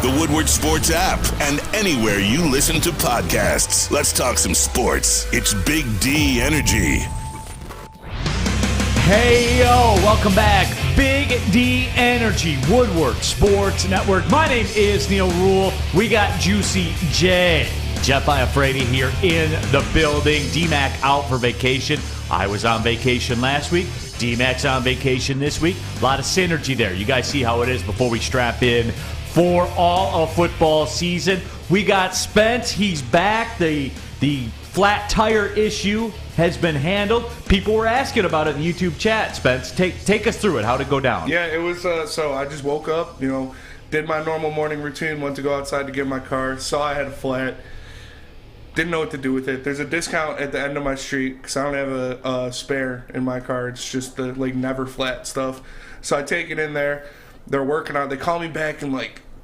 the Woodward Sports app, and anywhere you listen to podcasts. Let's talk some sports. It's Big D Energy. Hey, yo, welcome back. Big D Energy, Woodward Sports Network. My name is Neal Ruhl. We got Juicy J. Jeff Iafrate here in the building. D-Mac out for vacation. I was on vacation last week. D-Mac's on vacation this week. A lot of synergy there. You guys see how it is before we strap in for all of football season. We got Spence. He's back. The flat tire issue has been handled. People were asking about it in the YouTube chat. Spence, take us through it. How'd it go down? Yeah, it was, so I just woke up, did my normal morning routine, went to go outside to get my car, saw I had a flat, didn't know what to do with it. There's a discount at the end of my street because I don't have a spare in my car. It's just the, never flat stuff. So I take it in there. They're working on it. They call me back in,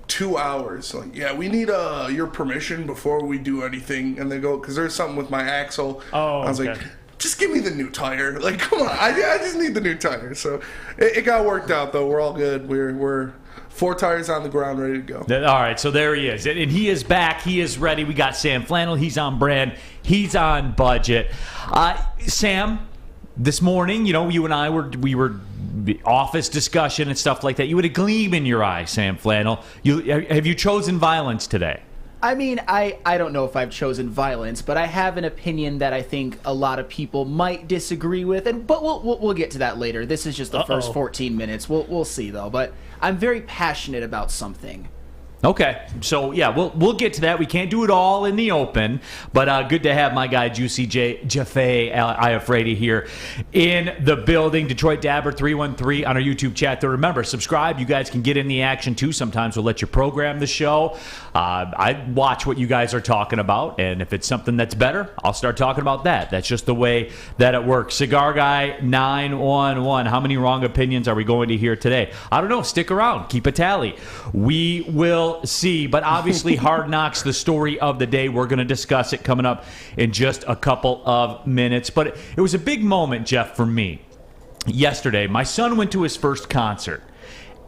2 hours. Yeah, we need your permission before we do anything. And they go, because there's something with my axle. Oh, I was okay. like, just give me the new tire. Come on, I just need the new tire. So it got worked out, though. We're all good. We're 4 tires on the ground, ready to go. All right, so there he is. And he is back. He is ready. We got Sam Flannel. He's on brand. He's on budget. Sam, this morning, you and I we were office discussion and stuff like that. You had a gleam in your eye, Sam Flannel. Have you chosen violence today? I mean, I don't know if I've chosen violence, but I have an opinion that I think a lot of people might disagree with. But we'll get to that later. This is just the first 14 minutes. We'll see though. But I'm very passionate about something. Okay, so yeah, we'll get to that. We can't do it all in the open, but good to have my guy Juicy Jaffe Iafrate here in the building. Detroit Dabber 313 on our YouTube chat. There, remember, subscribe. You guys can get in the action too. Sometimes we'll let you program the show. I watch what you guys are talking about, and if it's something that's better, I'll start talking about that. That's just the way that it works. Cigar Guy 911. How many wrong opinions are we going to hear today? I don't know. Stick around. Keep a tally. We will see, but obviously Hard Knocks, the story of the day. We're going to discuss it coming up in just a couple of minutes. But it was a big moment, Jeff, for me. Yesterday, my son went to his first concert,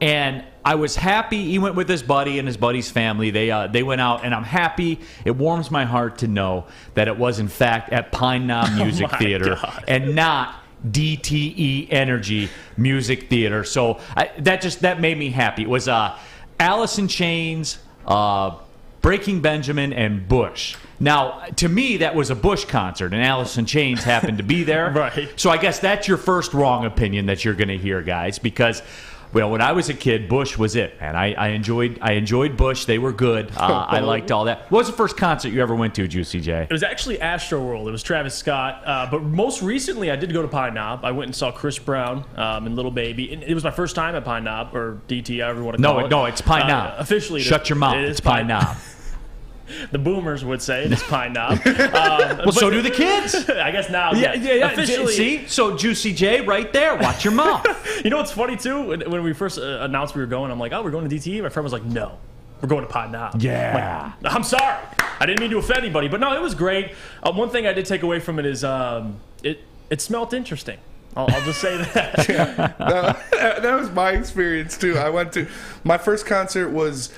and I was happy. He went with his buddy and his buddy's family. They went out, and I'm happy. It warms my heart to know that it was, in fact, at Pine Knob Music Theater and not DTE Energy Music Theater. So that made me happy. It was Alice in Chains, Breaking Benjamin, and Bush. Now, to me, that was a Bush concert, and Alice in Chains happened to be there. Right. So I guess that's your first wrong opinion that you're going to hear, guys, because, well, when I was a kid, Bush was it, and I enjoyed Bush. They were good. I liked all that. What was the first concert you ever went to, Juicy J? It was actually Astroworld. It was Travis Scott. But most recently, I did go to Pine Knob. I went and saw Chris Brown and Little Baby. And it was my first time at Pine Knob, or DT, however you want to call it. No, it's Pine Knob. Officially, shut your mouth. It's Pine Knob. The boomers would say it's Pine Knob. Well, so do the kids. I guess now. Yeah. Officially. See? So Juicy J right there. Watch your mouth. You know what's funny, too? When we first announced we were going, I'm like, oh, we're going to DTE? My friend was like, no, we're going to Pine Knob. Yeah. I'm like, I'm sorry. I didn't mean to offend anybody. But no, it was great. One thing I did take away from it is it smelled interesting. I'll just say that. That was my experience, too. My first concert was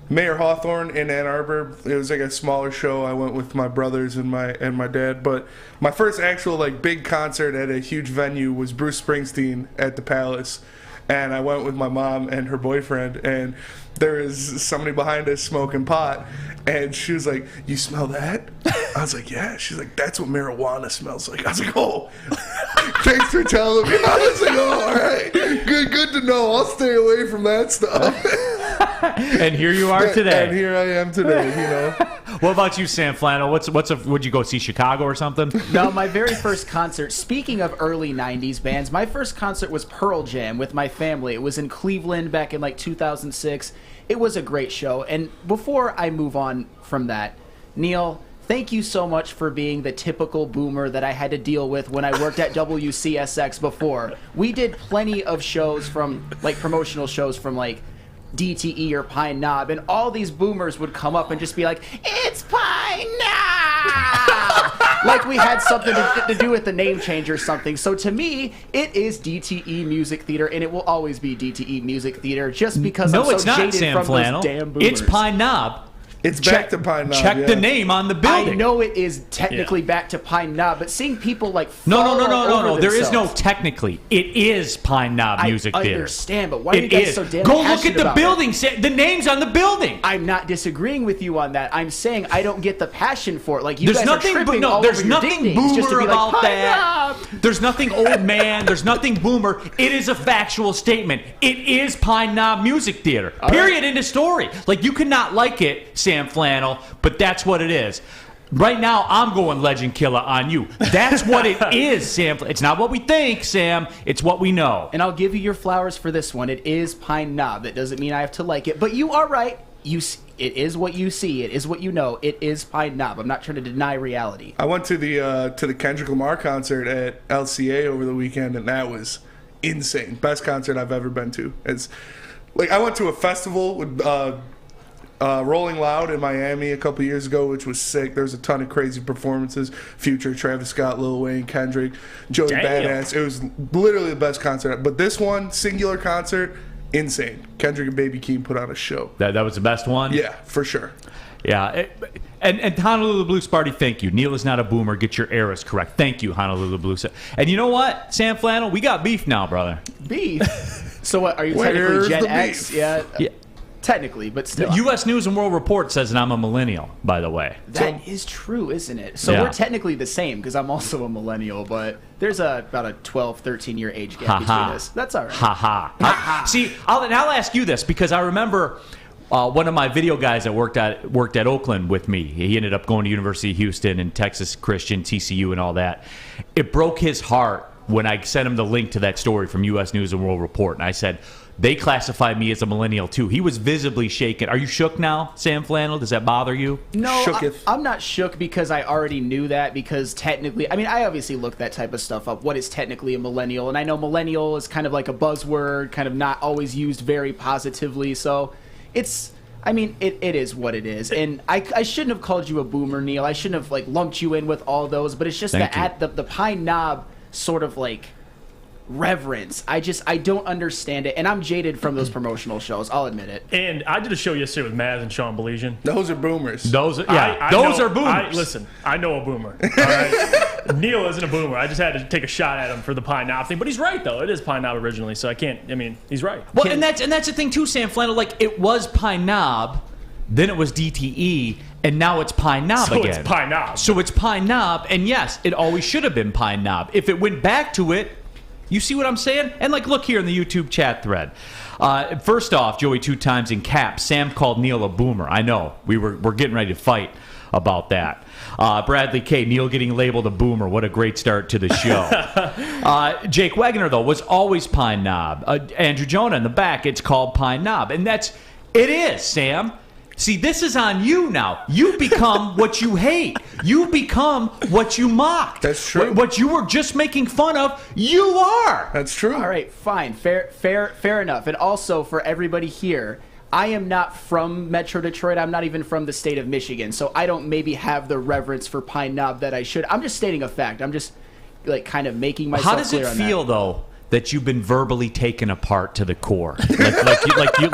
Mayor Hawthorne in Ann Arbor. It was like a smaller show. I went with my brothers and my dad. But my first actual big concert at a huge venue was Bruce Springsteen at the Palace. And I went with my mom and her boyfriend, and there was somebody behind us smoking pot, and she was like, "You smell that?" I was like, "Yeah." She's like, "That's what marijuana smells like." I was like, "Oh, thanks for telling me." I was like, "Oh, all right, good to know. I'll stay away from that stuff." And here you are today. And here I am today. What about you, Sam Flannel? Would you go see Chicago or something? No, my very first concert, speaking of early 90s bands, my first concert was Pearl Jam with my family. It was in Cleveland back in 2006. It was a great show. And before I move on from that, Neal, thank you so much for being the typical boomer that I had to deal with when I worked at WCSX before. We did plenty of shows from, promotional shows from, DTE or Pine Knob, and all these boomers would come up and just be like, "It's Pine Knob!" like we had something to do with the name change or something. So to me, it is DTE Music Theater, and it will always be DTE Music Theater just because I'm so it's not, jaded Sam from Flannel. those damn boomers. It's Pine Knob. It's back to Pine Knob. Check the name on the building. I know it is technically back to Pine Knob, but seeing people like No. There is no technically. It is Pine Knob Music I Theater. understand, but why are you guys so damn Go look passionate at the about building. it? The name's on the building. I'm not disagreeing with you on that. I'm saying I don't get the passion for it. Like you There's guys nothing, are tripping no, all there's over your nothing ding-dings just to boomer be like, about "Pine that. Knob." There's nothing old man. There's nothing boomer. It is a factual statement. It is Pine Knob Music Theater. Period. End of story. Like you cannot like it, Sam Flannel, but that's what it is. Right now, I'm going Legend Killer on you. That's what it is, Sam. It's not what we think, Sam. It's what we know. And I'll give you your flowers for this one. It is Pine Knob. That doesn't mean I have to like it, but you are right. It is what you see. It is what you know. It is Pine Knob. I'm not trying to deny reality. I went to the Kendrick Lamar concert at LCA over the weekend, and that was insane. Best concert I've ever been to. It's like I went to a festival with Rolling Loud in Miami a couple years ago, which was sick. There's a ton of crazy performances. Future, Travis Scott, Lil Wayne, Kendrick, Joey Badass. It was literally the best concert. But this one, singular concert, insane. Kendrick and Baby Keem put on a show. That was the best one? Yeah, for sure. Yeah. And Honolulu Blues Party, thank you. Neal is not a boomer. Get your eras correct. Thank you, Honolulu Blues. And you know what, Sam Flannel? We got beef now, brother. Beef? So what, are you Where's technically Gen the X? beef? Yeah. Yeah. Technically, but still. The U.S. News and World Report says that I'm a millennial, by the way. That is true, isn't it? So Yeah. we're technically the same because I'm also a millennial, but there's about a 12, 13-year age gap Ha between ha. us. That's all right. Ha ha. See, I'll ask you this because I remember one of my video guys that worked at Oakland with me. He ended up going to University of Houston and Texas Christian, TCU, and all that. It broke his heart when I sent him the link to that story from U.S. News and World Report, and I said, they classify me as a millennial too. He was visibly shaken. Are you shook now, Sam Flannel? Does that bother you? No, Shooketh. I'm not shook because I already knew that because technically, I mean, I obviously looked that type of stuff up. What is technically a millennial? And I know millennial is kind of like a buzzword, kind of not always used very positively. So it's, I mean, it is what it is. And I shouldn't have called you a boomer, Neal. I shouldn't have like lumped you in with all those, but it's just the Pine Knob sort of like reverence. I don't understand it, and I'm jaded from those promotional shows. I'll admit it. And I did a show yesterday with Maz and Sean Belizean. Those are boomers. Those are know- boomers. Listen, I know a boomer. All right? Neal isn't a boomer. I just had to take a shot at him for the Pine Knob thing. But he's right, though. It is Pine Knob originally, so I can't. I mean, he's right. Well, and that's the thing too, Sam Flannel. Like it was Pine Knob, then it was DTE, and now it's Pine Knob So again. it's Pine Knob. So it's Pine Knob, and yes, it always should have been Pine Knob. If it went back to it, you see what I'm saying? And like, look here in the YouTube chat thread. First off, Joey 2 times in caps. Sam called Neal a boomer. I know. We're getting ready to fight about that. Bradley K. Neal getting labeled a boomer. What a great start to the show. Jake Wagner, though, was always Pine Knob. Andrew Jonah in the back, it's called Pine Knob. And it is, Sam. See, this is on you now. You become what you hate. You become what you mocked. That's true. What you were just making fun of, you are. That's true. All right, fine, fair enough. And also for everybody here, I am not from Metro Detroit. I'm not even from the state of Michigan, so I don't maybe have the reverence for Pine Knob that I should. I'm just stating a fact. I'm just like kind of making myself How does clear it on feel that. though that you've been verbally taken apart to the core,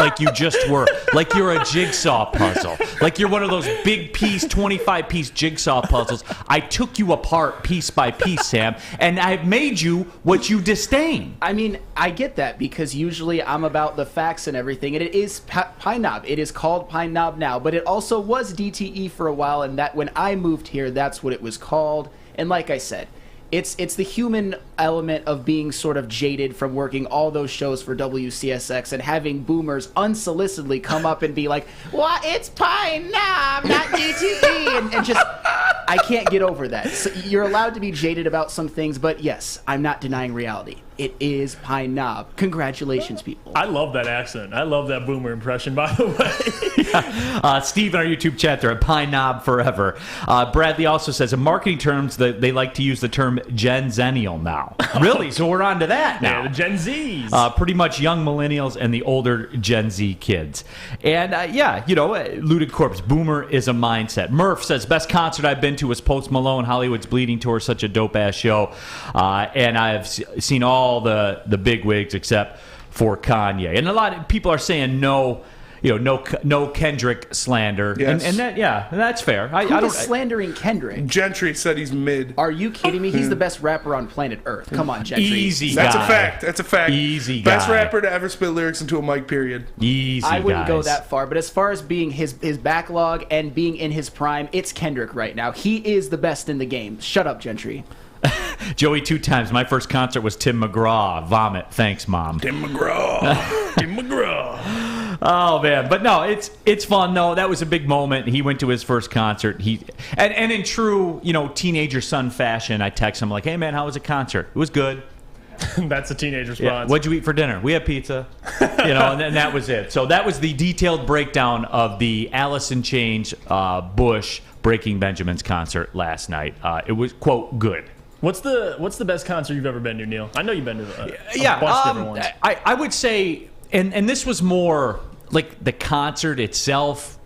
like you just were, like you're a jigsaw puzzle, like you're one of those big piece 25-piece jigsaw puzzles. I took you apart piece by piece, Sam, and I've made you what you disdain. I mean, I get that because usually I'm about the facts and everything, and it is Pine Knob. It is called Pine Knob now, but it also was DTE for a while, and that when I moved here, that's what it was called. And like I said, it's the human element of being sort of jaded from working all those shows for WCSX and having boomers unsolicitedly come up and be like, well, it's Pine Knob, not DTE, and just, I can't get over that. So you're allowed to be jaded about some things, but yes, I'm not denying reality. It is Pine Knob. Congratulations, people. I love that accent. I love that boomer impression, by the way. Steve in our YouTube chat there at Pine Knob forever. Bradley also says, in marketing terms, they like to use the term Gen Zennial now. Really? So we're on to that now. Yeah, the Gen Zs. Pretty much young millennials and the older Gen Z kids. And Looted Corpse, boomer is a mindset. Murph says, best concert I've been to was Post Malone, Hollywood's Bleeding Tour, such a dope-ass show. And I've seen all the big wigs except for Kanye. And a lot of people are saying no Kendrick slander. Yes. And that's fair. I Who don't is slandering Kendrick? Gentry said he's mid. Are you kidding me? He's the best rapper on planet Earth. Come on, Gentry. Easy That's guy. a fact. That's a fact. Easy Best guy. rapper to ever spit lyrics into a mic, period. Easy I wouldn't go guys. that far, but as far as being his backlog and being in his prime, it's Kendrick right now. He is the best in the game. Shut up, Gentry. Joey 2 times. My first concert was Tim McGraw. Vomit. Thanks, Mom. Tim McGraw. Tim McGraw. Oh man, but no, it's fun though. That was a big moment. He went to his first concert. And in true teenager son fashion, I text him like, "Hey man, how was the concert? It was good. That's a teenage response. Yeah. What'd you eat for dinner? We had pizza." And then that was it. So that was the detailed breakdown of the Alice in Chains Bush Breaking Benjamin's concert last night. It was quote good. What's the best concert you've ever been to, Neal? I know you've been to a bunch of different ones. I would say, and this was more like the concert itself.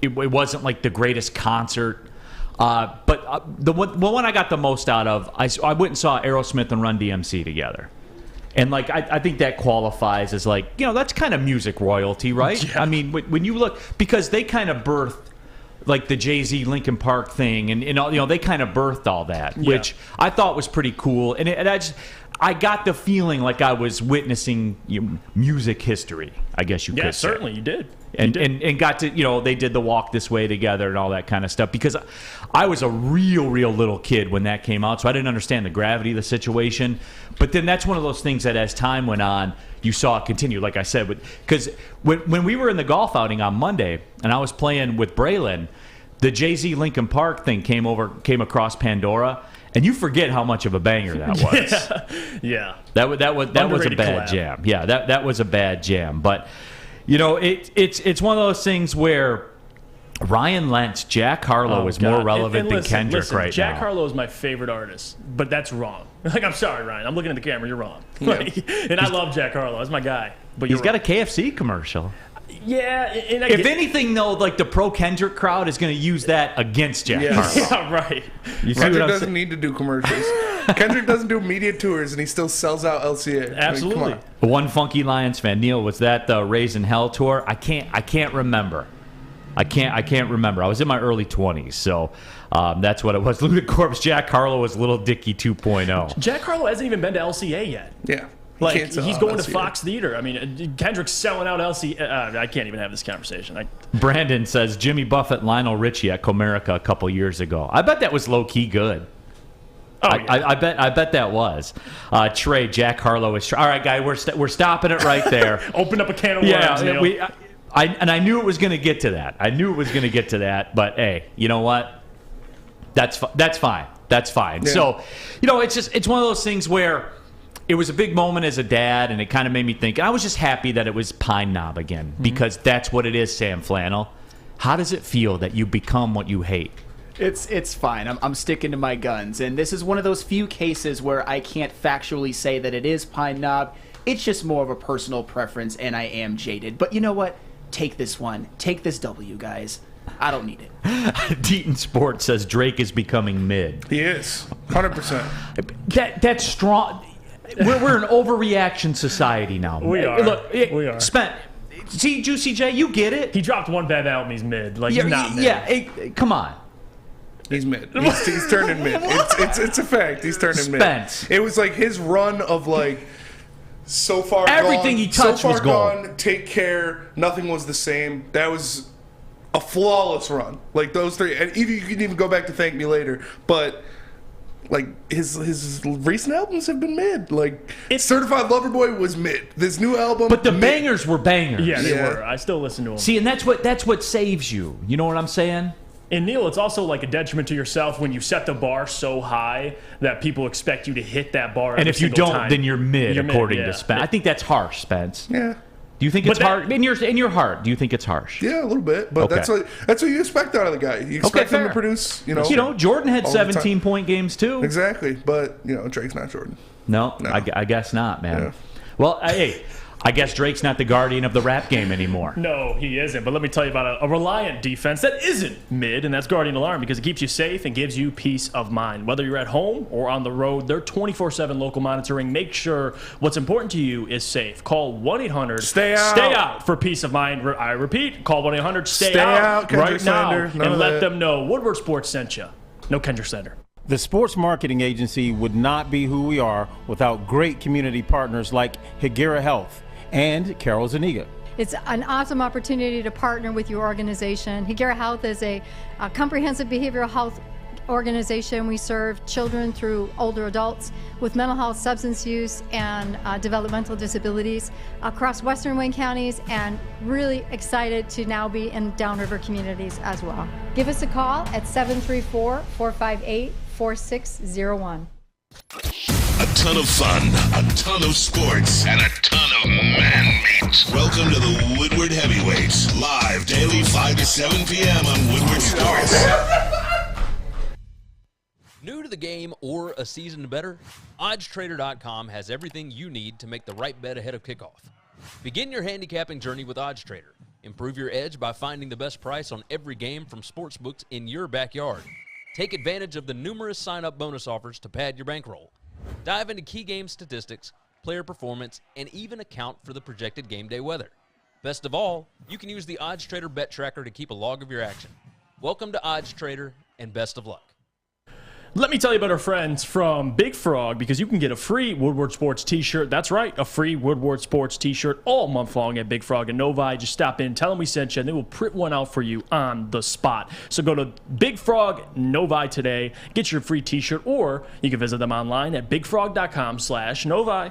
It wasn't like the greatest concert, but the one I got the most out of, I went and saw Aerosmith and Run DMC together. And like I think that qualifies as like that's kind of music royalty, right? Yeah. I mean, when you look, because they kind of birthed like the Jay-Z Linkin Park thing, and they kind of birthed all that, which I thought was pretty cool. And I got the feeling like I was witnessing music history, I guess you could say. Yeah, certainly you did. And got to, they did the Walk This Way together and all that kind of stuff, because I was a real little kid when that came out, so I didn't understand the gravity of the situation. But then that's one of those things that as time went on, you saw it continue, like I said. Because when we were in the golf outing on Monday and I was playing with Braylon, the Jay-Z Linkin Park thing came across Pandora, and you forget how much of a banger that was. Yeah. That was a Underrated bad collab. jam. Yeah, that was a bad jam. But it's one of those things where Ryan Lentz, Jack Harlow is more relevant than Kendrick right Jack now. Harlow is my favorite artist, but that's wrong. Like, I'm sorry, Ryan. I'm looking at the camera. You're wrong. Yeah. And I love Jack Harlow. That's my guy. But He's got a KFC commercial. Yeah. And If anything, though, like the pro Kendrick crowd is going to use that against Jack Harlow. Yeah, right. You see Kendrick what I'm doesn't saying? need to do commercials. Kendrick doesn't do media tours, and he still sells out LCA. Absolutely. I mean, come on. One Funky Lions fan, Neal, was that the Raising Hell tour? I can't remember. I can't remember. I was in my early 20s, so that's what it was. Looted Corpse, Jack Harlow was Little Dicky 2.0. Jack Harlow hasn't even been to LCA yet. Yeah. He Like, can't sell he's out going to LCA. Fox Theater. I mean, Kendrick's selling out LCA. I can't even have this conversation. Brandon says Jimmy Buffett, Lionel Richie at Comerica a couple years ago. I bet that was low key good. Oh, yeah. I bet that was. Trey, Jack Harlow is. All right, guy, we're stopping it right there. Open up a can of worms, Neal. I knew it was going to get to that. But hey, you know what? That's fine. Yeah. So, it's one of those things where it was a big moment as a dad, and it kind of made me think. I was just happy that it was Pine Knob again, because that's what it is, Sam Flannel. How does it feel that you become what you hate? It's fine. I'm sticking to my guns, and this is one of those few cases where I can't factually say that it is Pine Knob. It's just more of a personal preference, and I am jaded. But you know what? Take this one. Take this W, guys. I don't need it. Deaton Sports says Drake is becoming mid. He is. 100%. That's strong. We're an overreaction society now. We are. Look, We are. See, Juicy J, you get it. He dropped one bad album. He's mid. Like, Yeah, he's not mid. yeah. Come on. He's mid. He's turning mid. It's a fact. He's turning Spence. mid. It was like his run of like so far Everything gone, he touched so far was gold. gone, Take Care, Nothing Was the Same. That was a flawless run. Like those three, and even you can even go back to Thank Me Later, but like his recent albums have been mid. Like Certified Lover Boy was mid. This new album, But the mid. bangers were bangers. Yeah, they Yeah. were. I still listen to him. See, and that's what saves you. You know what I'm saying? And Neal, it's also like a detriment to yourself when you set the bar so high that people expect you to hit that bar. And if you don't, time. then you're mid, according yeah. to Spence. I think that's harsh, Spence. Yeah. Do you think it's harsh? In your heart, do you think it's harsh? Yeah, a little bit. But Okay. that's what you expect out of the guy. You expect him fair. to produce, Jordan had all the time. 17-point games too. Exactly. But, Drake's not Jordan. No. No. I guess not, man. Yeah. Well, hey, I guess Drake's not the guardian of the rap game anymore. No, he isn't. But let me tell you about a reliant defense that isn't mid, and that's Guardian Alarm, because it keeps you safe and gives you peace of mind. Whether you're at home or on the road, they're 24/7 local monitoring. Make sure what's important to you is safe. Call 1-800 Stay out. Stay out for peace of mind. I repeat, call 1-800 Stay out, Kendrick right now Sander. None and of let that. them know Woodward Sports sent you. No Kendrick Sander. The Sports Marketing Agency would not be who we are without great community partners like Higuera Health and Carol Zaniga. It's an awesome opportunity to partner with your organization. Higuera Health is a comprehensive behavioral health organization. We serve children through older adults with mental health, substance use, and developmental disabilities across Western Wayne counties, and really excited to now be in downriver communities as well. Give us a call at 734-458-4601. A ton of fun, a ton of sports, and a ton of man-meat. Welcome to the Woodward Heavyweights, live daily 5 to 7 p.m. on Woodward Sports. New to the game or a season better? OddsTrader.com has everything you need to make the right bet ahead of kickoff. Begin your handicapping journey with OddsTrader. Improve your edge by finding the best price on every game from sportsbooks in your backyard. Take advantage of the numerous sign-up bonus offers to pad your bankroll. Dive into key game statistics, player performance, and even account for the projected game day weather. Best of all, you can use the OddsTrader bet tracker to keep a log of your action. Welcome to OddsTrader, and best of luck. Let me tell you about our friends from Big Frog, because you can get a free Woodward Sports t-shirt. That's right, a free Woodward Sports t-shirt all month long at Big Frog and Novi. Just stop in, tell them we sent you, and they will print one out for you on the spot. So go to Big Frog Novi today, get your free t-shirt, or you can visit them online at bigfrog.com/Novi.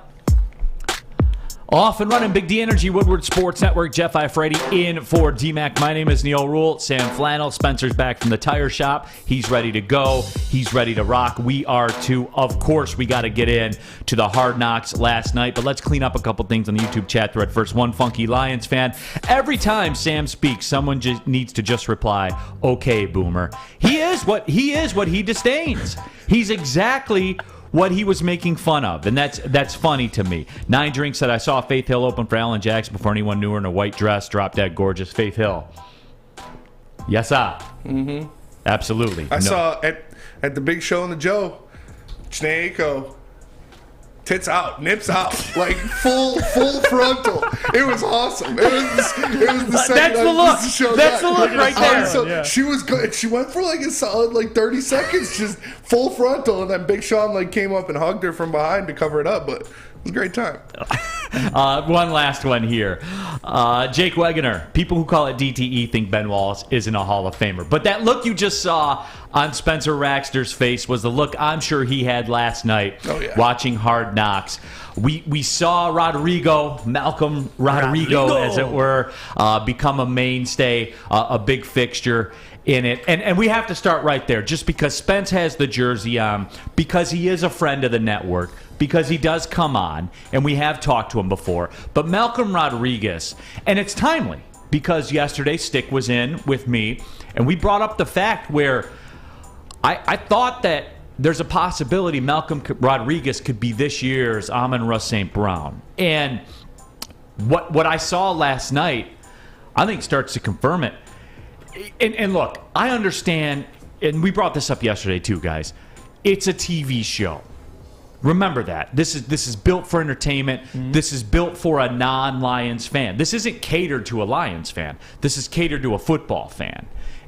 Off and running, Big D Energy, Woodward Sports Network. Jeff Iafrate in for D-Mac. My name is Neal Ruhl. Sam Flannel. Spencer's back from the tire shop. He's ready to go. He's ready to rock. We are too. Of course, we got to get in to the Hard Knocks last night, but let's clean up a couple things on the YouTube chat thread first. One funky Lions fan. Every time Sam speaks, someone just needs to just reply, "Okay, Boomer." He is what he disdains. He's exactly what he was making fun of, and that's funny to me. 9 Drink said, I saw Faith Hill open for Alan Jackson before anyone knew her in a white dress. Drop dead gorgeous. Faith Hill. Yes, sir. Mm-hmm. Absolutely. I saw at the big show in the Joe, Janae Aiko, tits out, nips out, like full frontal. It was awesome. It was the second That's the look. show That's got. the look right there. So Yeah. she was good. She went for like a solid 30 seconds, just full frontal, and then Big Sean came up and hugged her from behind to cover it up. But it was a great time. One last one here. Jake Wegener. People who call it DTE think Ben Wallace isn't a Hall of Famer. But that look you just saw on Spencer Raxter's face was the look I'm sure he had last night watching Hard Knocks. We saw Malcolm Rodrigo, as it were, become a mainstay, a big fixture in it. And we have to start right there. Just because Spence has the jersey on, because he is a friend of the network, because he does come on, and we have talked to him before. But Malcolm Rodriguez, and it's timely, because yesterday Stick was in with me, and we brought up the fact where I thought that there's a possibility Malcolm Rodriguez could be this year's Amon-Ra St.Brown. And what I saw last night, I think starts to confirm it. And look, I understand, and we brought this up yesterday too, guys. It's a TV show. Remember that. This is built for entertainment. Mm-hmm. This is built for a non-Lions fan. This isn't catered to a Lions fan. This is catered to a football fan.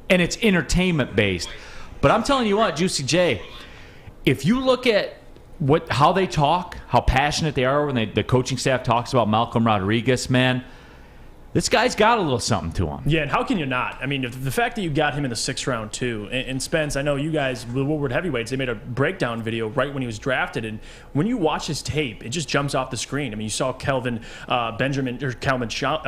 And it's entertainment-based. But I'm telling you what, Juicy J, if you look at how they talk, how passionate they are when the coaching staff talks about Malcolm Rodriguez, man, This guy's got a little something to him. Yeah, and how can you not? I mean, the fact that you got him in the 6th round, too. And Spence, I know you guys, the Woodward Heavyweights, they made a breakdown video right when he was drafted. And when you watch his tape, it just jumps off the screen. I mean, you saw Calvin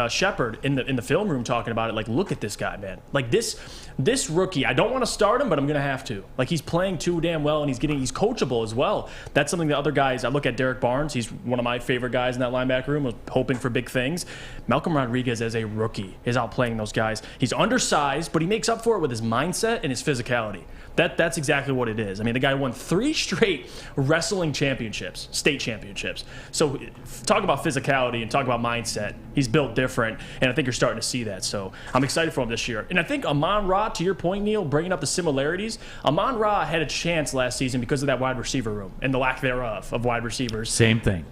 Shepard in the film room talking about it. Like, look at this guy, man. Like, this rookie, I don't want to start him, but I'm going to have to. Like, he's playing too damn well, and he's coachable as well. That's something that other guys, I look at Derek Barnes, he's one of my favorite guys in that linebacker room, hoping for big things. Malcolm Rodriguez, as a rookie, is outplaying those guys. He's undersized, but he makes up for it with his mindset and his physicality. That's exactly what it is. I mean, the guy won 3 straight wrestling championships, state championships. So talk about physicality and talk about mindset. He's built different, and I think you're starting to see that. So I'm excited for him this year. And I think Amon-Ra, to your point, Neal, bringing up the similarities, Amon-Ra had a chance last season because of that wide receiver room and the lack thereof of wide receivers. Same thing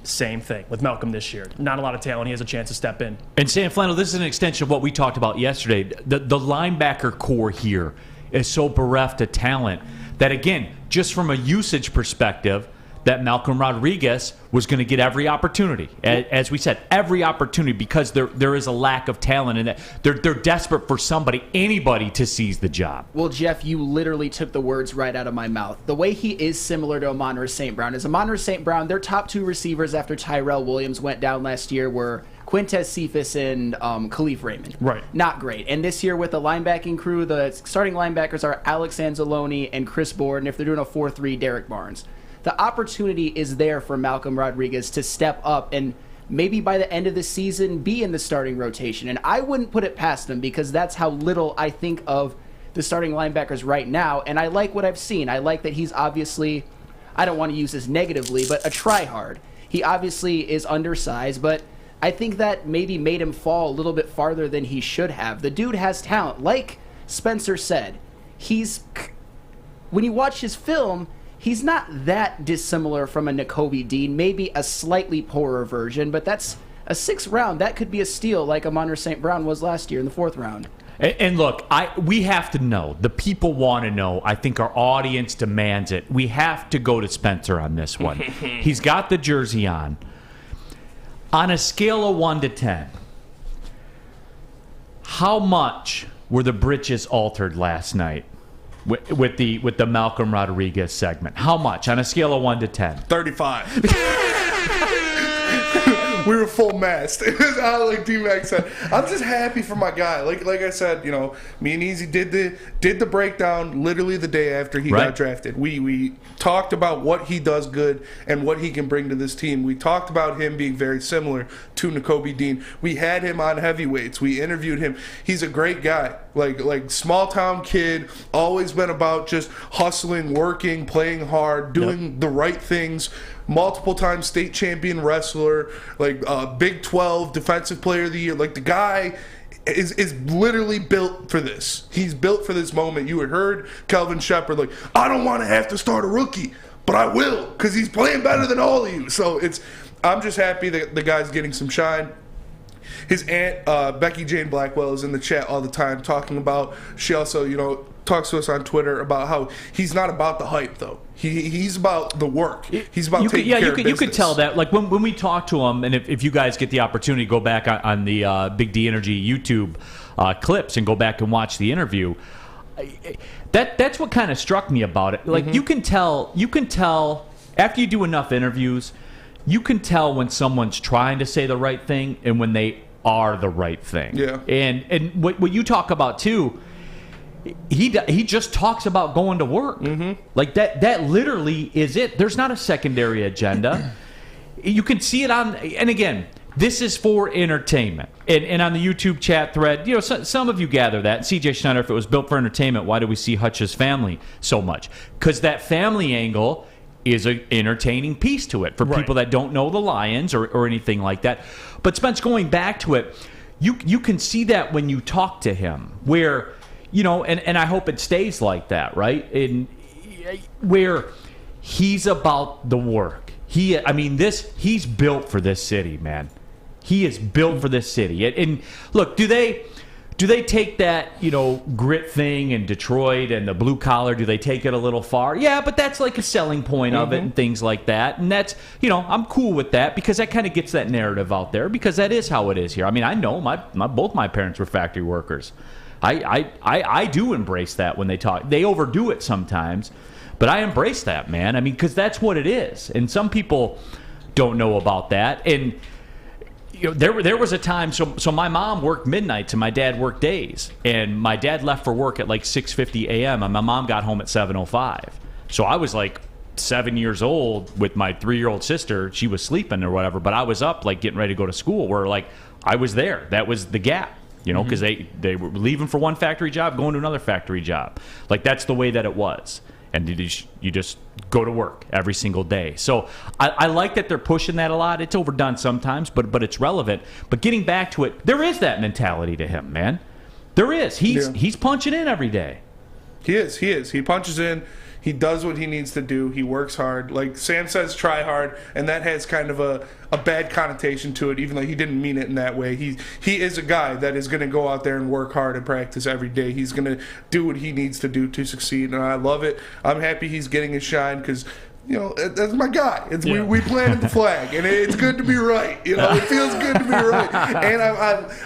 with Malcolm this year. Not a lot of talent. He has a chance to step in. And Sam Flannel, this is an extension of what we talked about yesterday. The linebacker core here is so bereft of talent that, again, just from a usage perspective, that Malcolm Rodriguez was going to get every opportunity. As we said, every opportunity, because there is a lack of talent in that. They're desperate for anybody to seize the job. Well, Jeff, you literally took the words right out of my mouth. The way he is similar to Amon-Ra St.Brown is Amon-Ra St.Brown, their top 2 receivers after Tyrell Williams went down last year were Quintez Cephas and Khalif Raymond. Right. Not great. And this year with the linebacking crew, the starting linebackers are Alex Anzalone and Chris Board, and if they're doing a 4-3, Derek Barnes. The opportunity is there for Malcolm Rodriguez to step up and maybe by the end of the season be in the starting rotation. And I wouldn't put it past him because that's how little I think of the starting linebackers right now. And I like what I've seen. I like that he's obviously, I don't want to use this negatively, but a try-hard. He obviously is undersized, but I think that maybe made him fall a little bit farther than he should have. The dude has talent. Like Spencer said, when you watch his film, he's not that dissimilar from a Nakobe Dean, maybe a slightly poorer version, but that's a 6th round. That could be a steal like Amon-Ra St.Brown was last year in the 4th round. And look, we have to know. The people want to know. I think our audience demands it. We have to go to Spencer on this one. He's got the jersey on. On a scale of 1 to 10, how much were the britches altered last night? With the Malcolm Rodriguez segment. How much on a scale of 1 to 10? 35. We were full mast. It was like D-Mac said. I'm just happy for my guy. Like I said, me and Easy did the breakdown literally the day after he got drafted. We talked about what he does good and what he can bring to this team. We talked about him being very similar to Nakobe Dean. We had him on Heavyweights. We interviewed him. He's a great guy. Like small town kid, always been about just hustling, working, playing hard, doing the right things. Multiple time state champion wrestler, Big 12 defensive player of the year. Like, the guy is literally built for this. He's built for this moment. You had heard Calvin Shepard I don't want to have to start a rookie, but I will because he's playing better than all of you. So I'm just happy that the guy's getting some shine. His aunt, Becky Jane Blackwell, is in the chat all the time talking about, she also, talks to us on Twitter about how he's not about the hype, though. He's about the work. He's about taking care of business. You could tell that. Like, when we talk to him, and if you guys get the opportunity to go back on the Big D Energy YouTube clips and go back and watch the interview, that's what kind of struck me about it. Like, you can tell after you do enough interviews, you can tell when someone's trying to say the right thing and when they are the right thing. Yeah. And what you talk about too, he just talks about going to work. Like that literally is it. There's not a secondary agenda. You can see it on, and again, this is for entertainment. And on the YouTube chat thread, some of you gather that. CJ Schneider, if it was built for entertainment, why do we see Hutch's family so much? Because that family angle is an entertaining piece to it for people that don't know the Lions or anything like that. But Spence, going back to it, you can see that when you talk to him, where, and I hope it stays like that, right? And where he's about the work. He's built for this city, man. He is built for this city. And look, do do they take that, grit thing in Detroit and the blue collar, do they take it a little far? Yeah, but that's like a selling point of it and things like that. And that's, I'm cool with that because that kind of gets that narrative out there because that is how it is here. I mean, I know both my parents were factory workers. I do embrace that when they talk. They overdo it sometimes, but I embrace that, man. I mean, because that's what it is. And some people don't know about that. And there was a time, so my mom worked midnights and my dad worked days. And my dad left for work at like 6:50 a.m. and my mom got home at 7:05. So I was like 7 years old with my 3-year-old sister. She was sleeping or whatever, but I was up like getting ready to go to school where like I was there. That was the gap, because they were leaving for one factory job, going to another factory job. Like that's the way that it was. And you just go to work every single day. So I like that they're pushing that a lot. It's overdone sometimes, but it's relevant. But getting back to it, there is that mentality to him, man. There is. He's punching in every day. He is. He punches in. He does what he needs to do. He works hard. Like Sam says, try hard, and that has kind of a bad connotation to it, even though he didn't mean it in that way. He is a guy that is going to go out there and work hard and practice every day. He's going to do what he needs to do to succeed, and I love it. I'm happy he's getting his shine because that's my guy. We planted the flag, and it's good to be right. It feels good to be right, and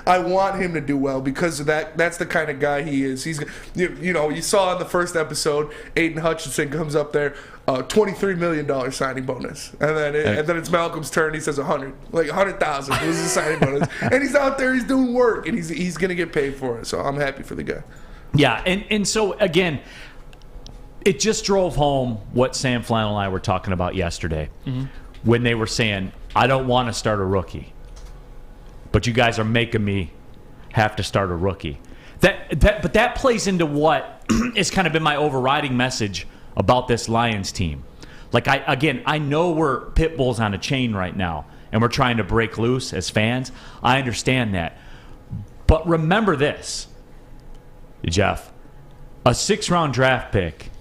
I want him to do well because of that. That's the kind of guy he is. He's, you saw in the first episode, Aiden Hutchinson comes up there, $23 million signing bonus, and then it's Malcolm's turn. He says 100, like 100,000 was his signing bonus, and he's out there, he's doing work, and he's gonna get paid for it. So I'm happy for the guy. Yeah, and so again. It just drove home what Sam Flannel and I were talking about yesterday when they were saying, I don't want to start a rookie, but you guys are making me have to start a rookie. But that plays into what has kind of been my overriding message about this Lions team. Like, I know we're pit bulls on a chain right now, and we're trying to break loose as fans. I understand that. But remember this, Jeff, a 6th-round draft pick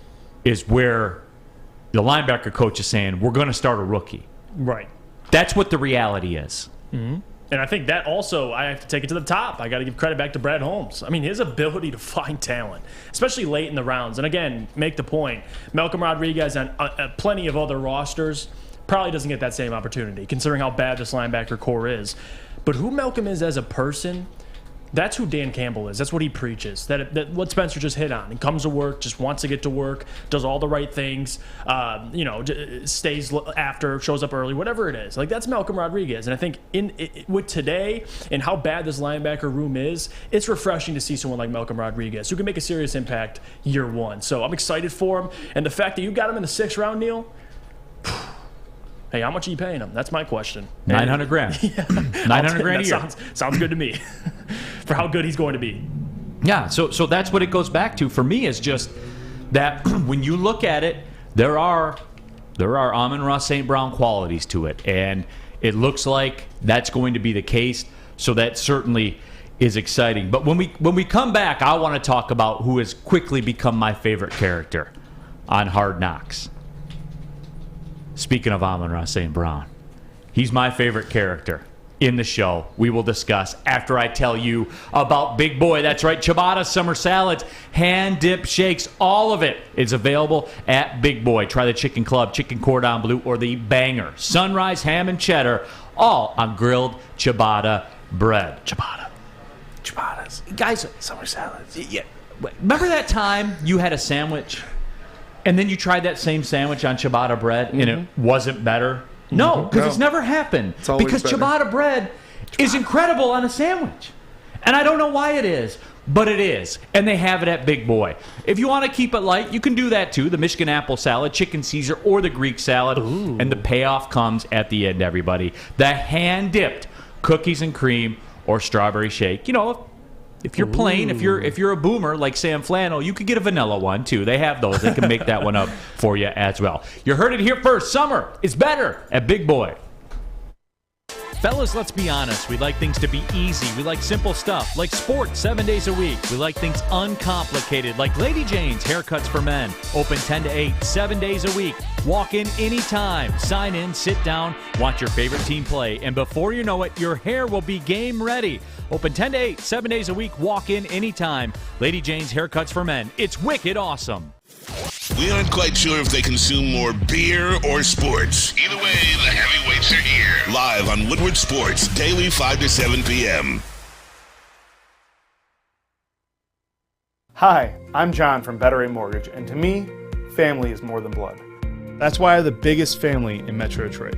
is where the linebacker coach is saying, we're going to start a rookie. Right. That's what the reality is. Mm-hmm. And I think that also, I have to take it to the top. I got to give credit back to Brad Holmes. I mean, his ability to find talent, especially late in the rounds. And again, make the point, Malcolm Rodriguez on plenty of other rosters probably doesn't get that same opportunity, considering how bad this linebacker core is. But who Malcolm is as a person, that's who Dan Campbell is. That's what he preaches. That what Spencer just hit on. He comes to work, just wants to get to work, does all the right things, stays after, shows up early, whatever it is. Like, that's Malcolm Rodriguez. And I think with today and how bad this linebacker room is, it's refreshing to see someone like Malcolm Rodriguez who can make a serious impact year one. So I'm excited for him. And the fact that you got him in the 6th round, Neal, hey, how much are you paying him? That's my question. $900,000. Yeah. $900,000 a year. Sounds good to me for how good he's going to be. Yeah, so that's what it goes back to for me is just that when you look at it, there are Amon-Ra St.Brown qualities to it, and it looks like that's going to be the case. So that certainly is exciting. But when we come back, I want to talk about who has quickly become my favorite character on Hard Knocks. Speaking of Amon-Ra St.Brown, he's my favorite character in the show. We will discuss after I tell you about Big Boy. That's right, Ciabatta summer salads, hand dip shakes, all of it is available at Big Boy. Try the Chicken Club, Chicken Cordon Bleu, or the Banger Sunrise Ham and Cheddar, all on grilled ciabatta bread. Ciabattas. Guys, Summer salads. Yeah. Remember that time you had a sandwich and then you tried that same sandwich on ciabatta bread and it wasn't better? No, because it's never happened. Because better. Ciabatta bread is incredible on a sandwich. And I don't know why it is, but it is. And they have it at Big Boy. If you want to keep it light, you can do that too. The Michigan apple salad, chicken Caesar, or the Greek salad. Ooh. And the payoff comes at the end, everybody. The hand-dipped cookies and cream or strawberry shake. You know, if you're plain, if you're a boomer like Sam Flannel, you could get a vanilla one too. They have those. They can make that one up for you as well. You heard it here first. Summer is better at Big Boy. Fellas, let's be honest. We like things to be easy. We like simple stuff, like sports 7 days a week. We like things uncomplicated, like Lady Jane's Haircuts for Men. Open 10 to 8, 7 days a week. Walk in anytime. Sign in, sit down, watch your favorite team play. And before you know it, your hair will be game ready. Open 10 to 8, 7 days a week. Walk in anytime. Lady Jane's Haircuts for Men. It's wicked awesome. We aren't quite sure if they consume more beer or sports. Either way, the heavyweights are here. Live on Woodward Sports, daily 5 to 7 p.m. Hi, I'm John from Better Rate Mortgage, and to me, family is more than blood. That's why I have the biggest family in Metro Detroit.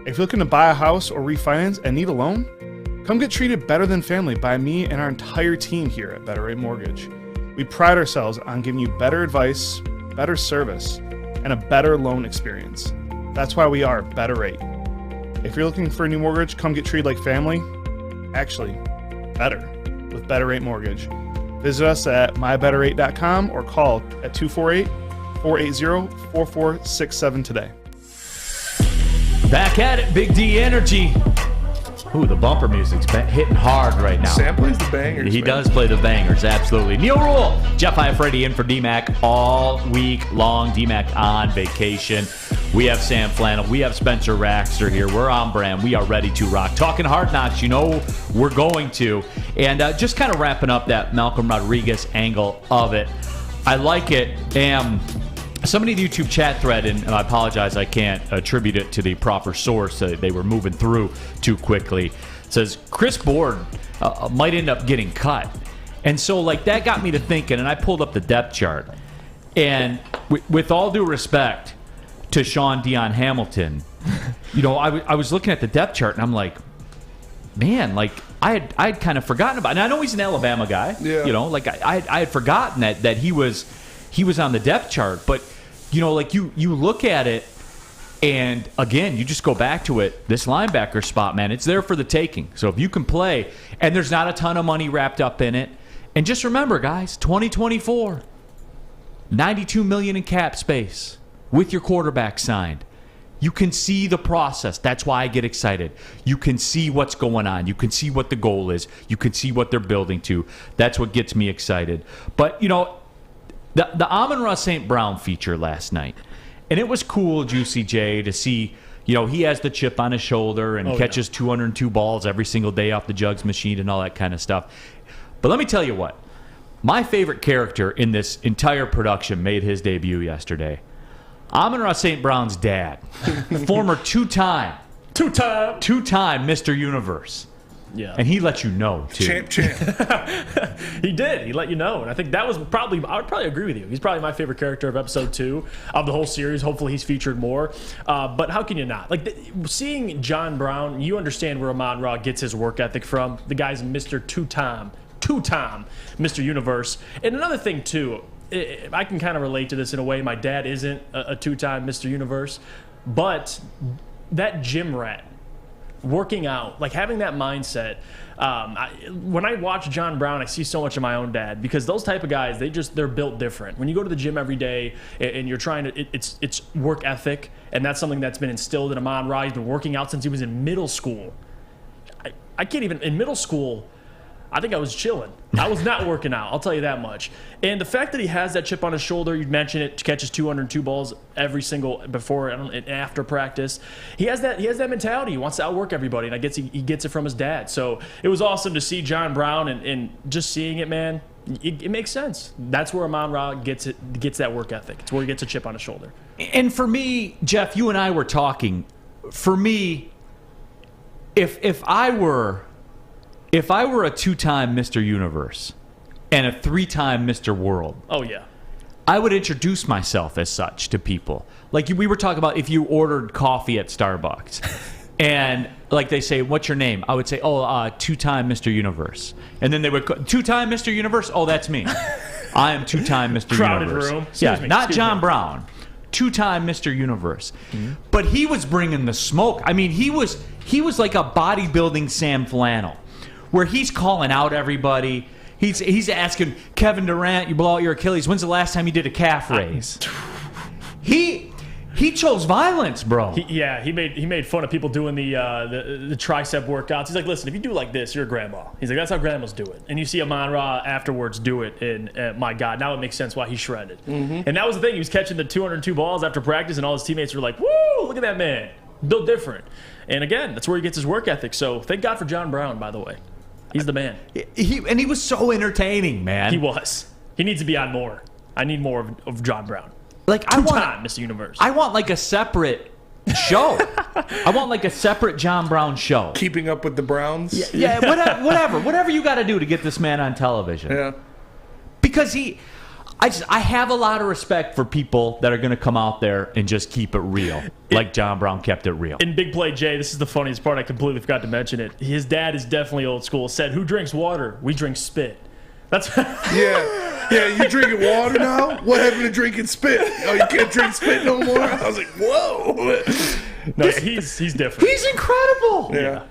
If you're looking to buy a house or refinance and need a loan, come get treated better than family by me and our entire team here at Better Rate Mortgage. We pride ourselves on giving you better advice, better service, and a better loan experience. That's why we are Better Rate. If you're looking for a new mortgage, come get treated like family. Actually, better with Better Rate Mortgage. Visit us at mybetterrate.com or call at 248-480-4467 today. Back at it, Big D Energy. Ooh, the bumper music's hitting hard right now. Sam plays the bangers. He man. does play the bangers, absolutely. Neal Ruhl, Jeff Iafrate in for D-Mac all week long. D-Mac on vacation. We have Sam Flannel. We have Spencer Raxter here. We're on brand. We are ready to rock. Talking Hard Knocks, you know we're going to. And just kind of wrapping up that Malcolm Rodriguez angle of it. I like it. Somebody in the YouTube chat thread, and I apologize, I can't attribute it to the proper source. They were moving through too quickly. Says Chris Board might end up getting cut. And so, like, that got me to thinking, and I pulled up the depth chart. And with all due respect to Sean Dion Hamilton, you know, I was looking at the depth chart, and I'm like, man, like, I had kind of forgotten about it. And I know he's an Alabama guy. Yeah. You know, like, I had forgotten that he was on the depth chart. But, you know, like, you look at it, and again, you just go back to it. This linebacker spot, man, it's there for the taking. So if you can play, and there's not a ton of money wrapped up in it, and just remember, guys, 2024, $92 million in cap space with your quarterback signed. You can see the process. That's why I get excited. You can see what's going on. You can see what the goal is. You can see what they're building to. That's what gets me excited. But, you know, the Amon-Ra St.Brown feature last night, and it was cool, Juicy J, to see, you know, he has the chip on his shoulder and catches 202 balls every single day off the jugs machine and all that kind of stuff. But let me tell you what. My favorite character in this entire production made his debut yesterday. Amon-Ra St.Brown's dad, former two-time Mr. Universe. Yeah. And he let you know, too. Champ. He did. He let you know. And I think that was probably, I would probably agree with you. He's probably my favorite character of episode 2 of the whole series. Hopefully he's featured more. But how can you not? Like, seeing John Brown, you understand where Amon-Ra gets his work ethic from. The guy's Mr. Two-time Mr. Universe. And another thing, too, I can kind of relate to this in a way. My dad isn't a two-time Mr. Universe. But that gym rat, working out, like having that mindset. When I watch John Brown, I see so much of my own dad, because those type of guys, they're built different. When you go to the gym every day and you're trying to, it's work ethic, and that's something that's been instilled in Amon-Ra. He's been working out since he was in middle school. I can't even, in middle school, I think I was chilling. I was not working out, I'll tell you that much. And the fact that he has that chip on his shoulder, you mentioned it, catches 202 balls every single before and after practice. He has that mentality. He wants to outwork everybody, and I guess he gets it from his dad. So it was awesome to see John Brown, and just seeing it, man, it makes sense. That's where Amon-Ra gets that work ethic. It's where he gets a chip on his shoulder. And for me, Jeff, you and I were talking. For me, if I were a two-time Mr. Universe and a three-time Mr. World, oh yeah, I would introduce myself as such to people. Like we were talking about, if you ordered coffee at Starbucks, and like they say, "What's your name?" I would say, two-time Mr. Universe, and then they would two-time Mr. Universe. Oh, that's me. I am two-time Mr. Crowded Universe. room. Not John Brown. Two-time Mr. Universe. Mm-hmm. But he was bringing the smoke. I mean, he was like a bodybuilding Sam Flannel, where he's calling out everybody. He's asking Kevin Durant, "You blow out your Achilles. When's the last time you did a calf raise?" He He chose violence, bro. He made fun of people doing the tricep workouts. He's like, listen, if you do like this, you're a grandma. He's like, that's how grandmas do it. And you see Amon-Ra afterwards do it, and my God, now it makes sense why he's shredded. Mm-hmm. And that was the thing. He was catching the 202 balls after practice, and all his teammates were like, woo, look at that man. Built different. And again, that's where he gets his work ethic. So thank God for John Brown, by the way. He's the man. He was so entertaining, man. He was. He needs to be on more. I need more of John Brown. Like Two-time Mr. Universe. I want like a separate show. I want like a separate John Brown show. Keeping Up with the Browns. Yeah, whatever you got to do to get this man on television. Yeah. Because I have a lot of respect for people that are going to come out there and just keep it real, like John Brown kept it real. In Big Play Jay, this is the funniest part. I completely forgot to mention it. His dad is definitely old school. Said, "Who drinks water? We drink spit." That's Yeah, you drinking water now? What happened to drinking spit? Oh, you can't drink spit no more? I was like, whoa. No, he's different. He's incredible. Yeah.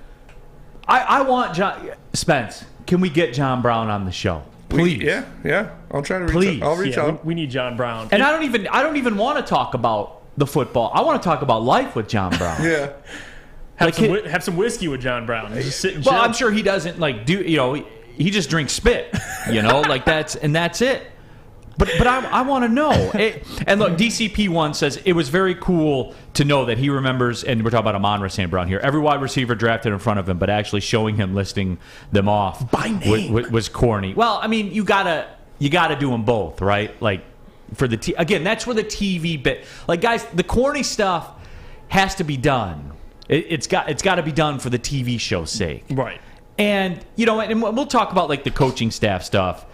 I want John Spence. Can we get John Brown on the show? Please. Yeah. I'll try to reach Please. out. I'll reach out. We need John Brown. And I don't even want to talk about the football. I want to talk about life with John Brown. Yeah. Have some whiskey with John Brown. Just sit and chill. Well, I'm sure he doesn't like do. He just drinks spit. Like that's it. But I want to know. And look, DCP1 says it was very cool to know that he remembers, and we're talking about Amon-Ra St.Brown here, every wide receiver drafted in front of him, but actually showing him listing them off by name was corny. Well, I mean, you gotta do them both, right? Like for the again, that's where the TV bit. Like guys, the corny stuff has to be done. It's got to be done for the TV show's sake, right? And and we'll talk about like the coaching staff stuff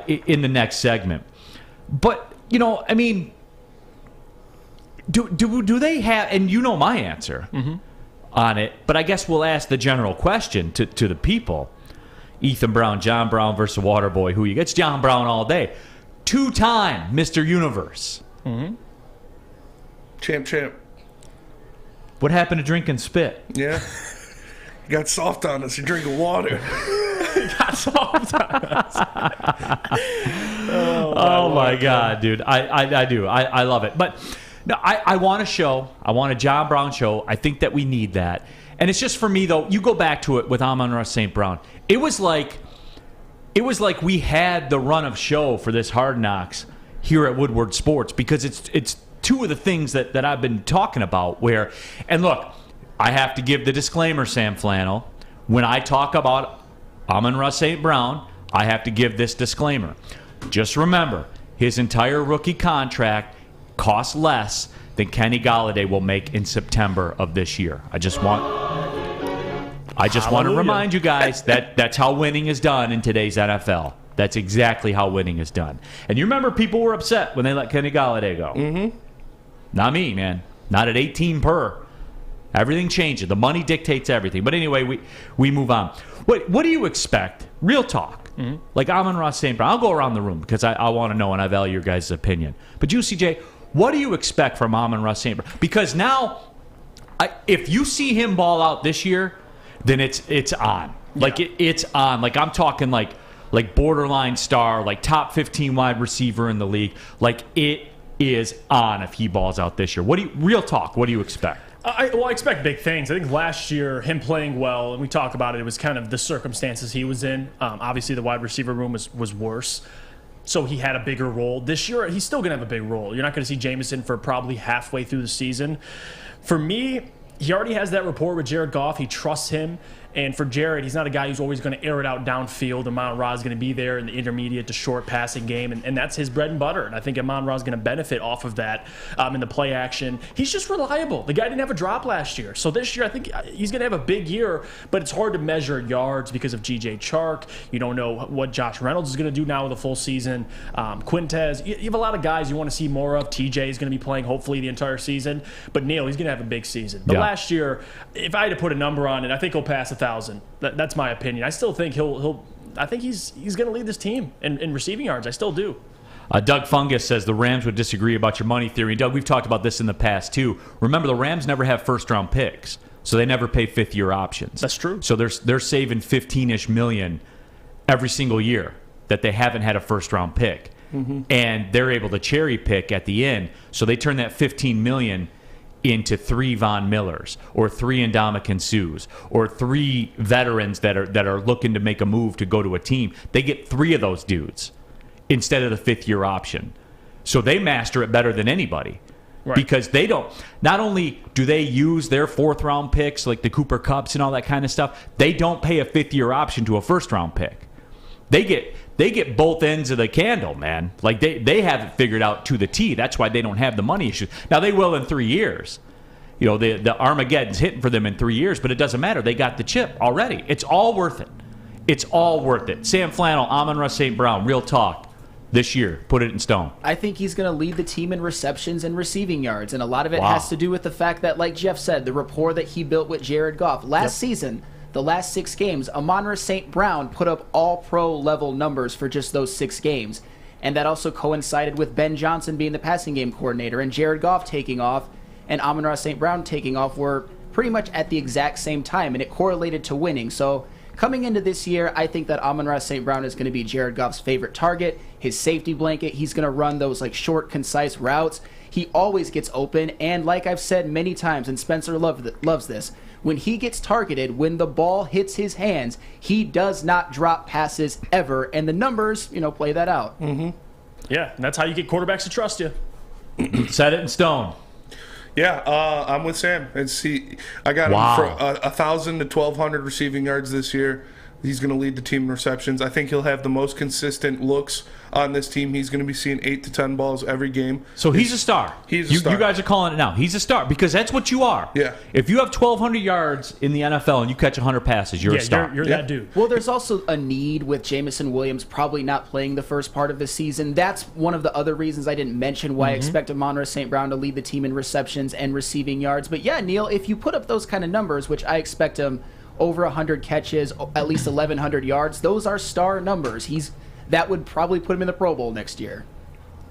in the next segment. But I mean, do they have? And my answer on it. But I guess we'll ask the general question to the people: Ethan Brown, John Brown versus Waterboy. Who you get? It's John Brown all day. 2-time Mr. Universe. Mm-hmm. Champ. What happened to drinking spit? Yeah. You got soft on us. You're drinking water. Got soft on us. Oh my God, dude. I do. I love it. But no, I want a show. I want a John Brown show. I think that we need that. And it's just for me, though, you go back to it with Amon-Ra St.Brown. It was like we had the run of show for this Hard Knocks here at Woodward Sports because it's two of the things that I've been talking about where, and look, I have to give the disclaimer, Sam Flannel. When I talk about Amon-Ra St.Brown, I have to give this disclaimer. Just remember, his entire rookie contract costs less than Kenny Golladay will make in September of this year. I just want to remind you guys that that's how winning is done in today's NFL. That's exactly how winning is done. And you remember people were upset when they let Kenny Golladay go. Mm-hmm. Not me, man. Not at 18 per. Everything changes. The money dictates everything. But anyway, we move on. What do you expect? Real talk. Mm-hmm. Like Amon-Ra St.Brown. I'll go around the room because I want to know and I value your guys' opinion. But Juicy J, what do you expect from Amon-Ra St.Brown? Because now, if you see him ball out this year, then it's on. Like it's on. Like I'm talking like borderline star, like top 15 wide receiver in the league. Like it is on if he balls out this year. Real talk, what do you expect? I expect big things. I think last year, him playing well, and we talk about it was kind of the circumstances he was in. Obviously, the wide receiver room was worse, so he had a bigger role. This year, he's still going to have a big role. You're not going to see Jameson for probably halfway through the season. For me, he already has that rapport with Jared Goff. He trusts him. And for Jared, he's not a guy who's always going to air it out downfield. Amon-Ra is going to be there in the intermediate to short passing game, and that's his bread and butter. And I think Amon-Ra is going to benefit off of that in the play action. He's just reliable. The guy didn't have a drop last year. So this year, I think he's going to have a big year, but it's hard to measure yards because of G.J. Chark. You don't know what Josh Reynolds is going to do now with a full season. Quintez, you have a lot of guys you want to see more of. TJ is going to be playing hopefully the entire season. But Neal, he's going to have a big season. But last year, if I had to put a number on it, I think he'll pass 1,000. That's my opinion. I still think I think he's going to lead this team in receiving yards. I still do. Doug Fungus says the Rams would disagree about your money theory. Doug, we've talked about this in the past too. Remember, the Rams never have first-round picks, so they never pay fifth-year options. That's true. So they're saving $15-ish million every single year that they haven't had a first-round pick. and they're able to cherry pick at the end. So they turn that $15 million into 3 Von Millers or 3 Ndamukong Suhs or 3 veterans that are looking to make a move to go to a team. They get 3 of those dudes instead of the 5th-year option. So they master it better than anybody. Right. Because they don't, not only do they use their 4th-round picks like the Cooper Kupps and all that kind of stuff, they don't pay a 5th-year option to a 1st-round pick. They get both ends of the candle, man. Like they have it figured out to the T. That's why they don't have the money issues. Now they will in 3 years. You know, the Armageddon's hitting for them in 3 years, but it doesn't matter. They got the chip already. It's all worth it. It's all worth it. Sam Flannel, Amon-Ra St.Brown, real talk. This year, put it in stone. I think he's going to lead the team in receptions and receiving yards, and a lot of it has to do with the fact that, like Jeff said, the rapport that he built with Jared Goff. Last season, the last 6 games, Amon-Ra St.Brown put up all-pro level numbers for just those 6 games, and that also coincided with Ben Johnson being the passing game coordinator, and Jared Goff taking off, and Amon-Ra St.Brown taking off were pretty much at the exact same time, and it correlated to winning. So coming into this year, I think that Amon-Ra St.Brown is going to be Jared Goff's favorite target, his safety blanket. He's going to run those like short, concise routes. He always gets open, and like I've said many times, and Spencer loves this, when he gets targeted, when the ball hits his hands, he does not drop passes ever, and the numbers, play that out. Mm-hmm. Yeah, and that's how you get quarterbacks to trust you. Set it in stone. Yeah, I'm with Sam. I got him for 1,000 to 1,200 receiving yards this year. He's going to lead the team in receptions. I think he'll have the most consistent looks on this team. He's going to be seeing 8 to 10 balls every game. So he's a star. He's a star. You guys are calling it now. He's a star because that's what you are. Yeah. If you have 1,200 yards in the NFL and you catch 100 passes, you're a star. You're that dude. Well, there's also a need with Jameson Williams probably not playing the first part of the season. That's one of the other reasons I didn't mention why I expect Amon-Ra St.Brown to lead the team in receptions and receiving yards. But yeah, Neal, if you put up those kind of numbers, which I expect him over 100 catches, at least 1,100 yards, those are star numbers. That would probably put him in the Pro Bowl next year.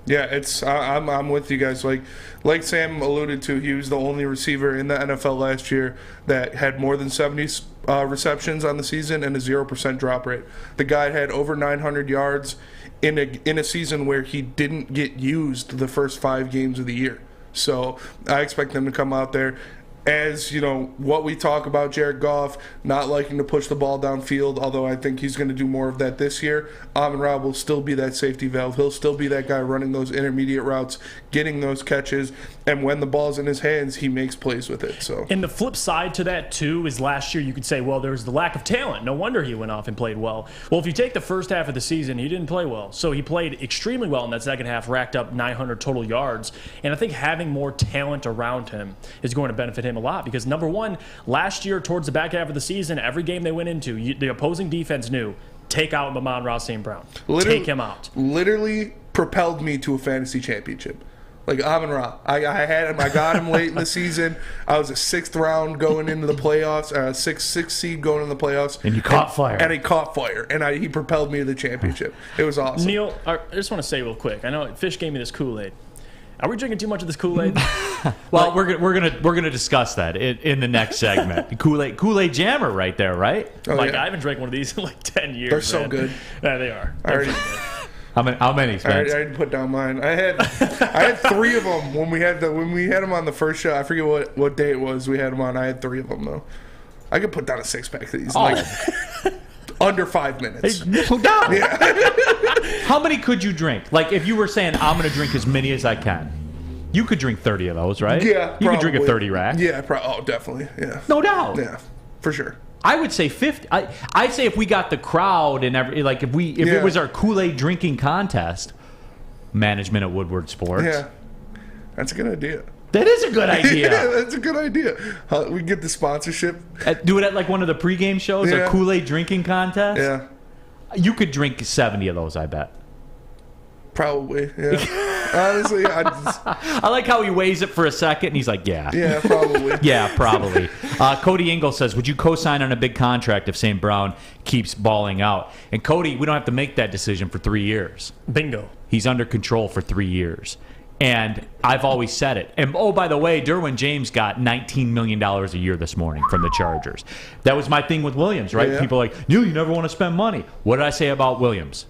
Yeah, I'm with you guys. Like Sam alluded to, he was the only receiver in the NFL last year that had more than 70 receptions on the season and a 0% drop rate. The guy had over 900 yards in a season where he didn't get used the first 5 games of the year. So I expect them to come out there. As what we talk about Jared Goff not liking to push the ball downfield, although I think he's going to do more of that this year, Amon-Ra will still be that safety valve. He'll still be that guy running those intermediate routes, getting those catches, and when the ball's in his hands, he makes plays with it. So, and the flip side to that too is last year you could say, well, there was the lack of talent. No wonder he went off and played well. Well, if you take the first half of the season, he didn't play well. So he played extremely well in that second half, racked up 900 total yards. And I think having more talent around him is going to benefit him a lot because, number one, last year towards the back half of the season, every game they went into, the opposing defense knew, take out Amon-Ra St.Brown. Take him out. Literally propelled me to a fantasy championship. Like Amon-Ra, I had him. I got him late in the season. I was a 6th round going into the playoffs, sixth seed going into the playoffs. And you caught fire. And he caught fire, and he propelled me to the championship. It was awesome. Neal, I just want to say real quick. I know Fish gave me this Kool-Aid. Are we drinking too much of this Kool-Aid? Well, we're gonna discuss that in the next segment. Kool-Aid Jammer, right there, right? Oh, I haven't drank one of these in like 10 years. They're so good. Yeah, they are. How many, Spence? I didn't put down mine. I had 3 of them when we had them on the first show. I forget what day it was we had them on. I had 3 of them though. I could put down a 6-pack of these. Under 5 minutes. No doubt. Yeah. How many could you drink? Like if you were saying I'm going to drink as many as I can, you could drink 30 of those, right? Yeah, you could drink a 30 rack. Yeah, definitely. Yeah. No doubt. Yeah, for sure. I would say 50. I'd say if we got the crowd and if it was our Kool-Aid drinking contest, management at Woodward Sports. Yeah, that's a good idea. That is a good idea. Yeah, that's a good idea. We can get the sponsorship. Do it at like one of the pregame shows, a Kool-Aid drinking contest. Yeah. You could drink 70 of those, I bet. Probably, yeah. Honestly, I like how he weighs it for a second, and he's like, yeah. Yeah, probably. Yeah, probably. Cody Engel says, would you co-sign on a big contract if St. Brown keeps balling out? And Cody, we don't have to make that decision for 3 years. Bingo. He's under control for 3 years. And I've always said it. And, oh, by the way, Derwin James got $19 million a year this morning from the Chargers. That was my thing with Williams, right? Yeah. People are like, Neal, you never want to spend money. What did I say about Williams?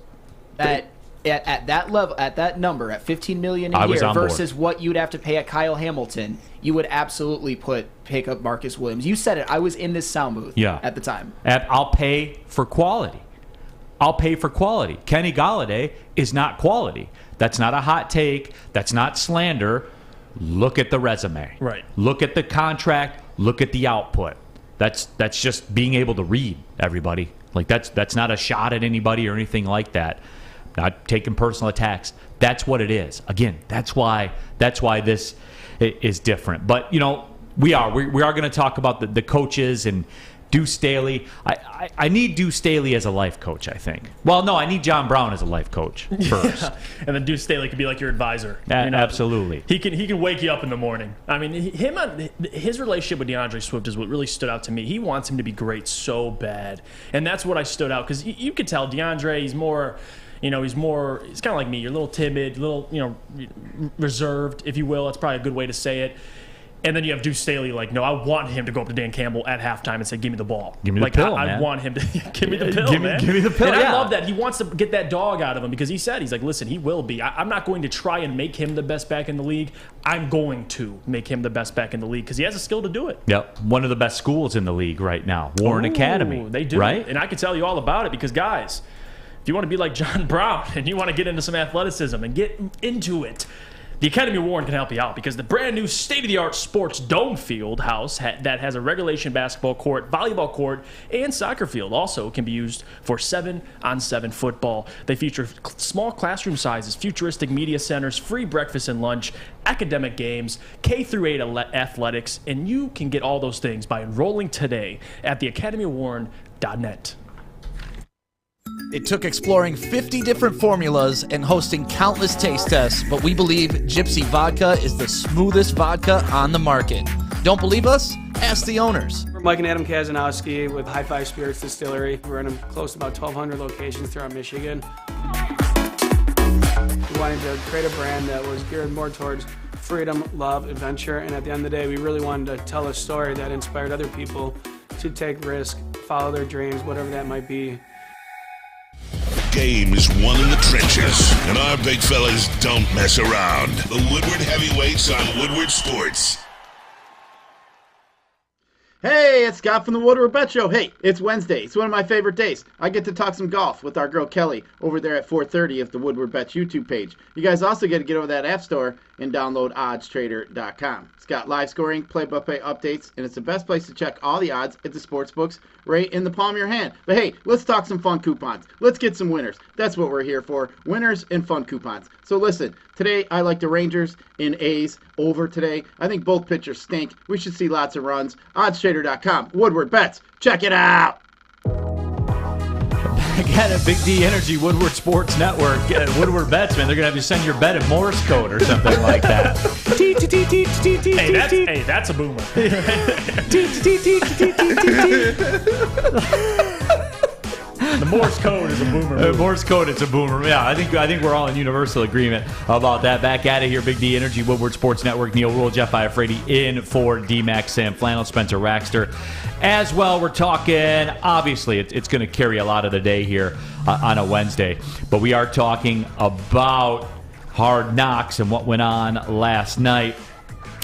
That at that level, at that number, at $15 million I a was year on board. versus what you'd have to pay at Kyle Hamilton, you would absolutely pick up Marcus Williams. You said it. I was in this sound booth at the time. I'll pay for quality. Kenny Golladay is not quality. That's not a hot take. That's not slander. Look at the resume. Right. Look at the contract. Look at the output. That's just being able to read, everybody. Like that's not a shot at anybody or anything like that. Not taking personal attacks. That's what it is. Again, that's why this is different. But we are going to talk about the coaches and Duce Staley. I need Duce Staley as a life coach, I think. Well, no, I need John Brown as a life coach first. Yeah. And then Duce Staley could be like your advisor. Absolutely. He can wake you up in the morning. I mean, his relationship with DeAndre Swift is what really stood out to me. He wants him to be great so bad. And that's what I stood out, because you could tell DeAndre, he's kind of like me. You're a little timid, a little, reserved, if you will. That's probably a good way to say it. And then you have Duce Staley like, no, I want him to go up to Dan Campbell at halftime and say, give me the ball. Give me the pill, I man. want him to give me the pill, man. Give me the pill, and yeah. I love that. He wants to get that dog out of him, because he's like, listen, he will be. I'm not going to try and make him the best back in the league. I'm going to make him the best back in the league, because he has a skill to do it. Yep. One of the best schools in the league right now, Warren Academy. They do. Right? And I can tell you all about it, because, guys, if you want to be like John Brown and you want to get into some athleticism and get into it, the Academy of Warren can help you out, because the brand new state-of-the-art sports dome field house that has a regulation basketball court, volleyball court, and soccer field also can be used for 7-on-7 football. They feature small classroom sizes, futuristic media centers, free breakfast and lunch, academic games, K-8 athletics, and you can get all those things by enrolling today at theacademyofwarren.net. It took exploring 50 different formulas and hosting countless taste tests, but we believe Gypsy Vodka is the smoothest vodka on the market. Don't believe us? Ask the owners. We're Mike and Adam Kazanowski with High Five Spirits Distillery. We're in close to about 1,200 locations throughout Michigan. We wanted to create a brand that was geared more towards freedom, love, adventure, and at the end of the day, we really wanted to tell a story that inspired other people to take risk, follow their dreams, whatever that might be. Game is won in the trenches, and our big fellas don't mess around. The Woodward Heavyweights on Woodward Sports. Hey, it's Scott from the Woodward Bet Show. Hey, it's Wednesday. It's one of my favorite days. I get to talk some golf with our girl Kelly over there at 4:30 at the Woodward Bets YouTube page. You guys also get to get over that app store and download oddstrader.com. It's got live scoring, play-by-play updates, and it's the best place to check all the odds at the sports books right in the palm of your hand. But hey, let's talk some fun coupons. Let's get some winners. That's what we're here for, winners and fun coupons. So listen, today I like the Rangers in A's over today. I think both pitchers stink. We should see lots of runs. Oddstrader.com. Woodward Bets. Check it out. Again, at Big D Energy, Woodward Sports Network, Woodward Bets, man, they're going to have you send your bet in Morse code or something like that. Hey, that's a boomer. The Morse code is a boomer. Morse code, it's a boomer. Yeah, I think we're all in universal agreement about that. Back at it here, Big D Energy, Woodward Sports Network, Neal, Ruhl, Jeff Iafrate in for D-Max, Sam Flannel, Spencer Raxter. As well, we're talking, obviously, it's going to carry a lot of the day here on a Wednesday, but we are talking about Hard Knocks and what went on last night.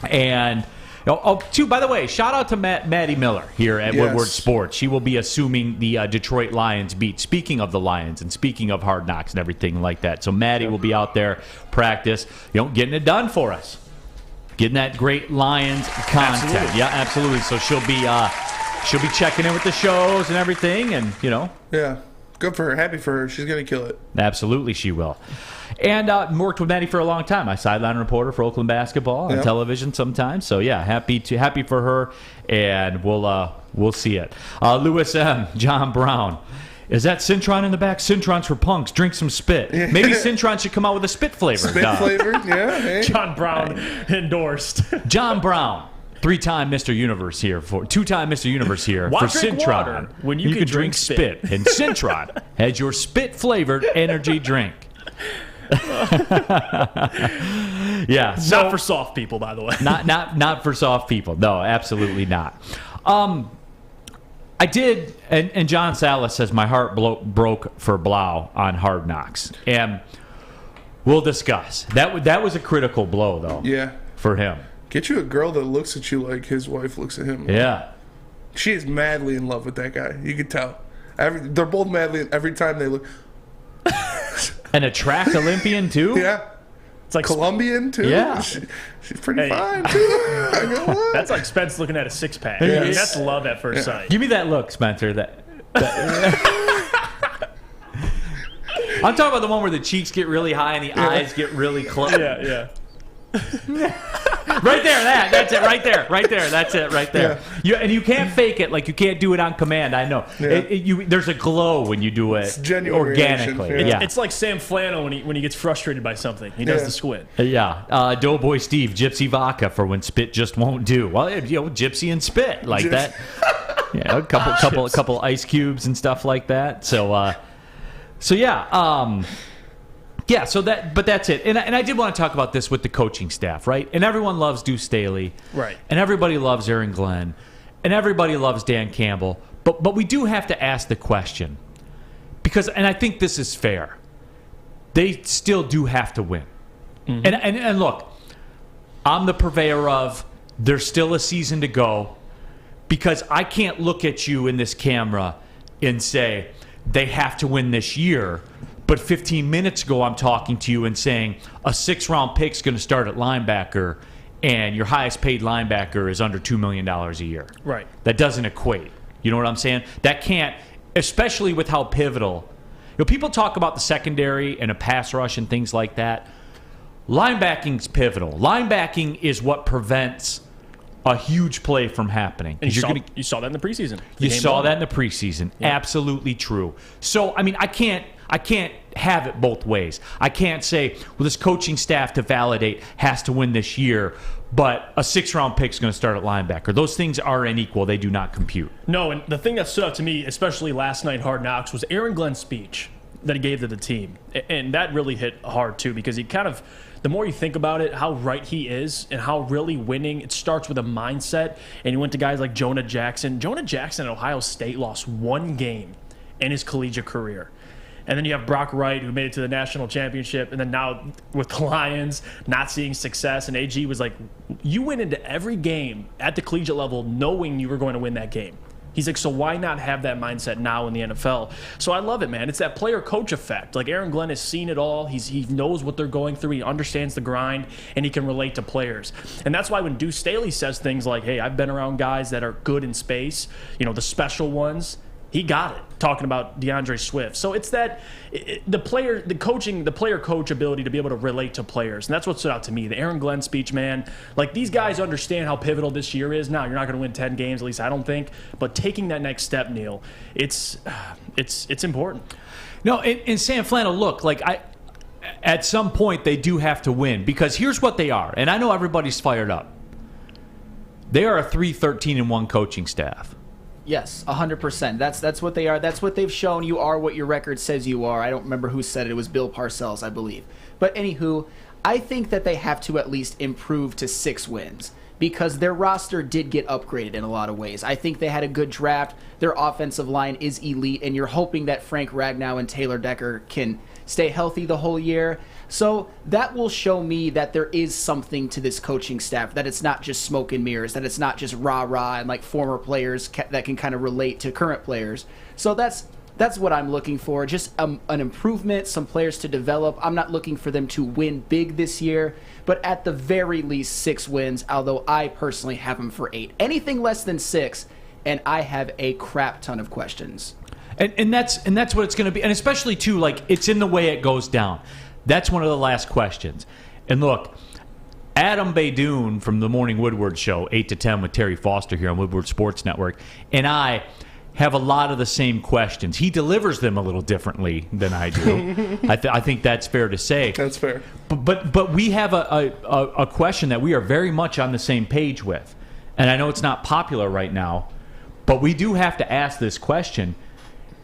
And by the way, shout out to Maddie Miller here at Woodward Sports. She will be assuming the Detroit Lions beat. Speaking of the Lions and speaking of Hard Knocks and everything like that. So Maddie will be out there, practice, getting it done for us. Getting that great Lions content. Absolutely. Yeah, absolutely. So she'll be checking in with the shows and everything, and Yeah, good for her. Happy for her. She's gonna kill it. Absolutely, she will. And worked with Maddie for a long time. I sideline reporter for Oakland basketball on television sometimes. So yeah, happy for her, and we'll see it. Lewis M. John Brown. Is that Cintron in the back? Cintron's for punks. Drink some spit. Yeah. Maybe Cintron should come out with a spit flavor. Spit flavor? Yeah. Hey. John Brown endorsed. John Brown. Two-time Mr. Universe here for Cintron. When you can drink spit. And Cintron has your spit-flavored energy drink. Yeah. So, not for soft people, by the way. Not for soft people. No, absolutely not. I did, and John Salas says my heart broke for Blau on Hard Knocks. And We'll discuss. That was a critical blow, though. Yeah. For him. Get you a girl that looks at you like his wife looks at him. Yeah. She is madly in love with that guy. You can tell. They're both madly every time they look. And a track Olympian, too? Yeah. It's like Colombian, too. Yeah. She's pretty fine, too. That's like Spence looking at a six-pack. Yes. That's love at first sight. Give me that look, Spencer. I'm talking about the one where the cheeks get really high and the eyes get really close. Yeah. Right there, that's it, right there, that's it, right there. Yeah. And you can't fake it, like you can't do it on command. I know. Yeah. There's a glow when you do it It's genuine organically. reaction, Yeah. It's like Sam Flannel when he gets frustrated by something. He does the squint. Yeah. Doughboy Steve, Gypsy Vodka for when spit just won't do. Well, Gypsy and spit like that. Yeah, a couple ice cubes and stuff like that. So yeah. Yeah, but that's it. And I did want to talk about this with the coaching staff, right? And everyone loves Duce Staley. Right. And everybody loves Aaron Glenn. And everybody loves Dan Campbell. But we do have to ask the question. And I think this is fair. They still do have to win. Mm-hmm. And look, I'm the purveyor of there's still a season to go, because I can't look at you in this camera and say they have to win this year. But 15 minutes ago, I'm talking to you and saying a 6th-round pick's going to start at linebacker, and your highest-paid linebacker is under $2 million a year. Right. That doesn't equate. You know what I'm saying? That can't, especially with how pivotal. People talk about the secondary and a pass rush and things like that. Linebacking's pivotal. Linebacking is what prevents a huge play from happening. And you saw that in the preseason. You saw that in the preseason. Yeah. Absolutely true. So, I mean, I can't have it both ways. I can't say, well, this coaching staff to validate has to win this year, but a 6th-round pick is going to start at linebacker. Those things are unequal. They do not compute. No, and the thing that stood out to me, especially last night, Hard Knocks, was Aaron Glenn's speech that he gave to the team. And that really hit hard, too, because he kind of, the more you think about it, how right he is and how really winning, it starts with a mindset. And he went to guys like Jonah Jackson. Jonah Jackson at Ohio State lost 1 game in his collegiate career. And then you have Brock Wright, who made it to the national championship, and then now with the Lions, not seeing success. And AG was like, you went into every game at the collegiate level knowing you were going to win that game. He's like, so why not have that mindset now in the NFL? So I love it, man. It's that player-coach effect. Like, Aaron Glenn has seen it all. He knows what they're going through. He understands the grind, and he can relate to players. And that's why when Duce Staley says things like, hey, I've been around guys that are good in space, the special ones, he got it, talking about DeAndre Swift. So it's that the player-coach ability to be able to relate to players. And that's what stood out to me. The Aaron Glenn speech, man. Like, these guys understand how pivotal this year is. Now, you're not going to win 10 games, at least I don't think. But taking that next step, Neal, it's important. No, and Sam Flannel, look, at some point they do have to win, because here's what they are. And I know everybody's fired up. They are a 3-13-1 coaching staff. Yes, 100%. That's what they are. That's what they've shown. You are what your record says you are. I don't remember who said it. It was Bill Parcells, I believe. But anywho, I think that they have to at least improve to 6 wins, because their roster did get upgraded in a lot of ways. I think they had a good draft. Their offensive line is elite, and you're hoping that Frank Ragnow and Taylor Decker can stay healthy the whole year. So that will show me that there is something to this coaching staff, that it's not just smoke and mirrors, that it's not just rah-rah and like former players that can kind of relate to current players. So that's what I'm looking for, just an improvement, some players to develop. I'm not looking for them to win big this year, but at the very least 6 wins, although I personally have them for 8. Anything less than 6, and I have a crap ton of questions. And that's what it's going to be. And especially, too, like, it's in the way it goes down. That's one of the last questions. And look, Adam Baydoun from the Morning Woodward Show, 8 to 10 with Terry Foster here on Woodward Sports Network, and I have a lot of the same questions. He delivers them a little differently than I do. I think that's fair to say. That's fair. But we have a question that we are very much on the same page with. And I know it's not popular right now, but we do have to ask this question.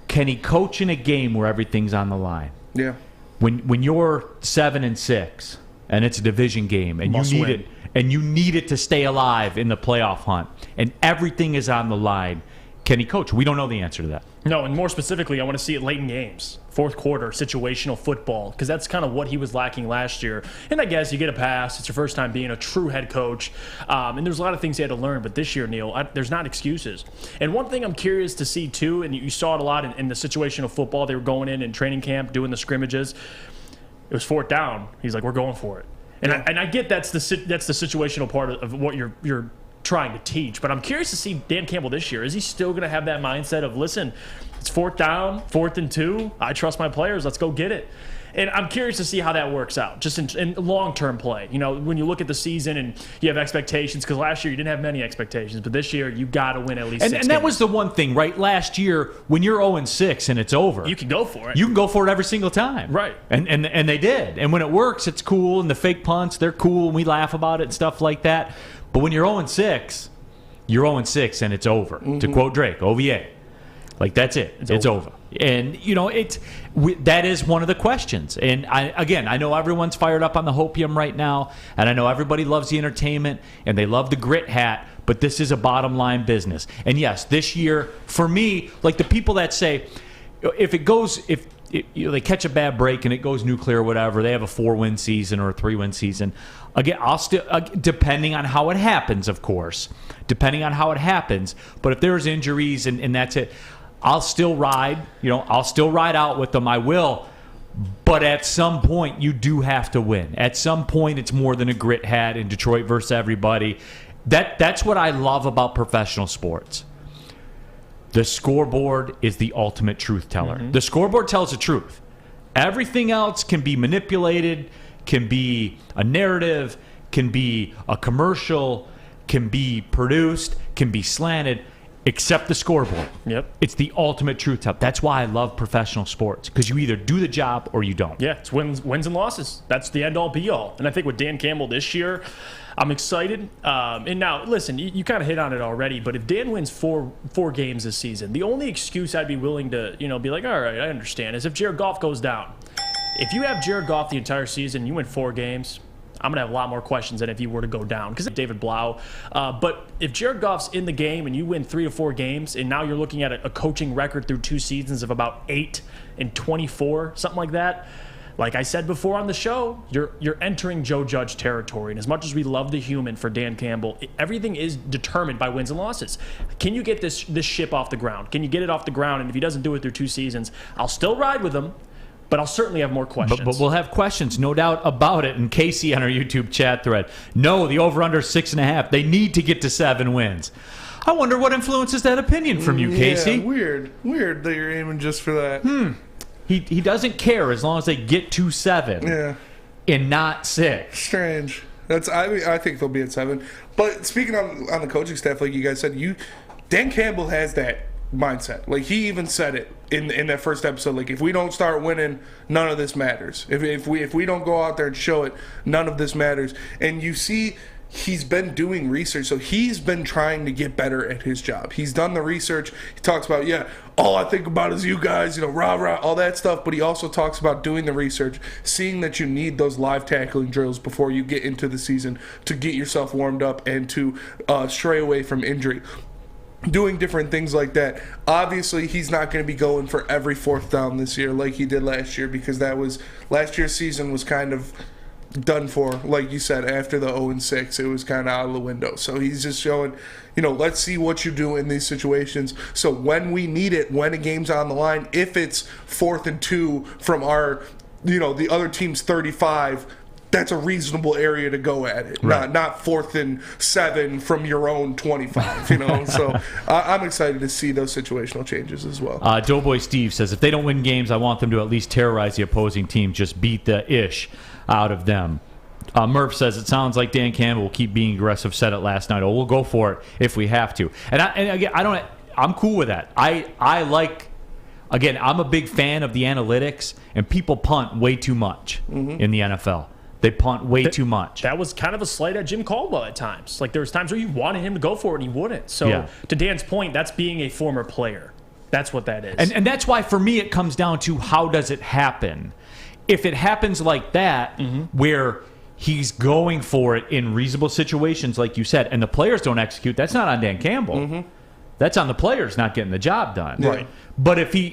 Can he coach in a game where everything's on the line? Yeah. When you're 7-6 and it's a division game and you need it to stay alive in the playoff hunt and everything is on the line, can he coach? We don't know the answer to that. No, and more specifically, I want to see it late in games. Fourth quarter, situational football, because that's kind of what he was lacking last year. And I guess you get a pass. It's your first time being a true head coach. And there's a lot of things he had to learn. But this year, Neal, there's not excuses. And one thing I'm curious to see, too, and you saw it a lot in the situational football. They were going in training camp, doing the scrimmages. It was fourth down. He's like, we're going for it. And I get that's the situational part of what you're trying to teach. But I'm curious to see Dan Campbell this year. Is he still going to have that mindset of, listen, it's fourth down, 4th and 2. I trust my players. Let's go get it. And I'm curious to see how that works out, just in long-term play. You know, when you look at the season and you have expectations, because last year you didn't have many expectations, but this year you got to win at least 6 And that was the one thing, right? Last year, when you're 0-6 and it's over, you can go for it. You can go for it every single time, right? And they did. And when it works, it's cool. And the fake punts, they're cool, and we laugh about it and stuff like that. But when you're 0-6, you're 0-6 and it's over. Mm-hmm. To quote Drake, OVA. Like, that's it. It's over. And, you know, that is one of the questions. And, I know everyone's fired up on the hopium right now, and I know everybody loves the entertainment, and they love the grit hat, but this is a bottom-line business. And, yes, this year, for me, like the people that say, if they catch a bad break and it goes nuclear or whatever, they have a 4-win season or a 3-win season. Again, I'll still, depending on how it happens, of course, but if there's injuries and that's it, I'll still ride. You know, I'll still ride out with them. I will. But at some point, you do have to win. At some point, it's more than a grit hat in Detroit versus everybody. That's what I love about professional sports. The scoreboard is the ultimate truth teller. Mm-hmm. The scoreboard tells the truth. Everything else can be manipulated, can be a narrative, can be a commercial, can be produced, can be slanted, except the scoreboard. Yep. It's the ultimate truth teller. That's why I love professional sports, because you either do the job or you don't. Yeah, it's wins and losses. That's the end-all, be-all. And I think with Dan Campbell this year, I'm excited. And now, listen, you kind of hit on it already, but if Dan wins four games this season, the only excuse I'd be willing to, be like, all right, I understand, is if Jared Goff goes down. If you have Jared Goff the entire season, you win 4 games, I'm going to have a lot more questions than if he were to go down, because David Blau. But if Jared Goff's in the game and you win 3 or 4 games, and now you're looking at a coaching record through 2 seasons of about 8-24, something like that, like I said before on the show, you're entering Joe Judge territory. And as much as we love the human for Dan Campbell, everything is determined by wins and losses. Can you get this ship off the ground? Can you get it off the ground? And if he doesn't do it through 2 seasons, I'll still ride with him. But I'll certainly have more questions. But we'll have questions, no doubt about it. And Casey on our YouTube chat thread, no, the over-under 6.5. They need to get to 7 wins. I wonder what influences that opinion from you, Casey. Yeah, weird that you're aiming just for that. He doesn't care as long as they get to 7. Yeah. And not 6. Strange. I think they'll be at 7. But speaking on the coaching staff, like you guys said, Dan Campbell has that mindset. Like, he even said it in that first episode. Like, if we don't start winning, none of this matters. If we don't go out there and show it, none of this matters. And you see, he's been doing research, so he's been trying to get better at his job. He's done the research. He talks about, all I think about is you guys, rah rah, all that stuff. But he also talks about doing the research, seeing that you need those live tackling drills before you get into the season to get yourself warmed up and to stray away from injury. Doing different things like that. Obviously, he's not going to be going for every 4th down this year like he did last year, because last year's season was kind of done for. Like you said, after the 0-6, it was kind of out of the window. So he's just showing, let's see what you do in these situations. So when we need it, when a game's on the line, if it's 4th and 2 from our, the other team's 35, that's a reasonable area to go at it. Right. Not 4th and 7 from your own 25, So I'm excited to see those situational changes as well. Doughboy Steve says, if they don't win games, I want them to at least terrorize the opposing team, just beat the ish out of them. Murph says, it sounds like Dan Campbell will keep being aggressive, said it last night. We'll go for it if we have to. And again, I'm cool with that. Again, I'm a big fan of the analytics, and people punt way too much in the NFL. They punt way too much. That was kind of a slight at Jim Caldwell at times. Like, there was times where you wanted him to go for it and he wouldn't. So, To Dan's point, that's being a former player. That's what that is. And that's why, for me, it comes down to how does it happen. If it happens like that, where he's going for it in reasonable situations, like you said, and the players don't execute, that's not on Dan Campbell. That's on the players not getting the job done. Right. But if he,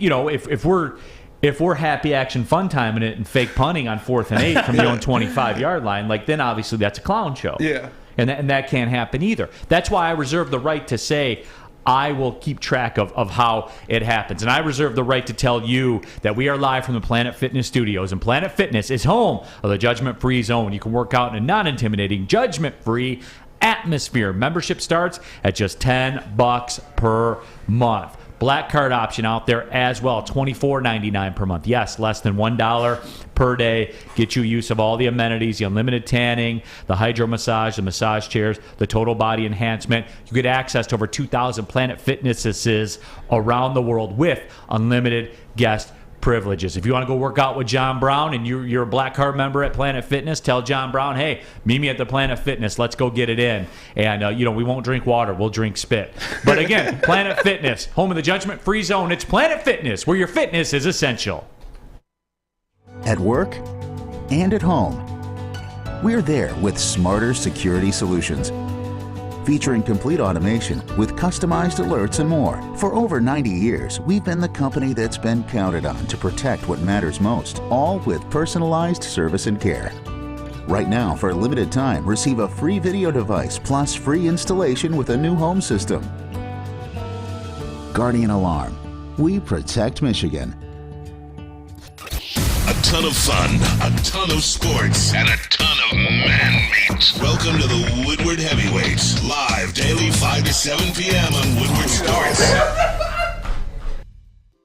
if we're happy action fun timing it and fake punting on 4th and 8 from the own 25-yard line, like then obviously that's a clown show. Yeah. And that can't happen either. That's why I reserve the right to say I will keep track of how it happens. And I reserve the right to tell you that we are live from the Planet Fitness studios. And Planet Fitness is home of the judgment-free zone. You can work out in a non-intimidating, judgment-free atmosphere. Membership starts at just $10 per month. Black card option out there as well, $24.99 per month. Yes, less than $1 per day. Get you use of all the amenities, the unlimited tanning, the hydro massage, the massage chairs, the total body enhancement. You get access to over 2,000 Planet Fitnesses around the world with unlimited guest privileges. If you want to go work out with John Brown and you're a Black Card member at Planet Fitness, tell John Brown, hey, meet me at the Planet Fitness. Let's go get it in. And, we won't drink water. We'll drink spit. But again, Planet Fitness, home of the judgment-free zone. It's Planet Fitness, where your fitness is essential. At work and at home, we're there with smarter security solutions. Featuring complete automation with customized alerts and more. For over 90 years, we've been the company that's been counted on to protect what matters most, all with personalized service and care. Right now, for a limited time, receive a free video device plus free installation with a new home system. Guardian Alarm. We protect Michigan. A ton of fun, a ton of sports, and a ton of man meat. Welcome to the Woodward Heavyweights, live daily 5 to 7 p.m. on Woodward Sports.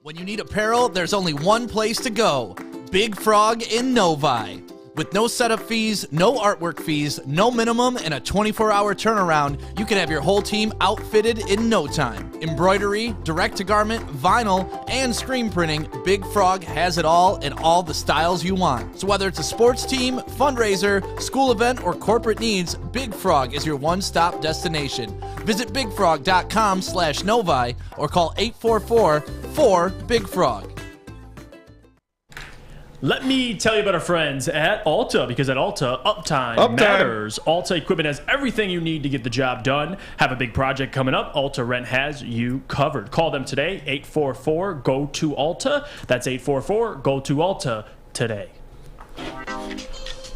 When you need apparel, there's only one place to go. Big Frog in Novi. With no setup fees, no artwork fees, no minimum, and a 24-hour turnaround, you can have your whole team outfitted in no time. Embroidery, direct-to-garment, vinyl, and screen printing, Big Frog has it all in all the styles you want. So whether it's a sports team, fundraiser, school event, or corporate needs, Big Frog is your one-stop destination. Visit bigfrog.com/Novi or call 844-4-BIG-FROG. Let me tell you about our friends at Alta, because at Alta, uptime matters. Alta Equipment has everything you need to get the job done. Have a big project coming up, Alta Rent has you covered. Call them today, 844-GO-TO-ALTA. That's 844-GO-TO-ALTA today.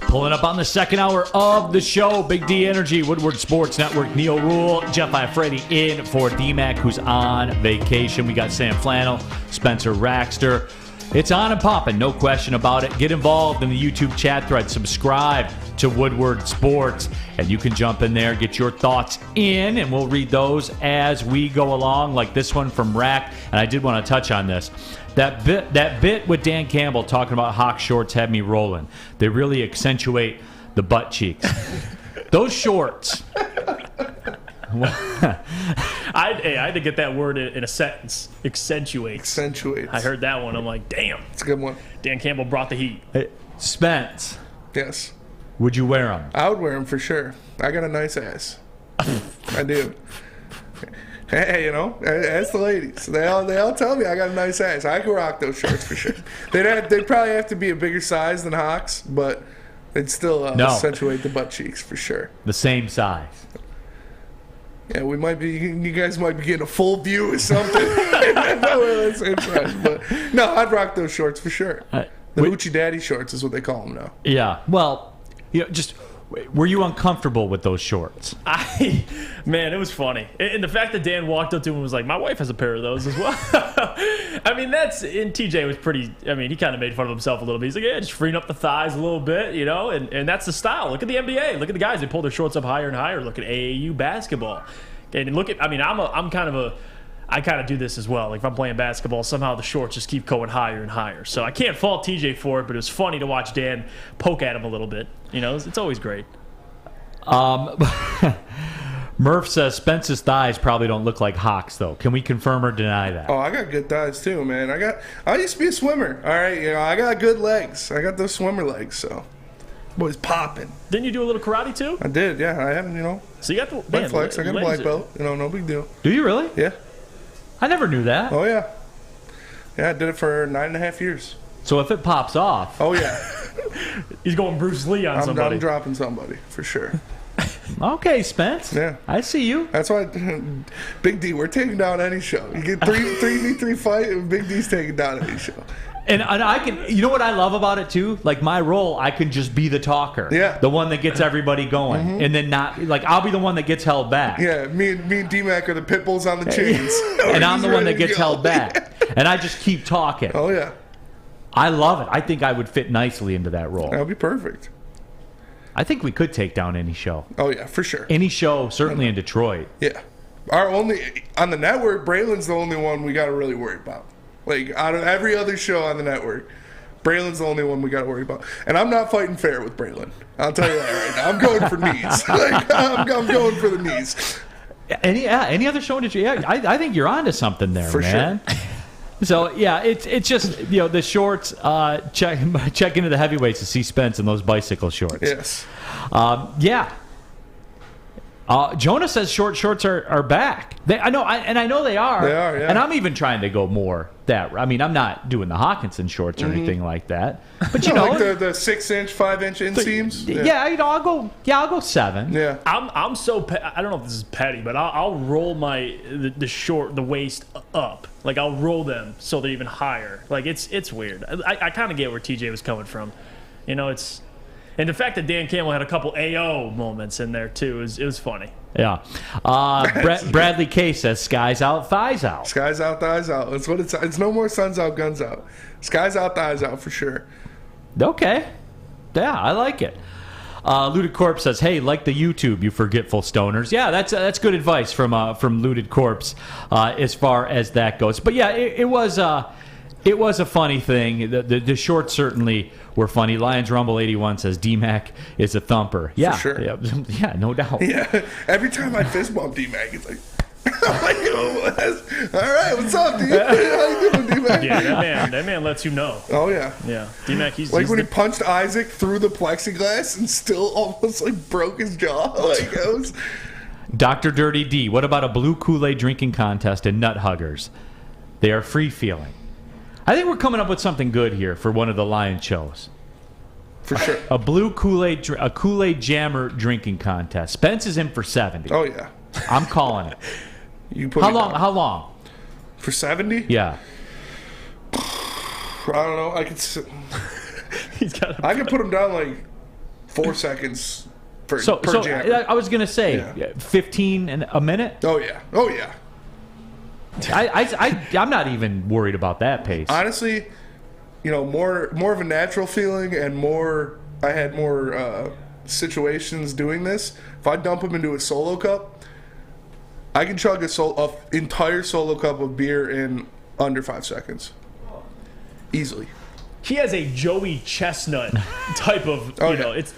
Pulling up on the second hour of the show, Big D Energy, Woodward Sports Network, Neal Ruhl, Jeff Iafrate in for D-Mac, who's on vacation. We got Sam Flannel, Spencer Raxter. It's on and popping, no question about it. Get involved in the YouTube chat thread. Subscribe to Woodward Sports, and you can jump in there, get your thoughts in, and we'll read those as we go along, like this one from Rack. And I did want to touch on this. That bit with Dan Campbell talking about Hawk shorts had me rolling. They really accentuate the butt cheeks. Those shorts. I had to get that word in a sentence. Accentuates. I heard that one. I'm like, damn. It's a good one. Dan Campbell brought the heat. Hey, Spence. Yes. Would you wear them? I would wear them for sure. I got a nice ass. I do. Hey, ask the ladies. They all tell me I got a nice ass. I could rock those shorts for sure. They'd probably have to be a bigger size than Hawks, but it'd still accentuate the butt cheeks for sure. The same size. Yeah, you guys might be getting a full view of something. But no, I'd rock those shorts for sure. The Hoochie Daddy shorts is what they call them now. Yeah, well, were you uncomfortable with those shorts? Man, it was funny. And the fact that Dan walked up to him and was like, my wife has a pair of those as well. I mean, and TJ was pretty, he kind of made fun of himself a little bit. He's like, yeah, just freeing up the thighs a little bit, and that's the style. Look at the NBA. Look at the guys. They pull their shorts up higher and higher. Look at AAU basketball. And look at, I kind of do this as well. Like if I'm playing basketball, somehow the shorts just keep going higher and higher. So I can't fault TJ for it, but it was funny to watch Dan poke at him a little bit. It's always great. Murph says Spence's thighs probably don't look like Hawks, though. Can we confirm or deny that? Oh, I got good thighs too, man. I used to be a swimmer. All right, I got good legs. I got those swimmer legs, so boys popping. Didn't you do a little karate too? I did, yeah. I haven't, So you got the man, flex. I got a black belt. No big deal. Do you really? Yeah. I never knew that. Oh yeah. Yeah, I did it for 9.5 years. So if it pops off. Oh yeah. He's going Bruce Lee on somebody. I'm dropping somebody for sure. Okay, Spence. Yeah. I see you. That's why, Big D, we're taking down any show. You get 3v3 fight, and Big D's taking down any show. And I can, you know what I love about it too? Like my role, I can just be the talker. Yeah. The one that gets everybody going. And then not, like, I'll be the one that gets held back. Yeah, me and D-Mac are the pit bulls on the chains. And I'm the one that gets held back. And I just keep talking. Oh, yeah. I love it. I think I would fit nicely into that role. That would be perfect. I think we could take down any show. Oh, yeah, for sure. Any show, certainly in Detroit. Yeah. On the network, Braylon's the only one we got to really worry about. Like, out of every other show on the network, Braylon's the only one we got to worry about. And I'm not fighting fair with Braylon. I'll tell you that right now. I'm going for knees. I'm going for the knees. Any other show in Detroit? Yeah, I think you're onto something there, for man. Sure. So, yeah, it's just, the shorts, check into the heavyweights to see Spence in those bicycle shorts. Yes. Yeah. Jonah says short shorts are back. I know they are. They are, yeah. And I'm even trying to go more that. I mean, I'm not doing the Hawkinson shorts or anything like that. But you know, like the 6-inch, 5-inch inseams. Yeah, I'll go 7. Yeah. I'm so I don't know if this is petty, but I'll roll the waist up. Like I'll roll them so they're even higher. Like it's weird. I kind of get where TJ was coming from. You know, it's. And the fact that Dan Campbell had a couple AO moments in there, too, it was funny. Yeah. Bradley K says, skies out, thighs out. Skies out, thighs out. That's what it's no more suns out, guns out. Skies out, thighs out for sure. Okay. Yeah, I like it. Looted Corpse says, hey, like the YouTube, you forgetful stoners. Yeah, that's good advice from Looted Corpse as far as that goes. But, yeah, it was a funny thing. The shorts certainly were funny. Lions Rumble 81 says D-Mac is a thumper. Yeah, for sure. Yeah, no doubt. Yeah, every time I fist bump D-Mac, it's like, I'm like, oh, all right, what's up, D? How you doing, D-Mac? Yeah, that man lets you know. Oh yeah, yeah. D-Mac, he's when he punched Isaac through the plexiglass and still almost like broke his jaw. Like it was. Dr. Dirty D, what about a blue Kool-Aid drinking contest and nut huggers? They are free feeling. I think we're coming up with something good here for one of the Lion shows. For sure. A blue Kool-Aid, a Kool-Aid jammer drinking contest. Spence is in for 70. Oh yeah. I'm calling it. You put How long? For 70? Yeah. I don't know. I could. I could put him down like 4 seconds per jammer. I was gonna say 15 a minute. Oh yeah. Oh yeah. I'm not even worried about that pace. Honestly, more of a natural feeling and I had more situations doing this. If I dump him into a solo cup, I can chug a entire solo cup of beer in under 5 seconds. Easily. He has a Joey Chestnut type of,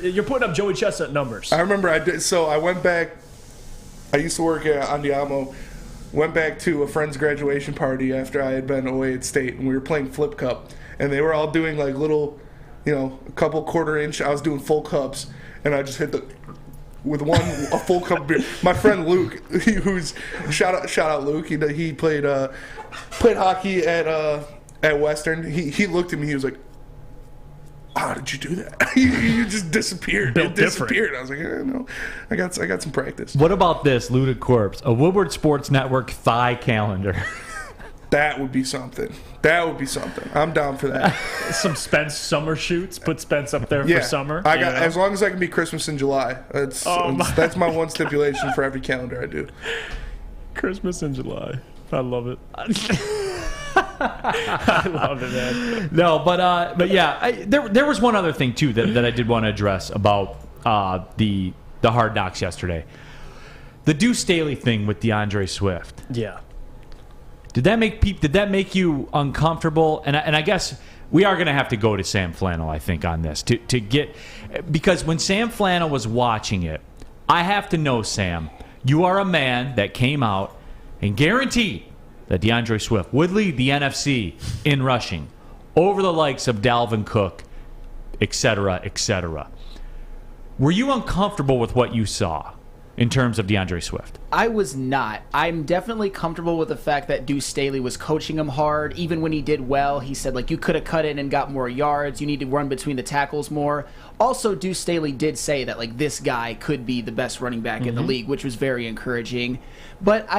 you're putting up Joey Chestnut numbers. I remember I went back, I used to work at Andiamo. Went back to a friend's graduation party after I had been away at state, and we were playing Flip Cup, and they were all doing like little, a couple 1/4 inch. I was doing full cups, and I just hit with a full cup of beer. My friend Luke, who's shout out Luke. He played hockey at Western. He looked at me. He was like, how did you do that? you just disappeared. Built different. I was like, no, I got some practice. What about this, Looted Corpse? A Woodward Sports Network thigh calendar. That would be something. I'm down for that. Some Spence summer shoots. Put Spence up there for summer. I got as long as I can be Christmas in July. That's my one stipulation for every calendar I do. Christmas in July. I love it. I love it, man. No, but yeah, there was one other thing too that I did want to address about the Hard Knocks yesterday. The Duce Staley thing with DeAndre Swift. Yeah. Did that make you uncomfortable? And I guess we are going to have to go to Sam Flannel, I think, on this to get, because when Sam Flannel was watching it, I have to know, Sam, you are a man that came out and guaranteed that DeAndre Swift would lead the NFC in rushing over the likes of Dalvin Cook, et cetera, et cetera. Were you uncomfortable with what you saw? in terms of DeAndre Swift? I was not. I'm definitely comfortable with the fact that Duce Staley was coaching him hard. Even when he did well, he said, like, you could have cut in and got more yards. You need to run between the tackles more. Also, Duce Staley did say that, like, this guy could be the best running back in the league, which was very encouraging. But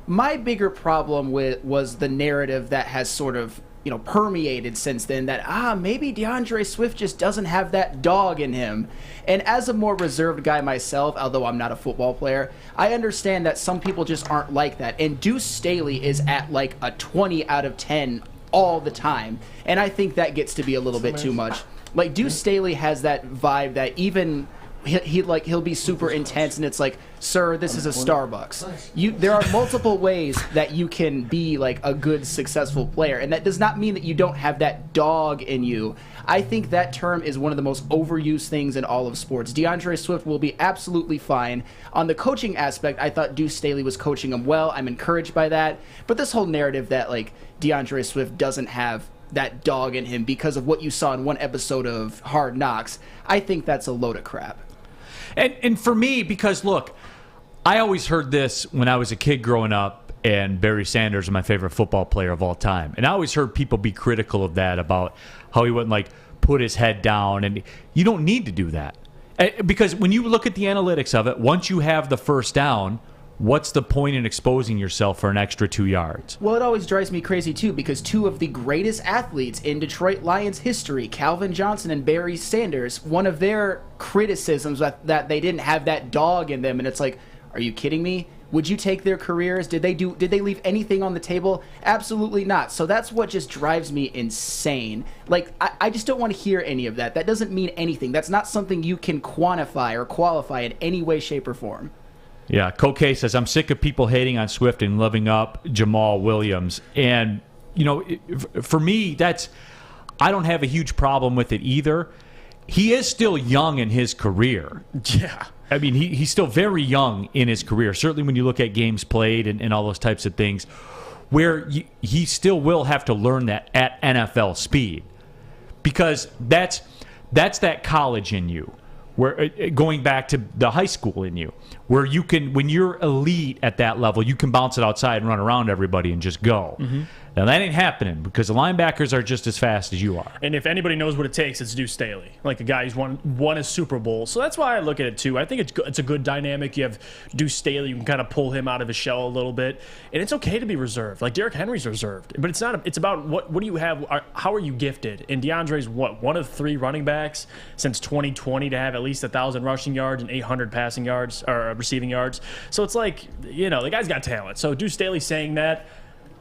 my bigger problem was the narrative that has sort of, permeated since then, that maybe DeAndre Swift just doesn't have that dog in him. And as a more reserved guy myself, although I'm not a football player, I understand that some people just aren't like that. And Duce Staley is at like a 20 out of 10 all the time, and I think that gets to be a little bit too much. Like, Duce Staley has that vibe that even he'll be super intense, and it's like, sir, this is a Starbucks. There are multiple ways that you can be like a good, successful player, and that does not mean that you don't have that dog in you. I think that term is one of the most overused things in all of sports. DeAndre Swift will be absolutely fine. On the coaching aspect, I thought Duce Staley was coaching him well. I'm encouraged by that. But this whole narrative that like DeAndre Swift doesn't have that dog in him because of what you saw in one episode of Hard Knocks, I think that's a load of crap. And for me, because look, I always heard this when I was a kid growing up, and Barry Sanders is my favorite football player of all time. And I always heard people be critical of that, about how he wouldn't like put his head down, and you don't need to do that. Because when you look at the analytics of it, once you have the first down, what's the point in exposing yourself for an extra 2 yards? Well, it always drives me crazy, too, because two of the greatest athletes in Detroit Lions history, Calvin Johnson and Barry Sanders, one of their criticisms that they didn't have that dog in them, and it's like, are you kidding me? Would you take their careers? Did they leave anything on the table? Absolutely not. So that's what just drives me insane. Like, I just don't want to hear any of that. That doesn't mean anything. That's not something you can quantify or qualify in any way, shape, or form. Yeah, Coque says, I'm sick of people hating on Swift and loving up Jamal Williams. And, for me, I don't have a huge problem with it either. He is still young in his career. Yeah. I mean, he's still very young in his career, certainly when you look at games played and all those types of things, where he still will have to learn that at NFL speed. Because that's that college in you. Where going back to the high school in you, where you can, when you're elite at that level, you can bounce it outside and run around everybody and just go. Mm-hmm. Now, that ain't happening because the linebackers are just as fast as you are. And if anybody knows what it takes, it's Duce Staley, like a guy who's won a Super Bowl. So that's why I look at it, too. I think it's a good dynamic. You have Duce Staley. You can kind of pull him out of his shell a little bit. And it's okay to be reserved. Like, Derrick Henry's reserved. But it's not. It's about what do you have? How are you gifted? And DeAndre's, one of 3 running backs since 2020 to have at least 1,000 rushing yards and 800 passing yards or receiving yards. So it's like, the guy's got talent. So Duce Staley saying that,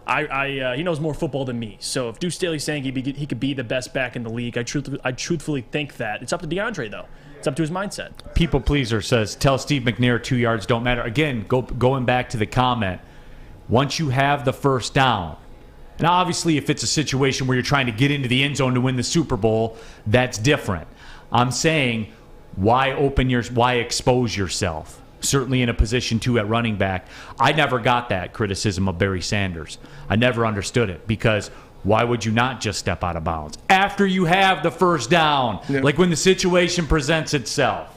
he knows more football than me. So if Duce Staley's saying he could be the best back in the league, I truthfully think that. It's up to DeAndre, though. It's up to his mindset. People Pleaser says, tell Steve McNair 2 yards don't matter. Again, going back to the comment, once you have the first down, and obviously if it's a situation where you're trying to get into the end zone to win the Super Bowl, that's different. I'm saying, why expose yourself? Certainly in a position 2 at running back. I never got that criticism of Barry Sanders. I never understood it, because why would you not just step out of bounds after you have the first down? Yeah. Like when the situation presents itself.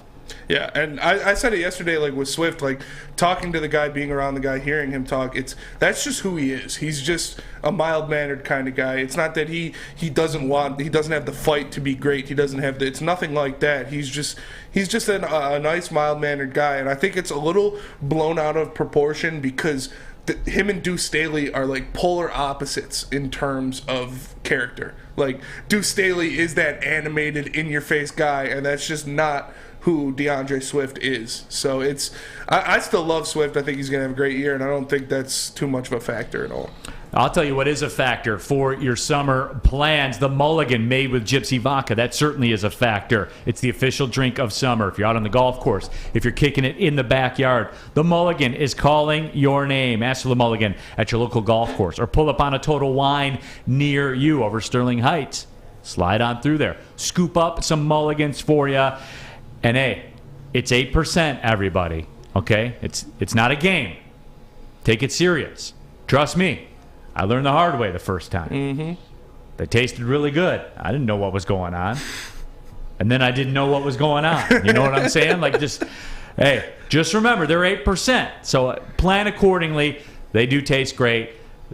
Yeah, and I said it yesterday, like with Swift, like talking to the guy, being around the guy, hearing him talk, that's just who he is. He's just a mild-mannered kind of guy. It's not that he doesn't have the fight to be great. He doesn't have it's nothing like that. He's just a nice, mild-mannered guy, and I think it's a little blown out of proportion because him and Duce Staley are like polar opposites in terms of character. Like, Duce Staley is that animated, in-your-face guy, and that's just not who DeAndre Swift is. So I still love Swift. I think he's going to have a great year, and I don't think that's too much of a factor at all. I'll tell you what is a factor for your summer plans. The mulligan made with Gypsy Vodka. That certainly is a factor. It's the official drink of summer. If you're out on the golf course, if you're kicking it in the backyard, the mulligan is calling your name. Ask for the mulligan at your local golf course or pull up on a Total Wine near you over Sterling Heights. Slide on through there. Scoop up some mulligans for you. And hey, it's 8%, everybody. Okay? It's not a game. Take it serious. Trust me. I learned the hard way the first time. Mm-hmm. They tasted really good. I didn't know what was going on. And then I didn't know what was going on. You know what I'm saying? Like, just Hey, just remember, they're 8%. So plan accordingly. They do taste great,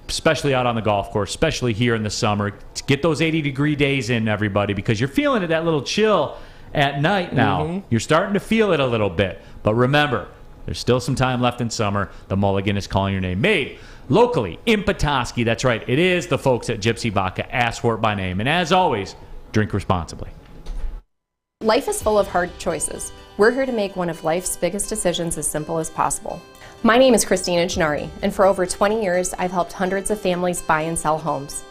especially out on the golf course, especially here in the summer. Get those 80-degree days in, everybody, because you're feeling it, that little chill at night now. Mm-hmm. You're starting to feel it a little bit. But remember, there's still some time left in summer. The Mulligan is calling your name. Made locally in Petoskey. That's right. It is the folks at Gypsy Vodka. Ask for it by name. And as always, drink responsibly. Life is full of hard choices. We're here to make one of life's biggest decisions as simple as possible. My name is Christina Gennari, and for over 20 years, I've helped hundreds of families buy and sell homes.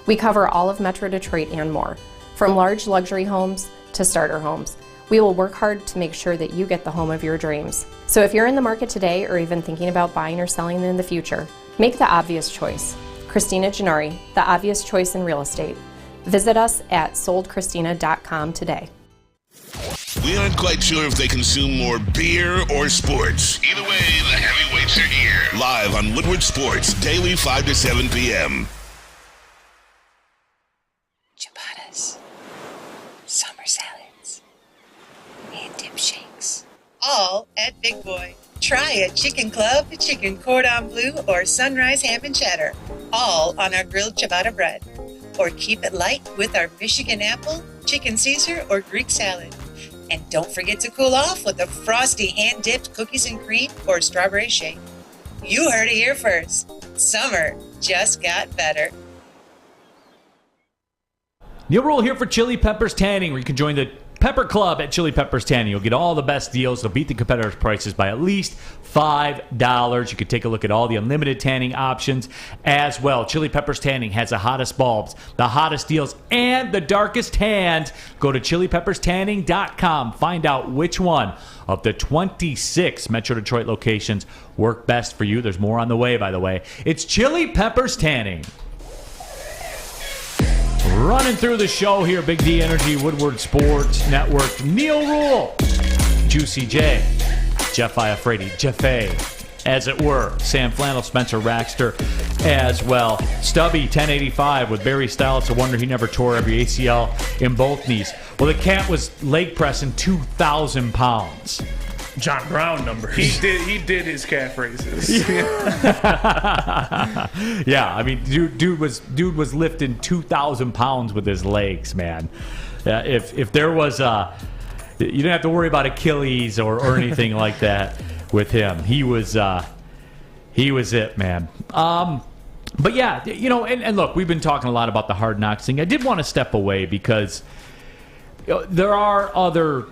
We cover all of Metro Detroit and more, from large luxury homes to starter homes. We will work hard to make sure that you get the home of your dreams. So if you're in the market today or even thinking about buying or selling in the future, make the obvious choice. Christina Gennari, the obvious choice in real estate. Visit us at soldchristina.com today. We aren't quite sure if they consume more beer or sports. Either way, the heavyweights are here. Live on Woodward Sports, daily 5 to 7 p.m. Ciabattas, summer salads, and dip shakes. All at Big Boy. Try a chicken club, chicken cordon bleu, or sunrise ham and cheddar. All on our grilled ciabatta bread. Or keep it light with our Michigan apple, chicken Caesar, or Greek salad. And don't forget to cool off with a frosty hand-dipped cookies and cream or strawberry shake. You heard it here first. Summer just got better. Neal Ruhl here for Chili Peppers Tanning, where you can join the Pepper Club at Chili Peppers Tanning. You'll get all the best deals. They'll beat the competitors' prices by at least $5. You can take a look at all the unlimited tanning options as well. Chili Peppers Tanning has the hottest bulbs, the hottest deals, and the darkest tans. Go to chilipepperstanning.com. Find out which one of the 26 Metro Detroit locations work best for you. There's more on the way, by the way. It's Chili Peppers Tanning. Running through the show here, Big D Energy, Woodward Sports Network, Neal Ruhl, Juicy J, Jeff Iafrate, Jeff A, as it were, Sam Flannel, Spencer Raxter as well. Stubby, 1085 with Barry Style. It's a wonder he never tore every ACL in both knees. Well, the cat was leg pressing 2,000 pounds. John Brown numbers. He did his calf raises. Yeah, I mean, dude was lifting 2,000 pounds with his legs, man. If there was you didn't have to worry about Achilles or anything like that with him. He was it, man. But yeah, you know, and look, we've been talking a lot about the Hard Knocks thing. I did want to step away because there are other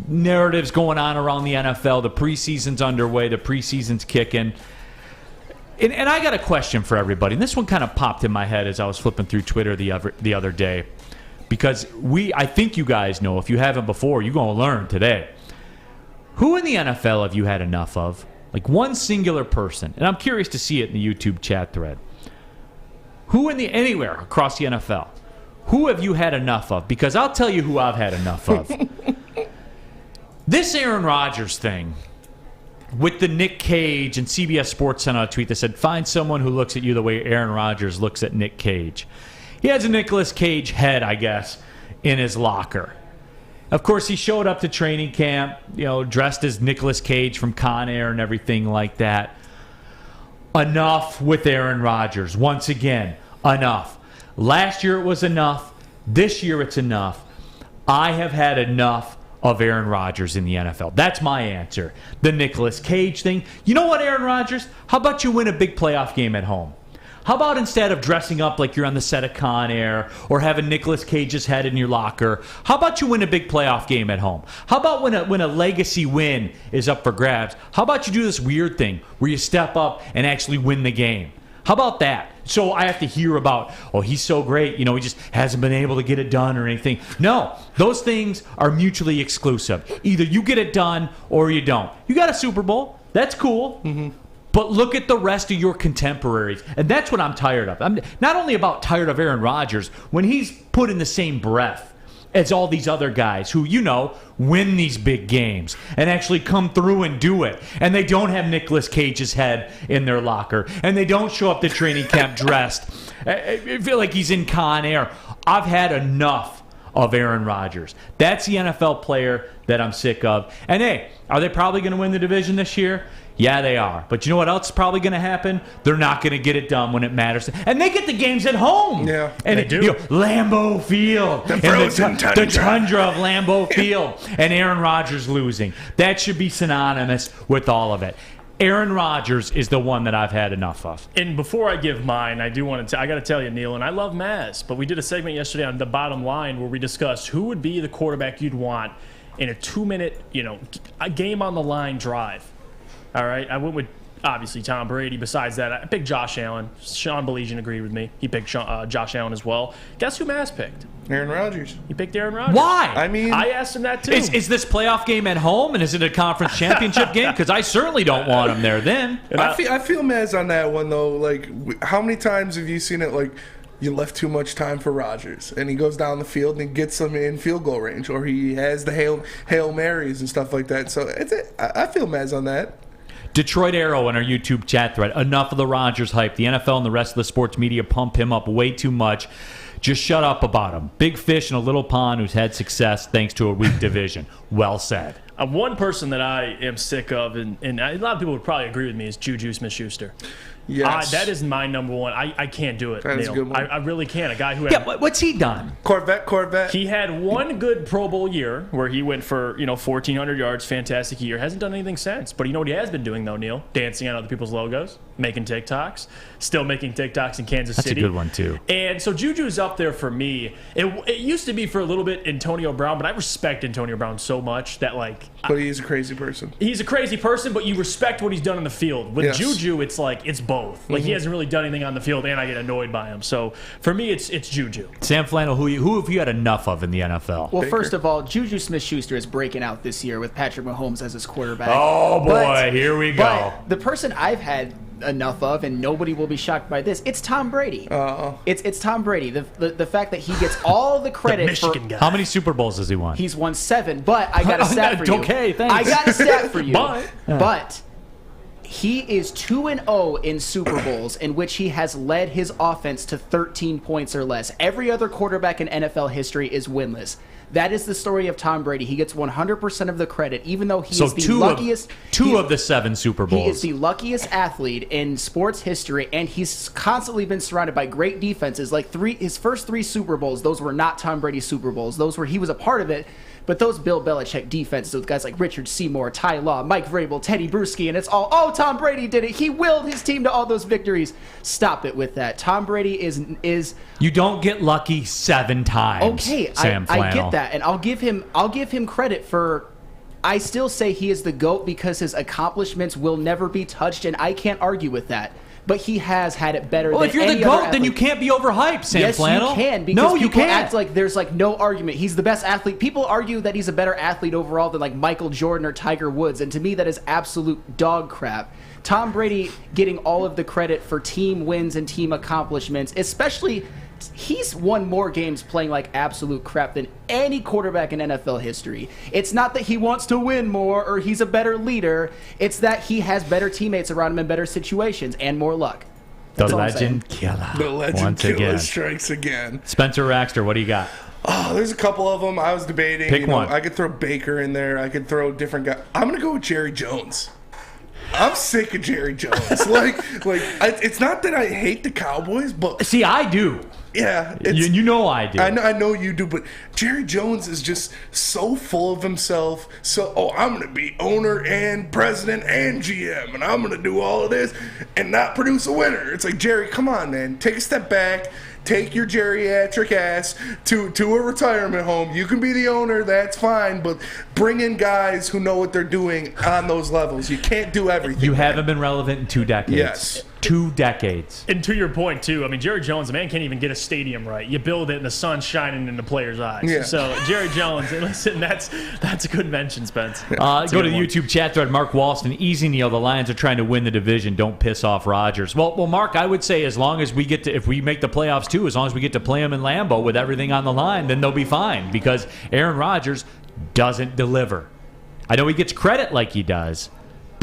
narratives going on around the NFL. The preseason's underway. The preseason's kicking. And I got a question for everybody. And this one kind of popped in my head as I was flipping through Twitter the other day. Because I think you guys know, if you haven't before, you're going to learn today. Who in the NFL have you had enough of? Like one singular person. And I'm curious to see it in the YouTube chat thread. Who anywhere across the NFL? Who have you had enough of? Because I'll tell you who I've had enough of. This Aaron Rodgers thing with the Nick Cage, and CBS Sports sent out a tweet that said, find someone who looks at you the way Aaron Rodgers looks at Nick Cage. He has a Nicolas Cage head, I guess, in his locker. Of course, he showed up to training camp, dressed as Nicolas Cage from Con Air and everything like that. Enough with Aaron Rodgers. Once again, enough. Last year it was enough. This year it's enough. I have had enough of Aaron Rodgers in the NFL. That's my answer. The Nicolas Cage thing. You know what, Aaron Rodgers? How about you win a big playoff game at home? How about instead of dressing up like you're on the set of Con Air or having Nicolas Cage's head in your locker, how about you win a big playoff game at home? How about when a legacy win is up for grabs, how about you do this weird thing where you step up and actually win the game? How about that? So I have to hear about, he's so great, he just hasn't been able to get it done or anything. No, those things are mutually exclusive. Either you get it done or you don't. You got a Super Bowl. That's cool. Mm-hmm. But look at the rest of your contemporaries. And that's what I'm tired of. I'm not only tired of Aaron Rodgers, when he's put in the same breath as all these other guys who, win these big games and actually come through and do it. And they don't have Nicolas Cage's head in their locker. And they don't show up to training camp dressed. I feel like he's in Con Air. I've had enough of Aaron Rodgers. That's the NFL player that I'm sick of. And hey, are they probably going to win the division this year? Yeah, they are. But you know what else is probably going to happen? They're not going to get it done when it matters. And they get the games at home. Yeah, and they do. Lambeau Field. The frozen tundra. The tundra of Lambeau Field. And Aaron Rodgers losing. That should be synonymous with all of it. Aaron Rodgers is the one that I've had enough of. And before I give mine, I do want to. I got to tell you, Neal, and I love Maz, but we did a segment yesterday on The Bottom Line where we discussed who would be the quarterback you'd want in a 2-minute, a game on the line drive. All right, I went with obviously Tom Brady. Besides that, I picked Josh Allen. Sean Belizean agreed with me. He picked Josh Allen as well. Guess who Maz picked? Aaron Rodgers. He picked Aaron Rodgers. Why? I mean, I asked him that too. Is this playoff game at home, and is it a conference championship game? Because I certainly don't want him there then. I feel Maz on that one, though. Like, how many times have you seen it, like, you left too much time for Rodgers, and he goes down the field and gets them in field goal range, or he has the Hail Marys and stuff like that. So I feel Maz on that. Detroit Arrow in our YouTube chat thread. Enough of the Rodgers hype. The NFL and the rest of the sports media pump him up way too much. Just shut up about him. Big fish in a little pond who's had success thanks to a weak division. Well said. One person that I am sick of, and a lot of people would probably agree with me, is Juju Smith-Schuster. Yes. That is my number one. I can't do it, That is Neal. a good one. I really can't. A guy who had what's he done? Corvette. He had one good Pro Bowl year where he went for 1,400 yards, fantastic year. Hasn't done anything since. But you know what he has been doing though, Neal? Dancing on other people's logos, making TikToks, still making TikToks in Kansas City. That's a good one too. And so Juju's up there for me. It used to be for a little bit Antonio Brown, but I respect Antonio Brown so much that But he's a crazy person. He's a crazy person, but you respect what he's done on the field. With Yes. Juju, it's both. Like he hasn't really done anything on the field, and I get annoyed by him. So for me, it's Juju. Sam Flannel, who have you had enough of in the NFL? Well, first of all, Juju Smith-Schuster is breaking out this year with Patrick Mahomes as his quarterback. Oh, boy, here we go. But the person I've had enough of, and nobody will be shocked by this, it's Tom Brady. It's Tom Brady. The fact that he gets all the credit Michigan guy. How many Super Bowls has he won? He's won 7, but I got a stat for you. Okay, thanks. I got a stat for you. But he is 2-0 in Super Bowls in which he has led his offense to 13 points or less. Every other quarterback in NFL history is winless. That is the story of Tom Brady. He gets 100% of the credit, even though he is the luckiest. Two of the 7 Super Bowls. He is the luckiest athlete in sports history, and he's constantly been surrounded by great defenses. Like his first 3 Super Bowls, those were not Tom Brady's Super Bowls. Those were he was a part of it. But those Bill Belichick defenses with guys like Richard Seymour, Ty Law, Mike Vrabel, Teddy Bruschi, and it's all, Tom Brady did it. He willed his team to all those victories. Stop it with that. Tom Brady is You don't get lucky 7 times. Okay, Sam I Flannel. get that, and I'll give him credit for. I still say he is the GOAT because his accomplishments will never be touched, and I can't argue with that. But he has had it better. Well, than if you're any the other GOAT, then you can't be overhyped, Sam yes, Flannel. Yes, you can. Because no, you people can't. act like there's no argument. He's the best athlete. People argue that he's a better athlete overall than Michael Jordan or Tiger Woods, and to me that is absolute dog crap. Tom Brady getting all of the credit for team wins and team accomplishments, especially. He's won more games playing like absolute crap than any quarterback in NFL history. It's not that he wants to win more or he's a better leader. It's that he has better teammates around him in better situations and more luck. The legend killer. The legend once killer again. strikes again. Spencer Raxter, what do you got? Oh, there's a couple of them. I was debating. Pick one. I could throw Baker in there. I could throw different guys. I'm going to go with Jerry Jones. I'm sick of Jerry Jones. It's not that I hate the Cowboys, but see, I do. Yeah, you know I do. I know you do, but Jerry Jones is just so full of himself. So, I'm going to be owner and president and GM, and I'm going to do all of this and not produce a winner. It's like, Jerry, come on, man. Take a step back. Take your geriatric ass to a retirement home. You can be the owner, that's fine, but bring in guys who know what they're doing on those levels. You can't do everything. You haven't been relevant in 2 decades. Yes. 2 decades. And to your point, too, I mean, Jerry Jones, the man can't even get a stadium right. You build it and the sun's shining in the players' eyes. Yeah. So, Jerry Jones, listen, that's a good mention, Spence. Go to the YouTube chat thread. Mark Walston, easy, Neal. The Lions are trying to win the division. Don't piss off Rodgers. Well, Mark, I would say as long as we if we make the playoffs, too, as long as we get to play them in Lambeau with everything on the line, then they'll be fine because Aaron Rodgers doesn't deliver. I know he gets credit like he does,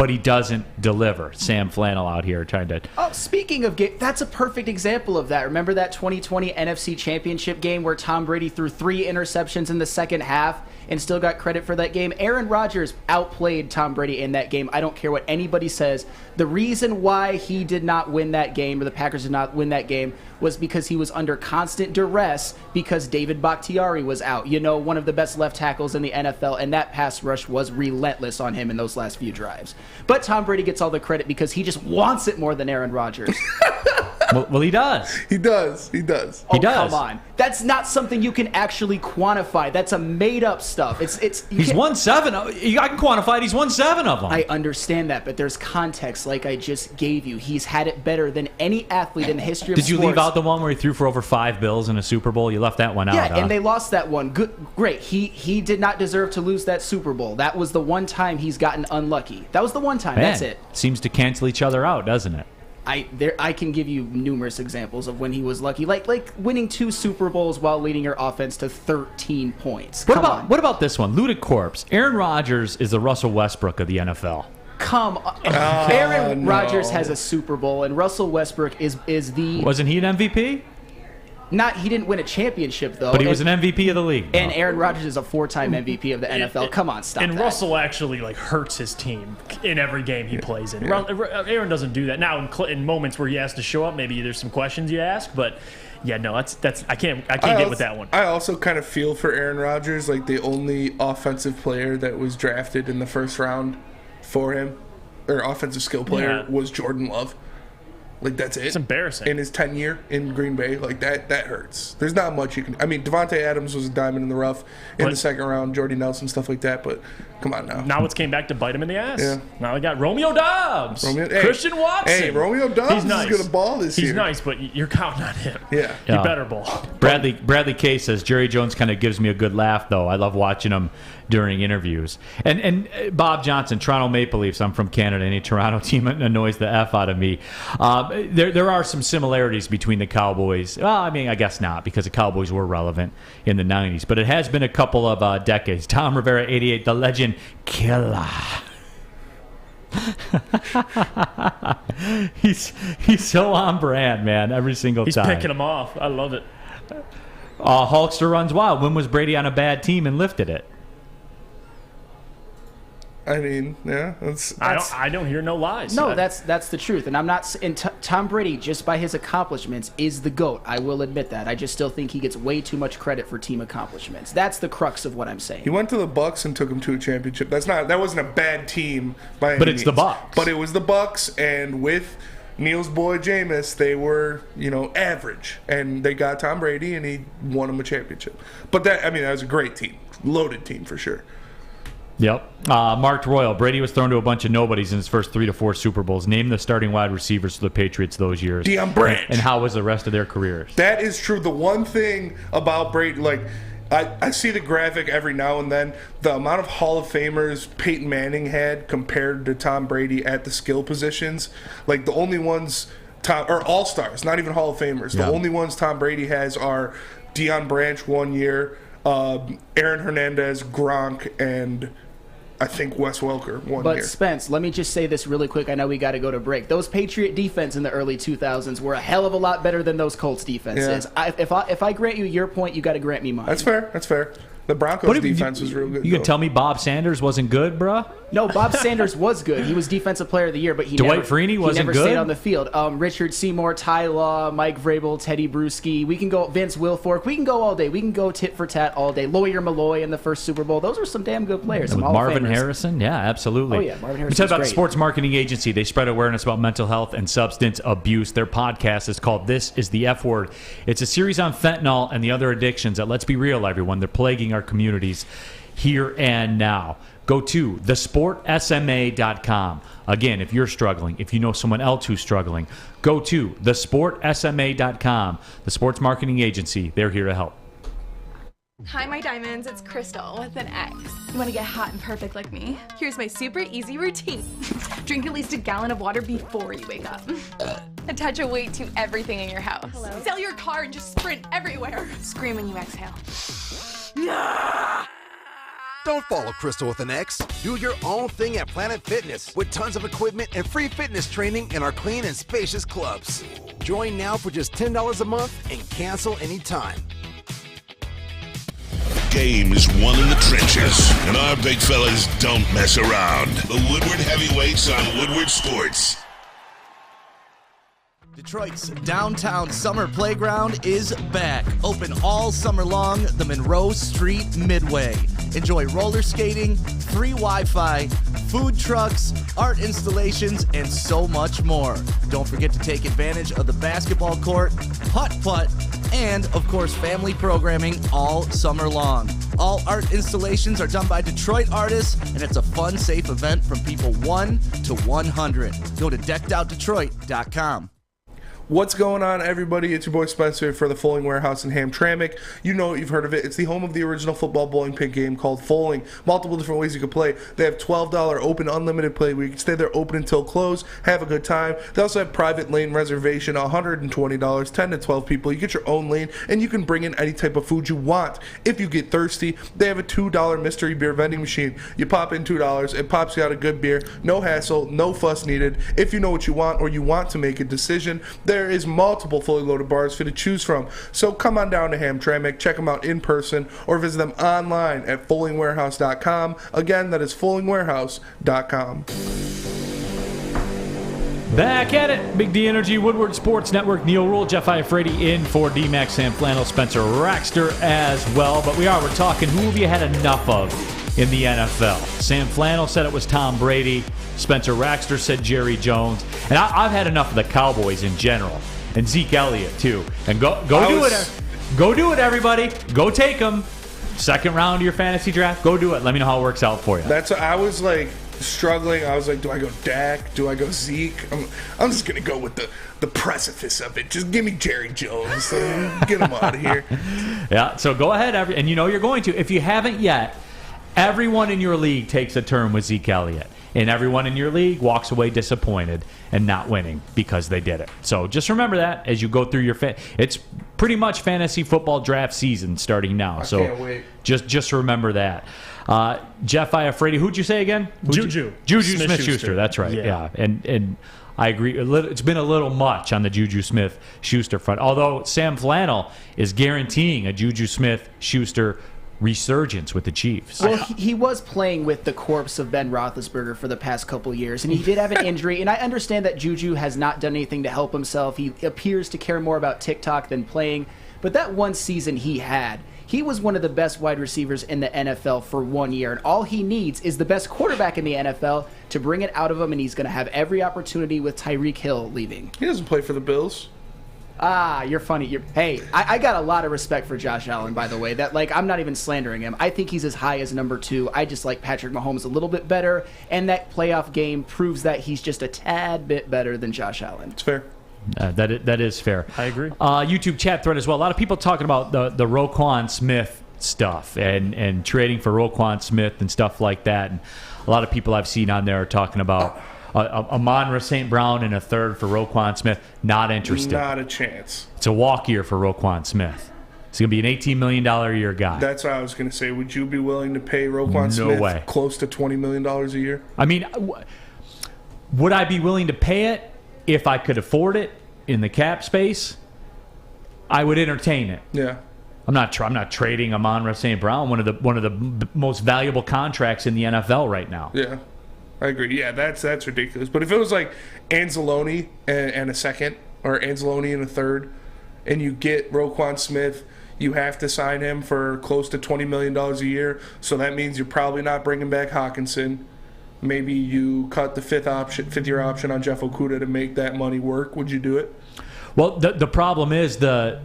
but he doesn't deliver. Sam Flannel out here trying to... Oh, speaking of game, that's a perfect example of that. Remember that 2020 NFC Championship game where Tom Brady threw 3 interceptions in the second half and still got credit for that game? Aaron Rodgers outplayed Tom Brady in that game. I don't care what anybody says. The reason why he did not win that game, or the Packers did not win that game, was because he was under constant duress because David Bakhtiari was out. You know, one of the best left tackles in the NFL, and that pass rush was relentless on him in those last few drives. But Tom Brady gets all the credit because he just wants it more than Aaron Rodgers. Well, he does. He does. He does. Come on. That's not something you can actually quantify. That's a made-up stuff. He's won 7. I can quantify it. He's won 7 of them. I understand that, but there's context like I just gave you. He's had it better than any athlete in the history of sports. Did you leave out the one where he threw for over 5 bills in a Super Bowl? You left that one out, Yeah, huh? and they lost that one. Good, great. He did not deserve to lose that Super Bowl. That was the one time he's gotten unlucky. That was the one time. Man, That's it. Seems to cancel each other out, doesn't it? I can give you numerous examples of when he was lucky, like winning 2 Super Bowls while leading your offense to 13 points. What about this one? Ludicrous. Aaron Rodgers is the Russell Westbrook of the NFL. Come on. Aaron Rodgers has a Super Bowl, and Russell Westbrook is the... Wasn't he an MVP? He didn't win a championship, though. But he was an MVP of the league. And Aaron Rodgers is a 4-time MVP of the NFL. Come on, stop and that. Russell actually hurts his team in every game he plays in. Aaron doesn't do that. Now, in moments where he has to show up, maybe there's some questions you ask, but yeah, no, that's I can't get with that one. I also kind of feel for Aaron Rodgers, like the only offensive player that was drafted in the first round for him, or offensive skill player, was Jordan Love. Like, that's it. It's embarrassing. In his tenure in Green Bay, like, that hurts. There's not much you can... I mean, Devontae Adams was a diamond in the rough in the second round, Jordy Nelson, stuff like that, but come on now. Now it's came back to bite him in the ass. Yeah. Now we got Romeo Doubs. Christian Watson. Hey, Romeo Doubs He's nice. is going to ball this year. He's nice, but you're counting on him. Yeah. He better ball. Bradley K says, Jerry Jones kind of gives me a good laugh, though. I love watching him during interviews. And Bob Johnson, Toronto Maple Leafs. I'm from Canada. Any Toronto team annoys the F out of me. There are some similarities between the Cowboys. Well, I mean, I guess not, because the Cowboys were relevant in the 90s. But it has been a couple of decades. Tom Rivera, 88, the legend killer. He's so on brand, man, every single time. He's picking them off. I love it. Hulkster runs wild. When was Brady on a bad team and lifted it? I mean, yeah, I don't hear no lies. No, that's the truth, and I'm not. And Tom Brady, just by his accomplishments, is the GOAT. I will admit that. I just still think he gets way too much credit for team accomplishments. That's the crux of what I'm saying. He went to the Bucks and took him to a championship. That wasn't a bad team by any But it's means. the Bucks. But it was the Bucks, and with Neal's boy Jameis, they were, average, and they got Tom Brady, and he won him a championship. But that was a great team, loaded team for sure. Yep. Mark Royal. Brady was thrown to a bunch of nobodies in his first 3 to 4 Super Bowls. Name the starting wide receivers for the Patriots those years. Deion Branch. And how was the rest of their careers? That is true. The one thing about Brady, like, I see the graphic every now and then. The amount of Hall of Famers Peyton Manning had compared to Tom Brady at the skill positions, like the only ones, or All-Stars, not even Hall of Famers. The only ones Tom Brady has are Deion Branch 1 year, Aaron Hernandez, Gronk, and I think Wes Welker 1 year. But Spence, let me just say this really quick. I know we got to go to break. Those Patriot defense in the early 2000s were a hell of a lot better than those Colts defenses. Yeah. If I grant you your point, you got to grant me mine. That's fair. The Broncos defense was real good. You can tell me Bob Sanders wasn't good, bruh? No, Bob Sanders was good. He was Defensive Player of the Year, but he Dwight Freeney wasn't never good? stayed on the field. Richard Seymour, Ty Law, Mike Vrabel, Teddy Bruschi. We can go Vince Wilfork. We can go all day. We can go tit for tat all day. Lawyer Malloy in the first Super Bowl. Those are some damn good players. Some With Hall of Marvin Famers. Harrison? Yeah, absolutely. Oh, yeah, Marvin Harrison. We talk about the great. Sports Marketing Agency. They spread awareness about mental health and substance abuse. Their podcast is called This is the F Word. It's a series on fentanyl and the other addictions that, let's be real, everyone, they're plaguing our communities here and now. Go to thesportsma.com. Again, if you're struggling, if you know someone else who's struggling, go to thesportsma.com. The Sports Marketing Agency, they're here to help. Hi, my diamonds. It's Crystal with an X. You want to get hot and perfect like me? Here's my super easy routine. Drink at least a gallon of water before you wake up. Attach a weight to everything in your house. Hello? Sell your car and just sprint everywhere. Scream when you exhale. Don't follow Crystal with an X. Do your own thing at Planet Fitness with tons of equipment and free fitness training in our clean and spacious clubs. Join now for just $10 a month and cancel anytime. Game is won in the trenches, and our big fellas don't mess around. The Woodward Heavyweights on Woodward Sports. Detroit's downtown summer playground is back. Open all summer long, the Monroe Street Midway. Enjoy roller skating, free Wi-Fi, food trucks, art installations, and so much more. Don't forget to take advantage of the basketball court, putt-putt, and, of course, family programming all summer long. All art installations are done by Detroit artists, and it's a fun, safe event from people 1 to 100. Go to deckedoutdetroit.com. What's going on, everybody? It's your boy Spencer for the Foaling Warehouse in Hamtramck. You know, you've heard of it. It's the home of the original football bowling pin game called Foaling. Multiple different ways you can play. They have $12 open unlimited play where you can stay there open until close, have a good time. They also have private lane reservation, $120, 10 to 12 people. You get your own lane, and you can bring in any type of food you want. If you get thirsty, they have a $2 mystery beer vending machine. You pop in $2, it pops you out a good beer. No hassle, no fuss needed. If you know what you want or you want to make a decision, there is multiple fully loaded bars for you to choose from. So come on down to Hamtramck, check them out in person, or visit them online at foalingwarehouse.com. Again, that is foalingwarehouse.com. Back at it. Big D Energy, Woodward Sports Network, Neal, Ruhl, Jeff Iafrate in for D-Max, Sam Flannel, Spencer Raxter as well. But we're talking who have you had enough of in the NFL? Sam Flannel said it was Tom Brady. Spencer Raxter said Jerry Jones. And I've had enough of the Cowboys in general. And Zeke Elliott, too. And go do it, everybody. Go take them. Second round of your fantasy draft, go do it. Let me know how it works out for you. I was like struggling. I was like, do I go Dak? Do I go Zeke? I'm just going to go with the precipice of it. Just give me Jerry Jones. Get him out of here. Yeah, so go ahead. And you know you're going to. If you haven't yet, everyone in your league takes a turn with Zeke Elliott. And everyone in your league walks away disappointed and not winning because they did it. So just remember that as you go through your it's pretty much fantasy football draft season starting now. I can't wait. Just remember that. Jeff Iafrate, who'd you say again? Juju Smith-Schuster. That's right. Yeah. And I agree. It's been a little much on the Juju Smith-Schuster front. Although Sam Flannel is guaranteeing a Juju Smith-Schuster resurgence with the Chiefs. Well, he was playing with the corpse of Ben Roethlisberger for the past couple years, and he did have an injury, and I understand that Juju has not done anything to help himself. He appears to care more about TikTok than playing, but that one season he was one of the best wide receivers in the NFL for 1 year, and all he needs is the best quarterback in the NFL to bring it out of him, and he's going to have every opportunity with Tyreek Hill leaving. He doesn't play for the Bills. You're funny. I got a lot of respect for Josh Allen, by the way. I'm not even slandering him. I think he's as high as number 2. I just like Patrick Mahomes a little bit better, and that playoff game proves that he's just a tad bit better than Josh Allen. It's fair. That is fair. I agree. YouTube chat thread as well. A lot of people talking about the Roquan Smith stuff and trading for Roquan Smith and stuff like that. And a lot of people I've seen on there are talking about Amon-Ra St.Brown and a third for Roquan Smith. Not interested. Not a chance. It's a walk year for Roquan Smith. He's going to be an $18 million a year guy. That's what I was going to say. Would you be willing to pay Roquan Smith close to $20 million a year? I mean, would I be willing to pay it if I could afford it in the cap space? I would entertain it. Yeah. I'm not trading Amon-Ra St.Brown, one of the most valuable contracts in the NFL right now. Yeah. I agree. Yeah, that's ridiculous. But if it was like Anzalone and a second, or Anzalone and a third, and you get Roquan Smith, you have to sign him for close to $20 million a year. So that means you're probably not bringing back Hawkinson. Maybe you cut the fifth year option on Jeff Okudah to make that money work. Would you do it? Well, the problem is the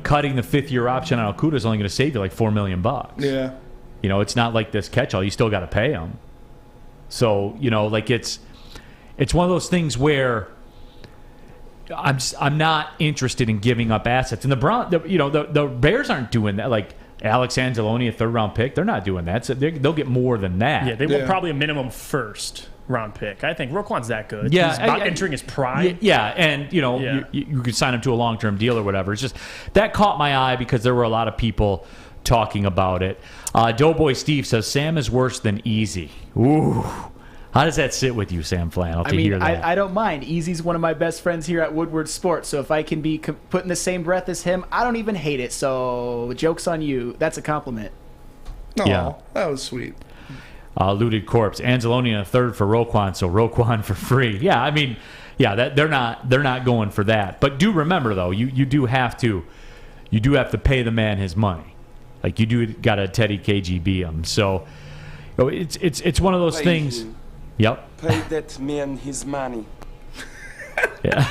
cutting the fifth year option on Okudah is only going to save you like $4 million. Yeah. You know, it's not like this catch-all. You still got to pay him. So, you know, like it's one of those things where I'm not interested in giving up assets. And the Bears aren't doing that. Like Alex Anzalone, a third-round pick, they're not doing that. So they'll get more than that. Yeah, they want probably a minimum first-round pick. I think Roquan's that good. Yeah, he's about entering his prime. Yeah, and you could sign him to a long-term deal or whatever. It's just that caught my eye because there were a lot of people talking about it. Doughboy Steve says Sam is worse than Easy. Ooh. How does that sit with you, Sam Flannel, to hear that? I don't mind. Easy's one of my best friends here at Woodward Sports, so if I can be put in the same breath as him, I don't even hate it. So joke's on you. That's a compliment. No, that was sweet. Looted Corpse. Anzalone in a third for Roquan, so Roquan for free. Yeah, I mean, they're not going for that. But do remember though, you do have to pay the man his money. Like you do got to Teddy KGB him. So it's one of those things. Yep. Pay that man his money. Yeah.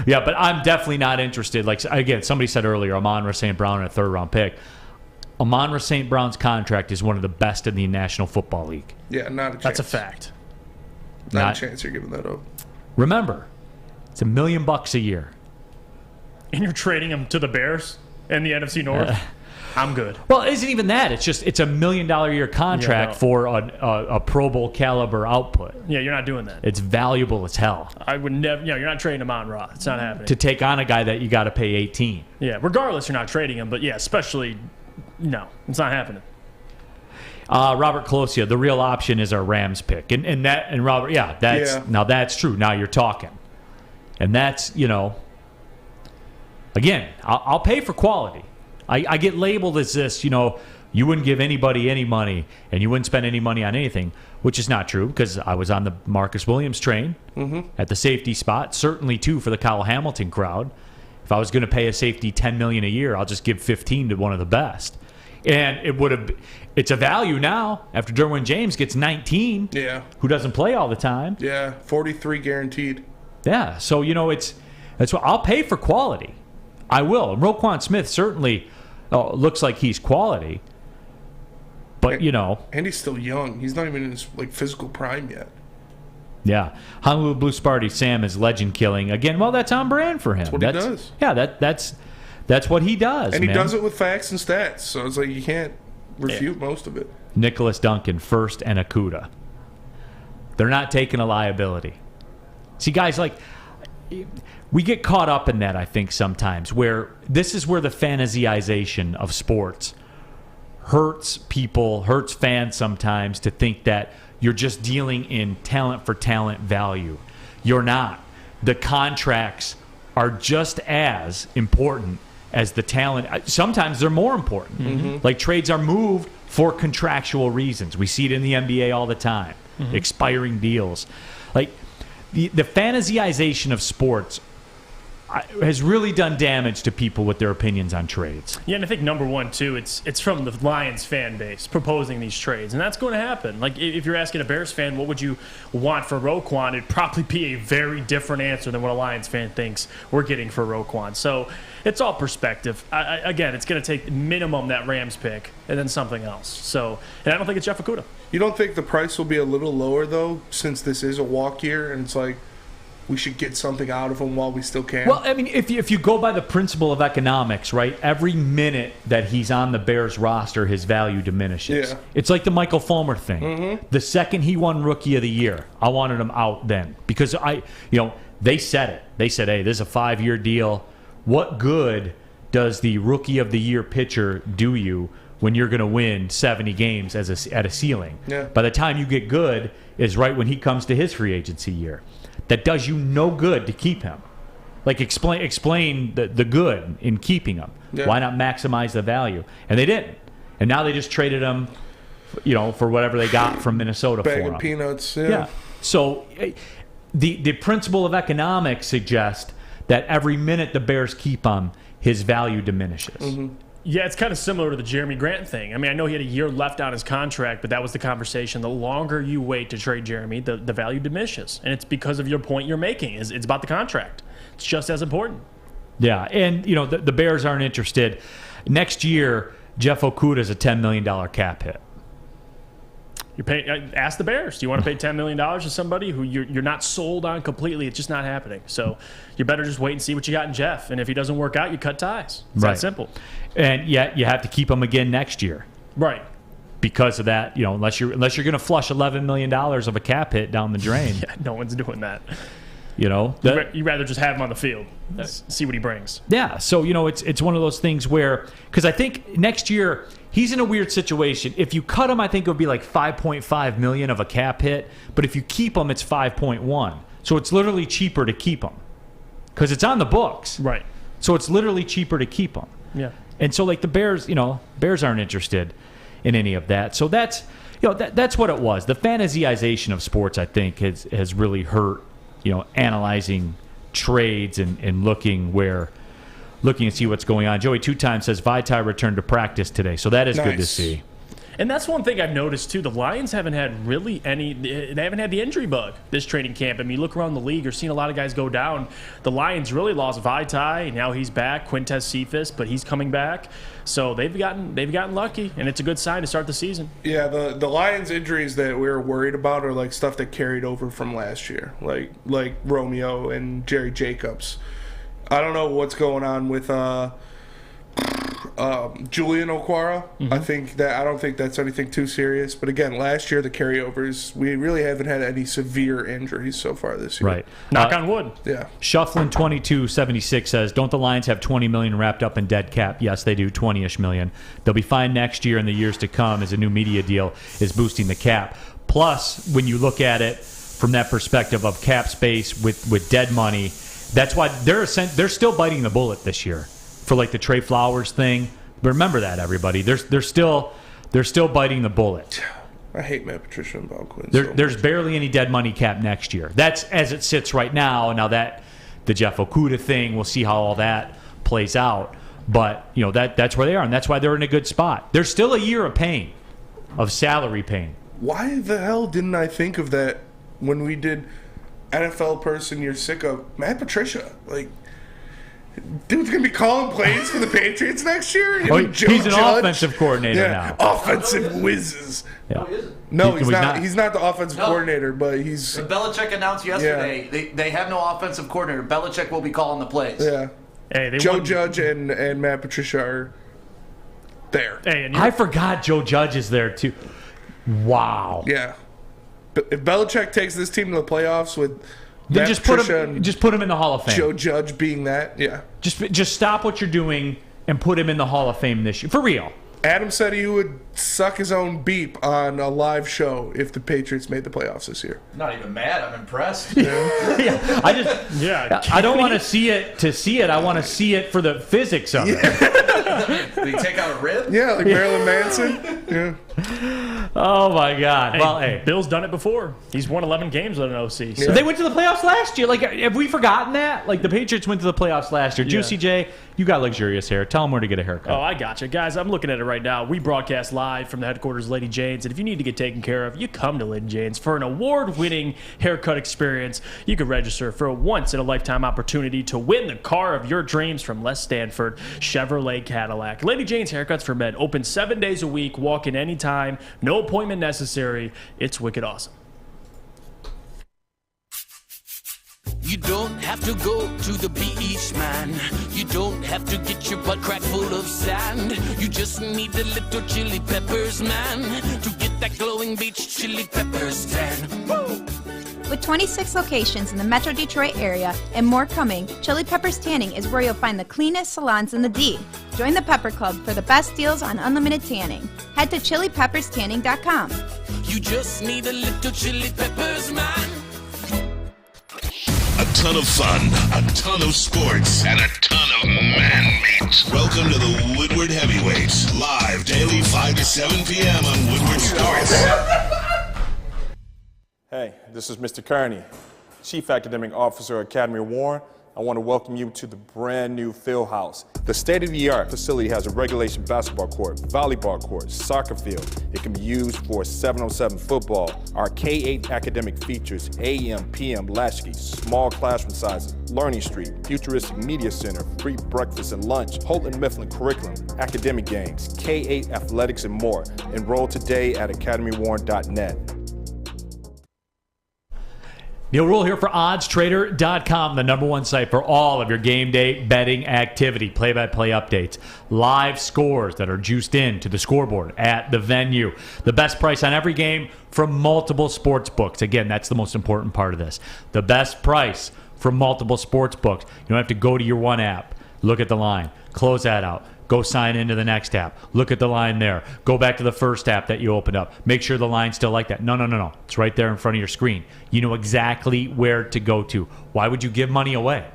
Yeah, but I'm definitely not interested. Like, again, somebody said earlier, Amon-Ra St.Brown in a third-round pick. Amon-Ra St. Brown's contract is one of the best in the National Football League. Yeah, not a chance. That's a fact. Not a chance you're giving that up. Remember, it's $1 million a year. And you're trading him to the Bears and the NFC North? I'm good. Well, it isn't even that. It's $1 million a year contract for a Pro Bowl caliber output. Yeah, you're not doing that. It's valuable as hell. I would never. You're not trading him on Raw. It's not happening. To take on a guy that you got to pay 18. Yeah, regardless, you're not trading him. But yeah, especially, no, it's not happening. Robert Colosia, the real option is our Rams pick, and Robert, now that's true. Now you're talking, and that's again, I'll pay for quality. I get labeled as this, you wouldn't give anybody any money and you wouldn't spend any money on anything, which is not true because I was on the Marcus Williams train at the safety spot, certainly too for the Kyle Hamilton crowd. If I was going to pay a safety $10 million a year, I'll just give 15 to one of the best. And it's a value now after Derwin James gets 19. Yeah. Who doesn't play all the time. Yeah, 43 guaranteed. Yeah, so that's what I'll pay for quality. I will. And Roquan Smith certainly looks like he's quality, but and he's still young. He's not even in his physical prime yet. Yeah, Honolulu Blue Sparty Sam is legend killing again. Well, that's on brand for him. That's what he does. Yeah, that's what he does, and he does it with facts and stats. So it's like you can't refute most of it. Nicholas Duncan first and Akuda. They're not taking a liability. See, guys, we get caught up in that, I think, sometimes, where this is where the fantasyization of sports hurts people, hurts fans sometimes to think that you're just dealing in talent for talent value. You're not. The contracts are just as important as the talent. Sometimes they're more important. Mm-hmm. Like trades are moved for contractual reasons. We see it in the NBA all the time. Mm-hmm. Expiring deals. Like the fantasyization of sports has really done damage to people with their opinions on trades. Yeah, and I think number one, too, it's from the Lions fan base proposing these trades, and that's going to happen. Like, if you're asking a Bears fan, what would you want for Roquan, it'd probably be a very different answer than what a Lions fan thinks we're getting for Roquan. So it's all perspective. Again, it's going to take minimum that Rams pick and then something else. So, and I don't think it's Jeff Okudah. You don't think the price will be a little lower, though, since this is a walk year, and it's like, we should get something out of him while we still can? Well, I mean, if you go by the principle of economics, right, every minute that he's on the Bears roster, his value diminishes. Yeah. It's like the Michael Fulmer thing. Mm-hmm. The second he won Rookie of the Year, I wanted him out then. Because they said it. They said, hey, this is a 5-year deal. What good does the Rookie of the Year pitcher do you when you're going to win 70 games at a ceiling? Yeah. By the time you get good is right when he comes to his free agency year. That does you no good to keep him. Like, explain the good in keeping him. Yeah. Why not maximize the value? And they didn't. And now they just traded him, for whatever they got from Minnesota Bag for of him. Peanuts, yeah. So the principle of economics suggests that every minute the Bears keep him, his value diminishes. Mm-hmm. Yeah, it's kind of similar to the Jeremy Grant thing. I mean, I know he had a year left on his contract, but that was the conversation. The longer you wait to trade Jeremy, the value diminishes. And it's because of your point you're making. It's about the contract. It's just as important. Yeah, and, the Bears aren't interested. Next year, Jeff Okudah is a $10 million cap hit. Ask the Bears. Do you want to pay $10 million to somebody who you're not sold on completely? It's just not happening. So you better just wait and see what you got in Jeff. And if he doesn't work out, you cut ties. It's that simple. And yet you have to keep him again next year. Right. Because of that, unless you're going to flush $11 million of a cap hit down the drain. Yeah, no one's doing that. You know, You'd rather just have him on the field, see what he brings. Yeah, so it's one of those things where, because I think next year he's in a weird situation. If you cut him, I think it would be like $5.5 million of a cap hit, but if you keep him, it's 5.1. So it's literally cheaper to keep him because it's on the books, right? So it's literally cheaper to keep him. Yeah, and so like the Bears, Bears aren't interested in any of that. So that's that's what it was. The fantasyization of sports, I think, has really hurt. Analyzing trades and looking to see what's going on. Joey 2 times says Vitae returned to practice today, so that is good to see. And that's one thing I've noticed too. The Lions haven't had really they haven't had the injury bug this training camp. I mean, you look around the league, you're seeing a lot of guys go down. The Lions really lost Vitae, now he's back. Quintez Cephas, but he's coming back. So they've gotten lucky, and it's a good sign to start the season. Yeah, the Lions injuries that we were worried about are like stuff that carried over from last year, like Romeo and Jerry Jacobs. I don't know what's going on with Julian Okwara. Mm-hmm. I don't think that's anything too serious. But again, last year the carryovers, we really haven't had any severe injuries so far this year. Right. Knock on wood. Yeah. Shufflin 2276 says, don't the Lions have $20 million wrapped up in dead cap? Yes, they do, 20-ish million. They'll be fine next year and the years to come as a new media deal is boosting the cap. Plus, when you look at it from that perspective of cap space with dead money, that's why they're still biting the bullet this year for like the Trey Flowers thing. But remember that, everybody. They're still biting the bullet. I hate Matt Patricia and Bob Quinn. There's barely any dead money cap next year. That's as it sits right now. Now that the Jeff Okudah thing, we'll see how all that plays out. But that's where they are, and that's why they're in a good spot. There's still a year of pain, of salary pain. Why the hell didn't I think of that when we did NFL Person You're Sick of? Matt Patricia, like, dude's gonna be calling plays for the Patriots next year. He's an offensive coordinator now. Offensive whizzes. Yeah. No, he's not. He's not the offensive coordinator, but he's. Belichick announced yesterday they have no offensive coordinator. Belichick will be calling the plays. Yeah. Hey, Joe Judge and Matt Patricia are there. Hey, I forgot Joe Judge is there too. Wow. Yeah. But if Belichick takes this team to the playoffs with then Matt just Patricia put him in the Hall of Fame. Joe Judge being that, yeah. Just stop what you're doing and put him in the Hall of Fame this year. For real. Adam said he would suck his own beep on a live show if the Patriots made the playoffs this year. Not even mad. I'm impressed. I don't want to see it. I want to see it for the physics of it. Did he take out a rib? Yeah, like Marilyn Manson. Yeah. Oh my God! Well, Bill's done it before. He's won 11 games with an OC. So. They went to the playoffs last year. Like, have we forgotten that? Like, the Patriots went to the playoffs last year. Juicy J, you got luxurious hair. Tell them where to get a haircut. Oh, I got you. Guys, I'm looking at it right now. We broadcast live from the headquarters of Lady Jane's, and if you need to get taken care of, you come to Lady Jane's for an award-winning haircut experience. You can register for a once-in-a-lifetime opportunity to win the car of your dreams from Les Stanford Chevrolet Cadillac. Lady Jane's Haircuts for Men, open 7 days a week, walk in anytime, no appointment necessary. It's wicked awesome. You don't have to go to the beach, man. You don't have to get your butt crack full of sand. You just need a little chili peppers, man, to get that glowing beach chili peppers tan. Woo! With 26 locations in the Metro Detroit area and more coming, Chili Peppers Tanning is where you'll find the cleanest salons in the D. Join the Pepper Club for the best deals on unlimited tanning. Head to chilipepperstanning.com. You just need a little chili peppers, man. A ton of fun, a ton of sports, and a ton of man meat. Welcome to the Woodward Heavyweights, live daily 5 to 7 p.m. on Woodward Sports. Hey, this is Mr. Kearney, Chief Academic Officer, Academy of Warren. I want to welcome you to the brand new field house. The state-of-the-art facility has a regulation basketball court, volleyball court, soccer field. It can be used for 7-on-7 football. Our K-8 academic features AM, PM, latchkey, small classroom sizes, Learning Street, futuristic media center, free breakfast and lunch, Houghton Mifflin curriculum, academic games, K-8 athletics, and more. Enroll today at academywarren.net. Neal Ruhl here for oddstrader.com, the #1 site for all of your game day betting activity, play-by-play updates, live scores that are juiced into the scoreboard at the venue, the best price on every game from multiple sports books. Again, that's the most important part of this. The best price from multiple sports books. You don't have to go to your one app, look at the line, close that out. Go sign into the next app. Look at the line there. Go back to the first app that you opened up. Make sure the line's still like that. No. It's right there in front of your screen. You know exactly where to go to. Why would you give money away?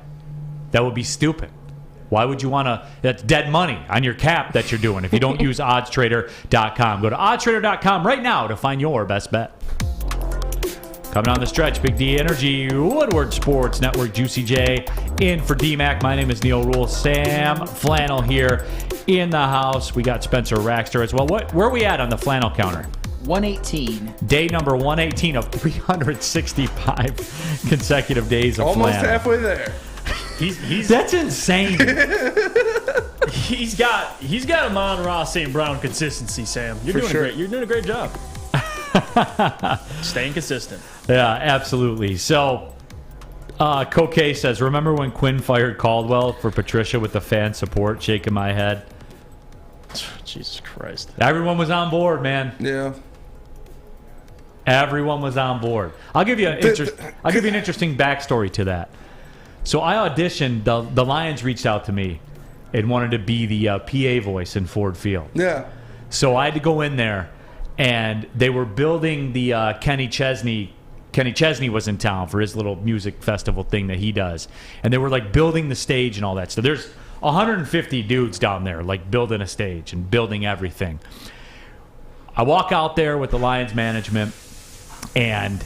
That would be stupid. Why would you want to? That's dead money on your cap that you're doing if you don't use oddstrader.com. Go to oddstrader.com right now to find your best bet. Coming on the stretch, Big D Energy, Woodward Sports Network, Juicy J in for D-Mac. My name is Neal Ruhl. Sam Flannel here in the house. We got Spencer Raxter as well. Where are we at on the flannel counter? 118. Day number 118 of 365 consecutive days of almost flannel. halfway there. That's insane. He's got Amon-Ra St.Brown consistency, Sam. You're doing a great job. Staying consistent. Yeah, absolutely. So, Coquet says, remember when Quinn fired Caldwell for Patricia with the fan support? Shaking my head. Jesus Christ. Everyone was on board, man. Yeah. Everyone was on board. I'll give you an interesting backstory to that. So I auditioned. The Lions reached out to me and wanted to be the PA voice in Ford Field. Yeah. So I had to go in there. And they were building the Kenny Chesney. Kenny Chesney was in town for his little music festival thing that he does. And they were like building the stage and all that. So there's 150 dudes down there like building a stage and building everything. I walk out there with the Lions management and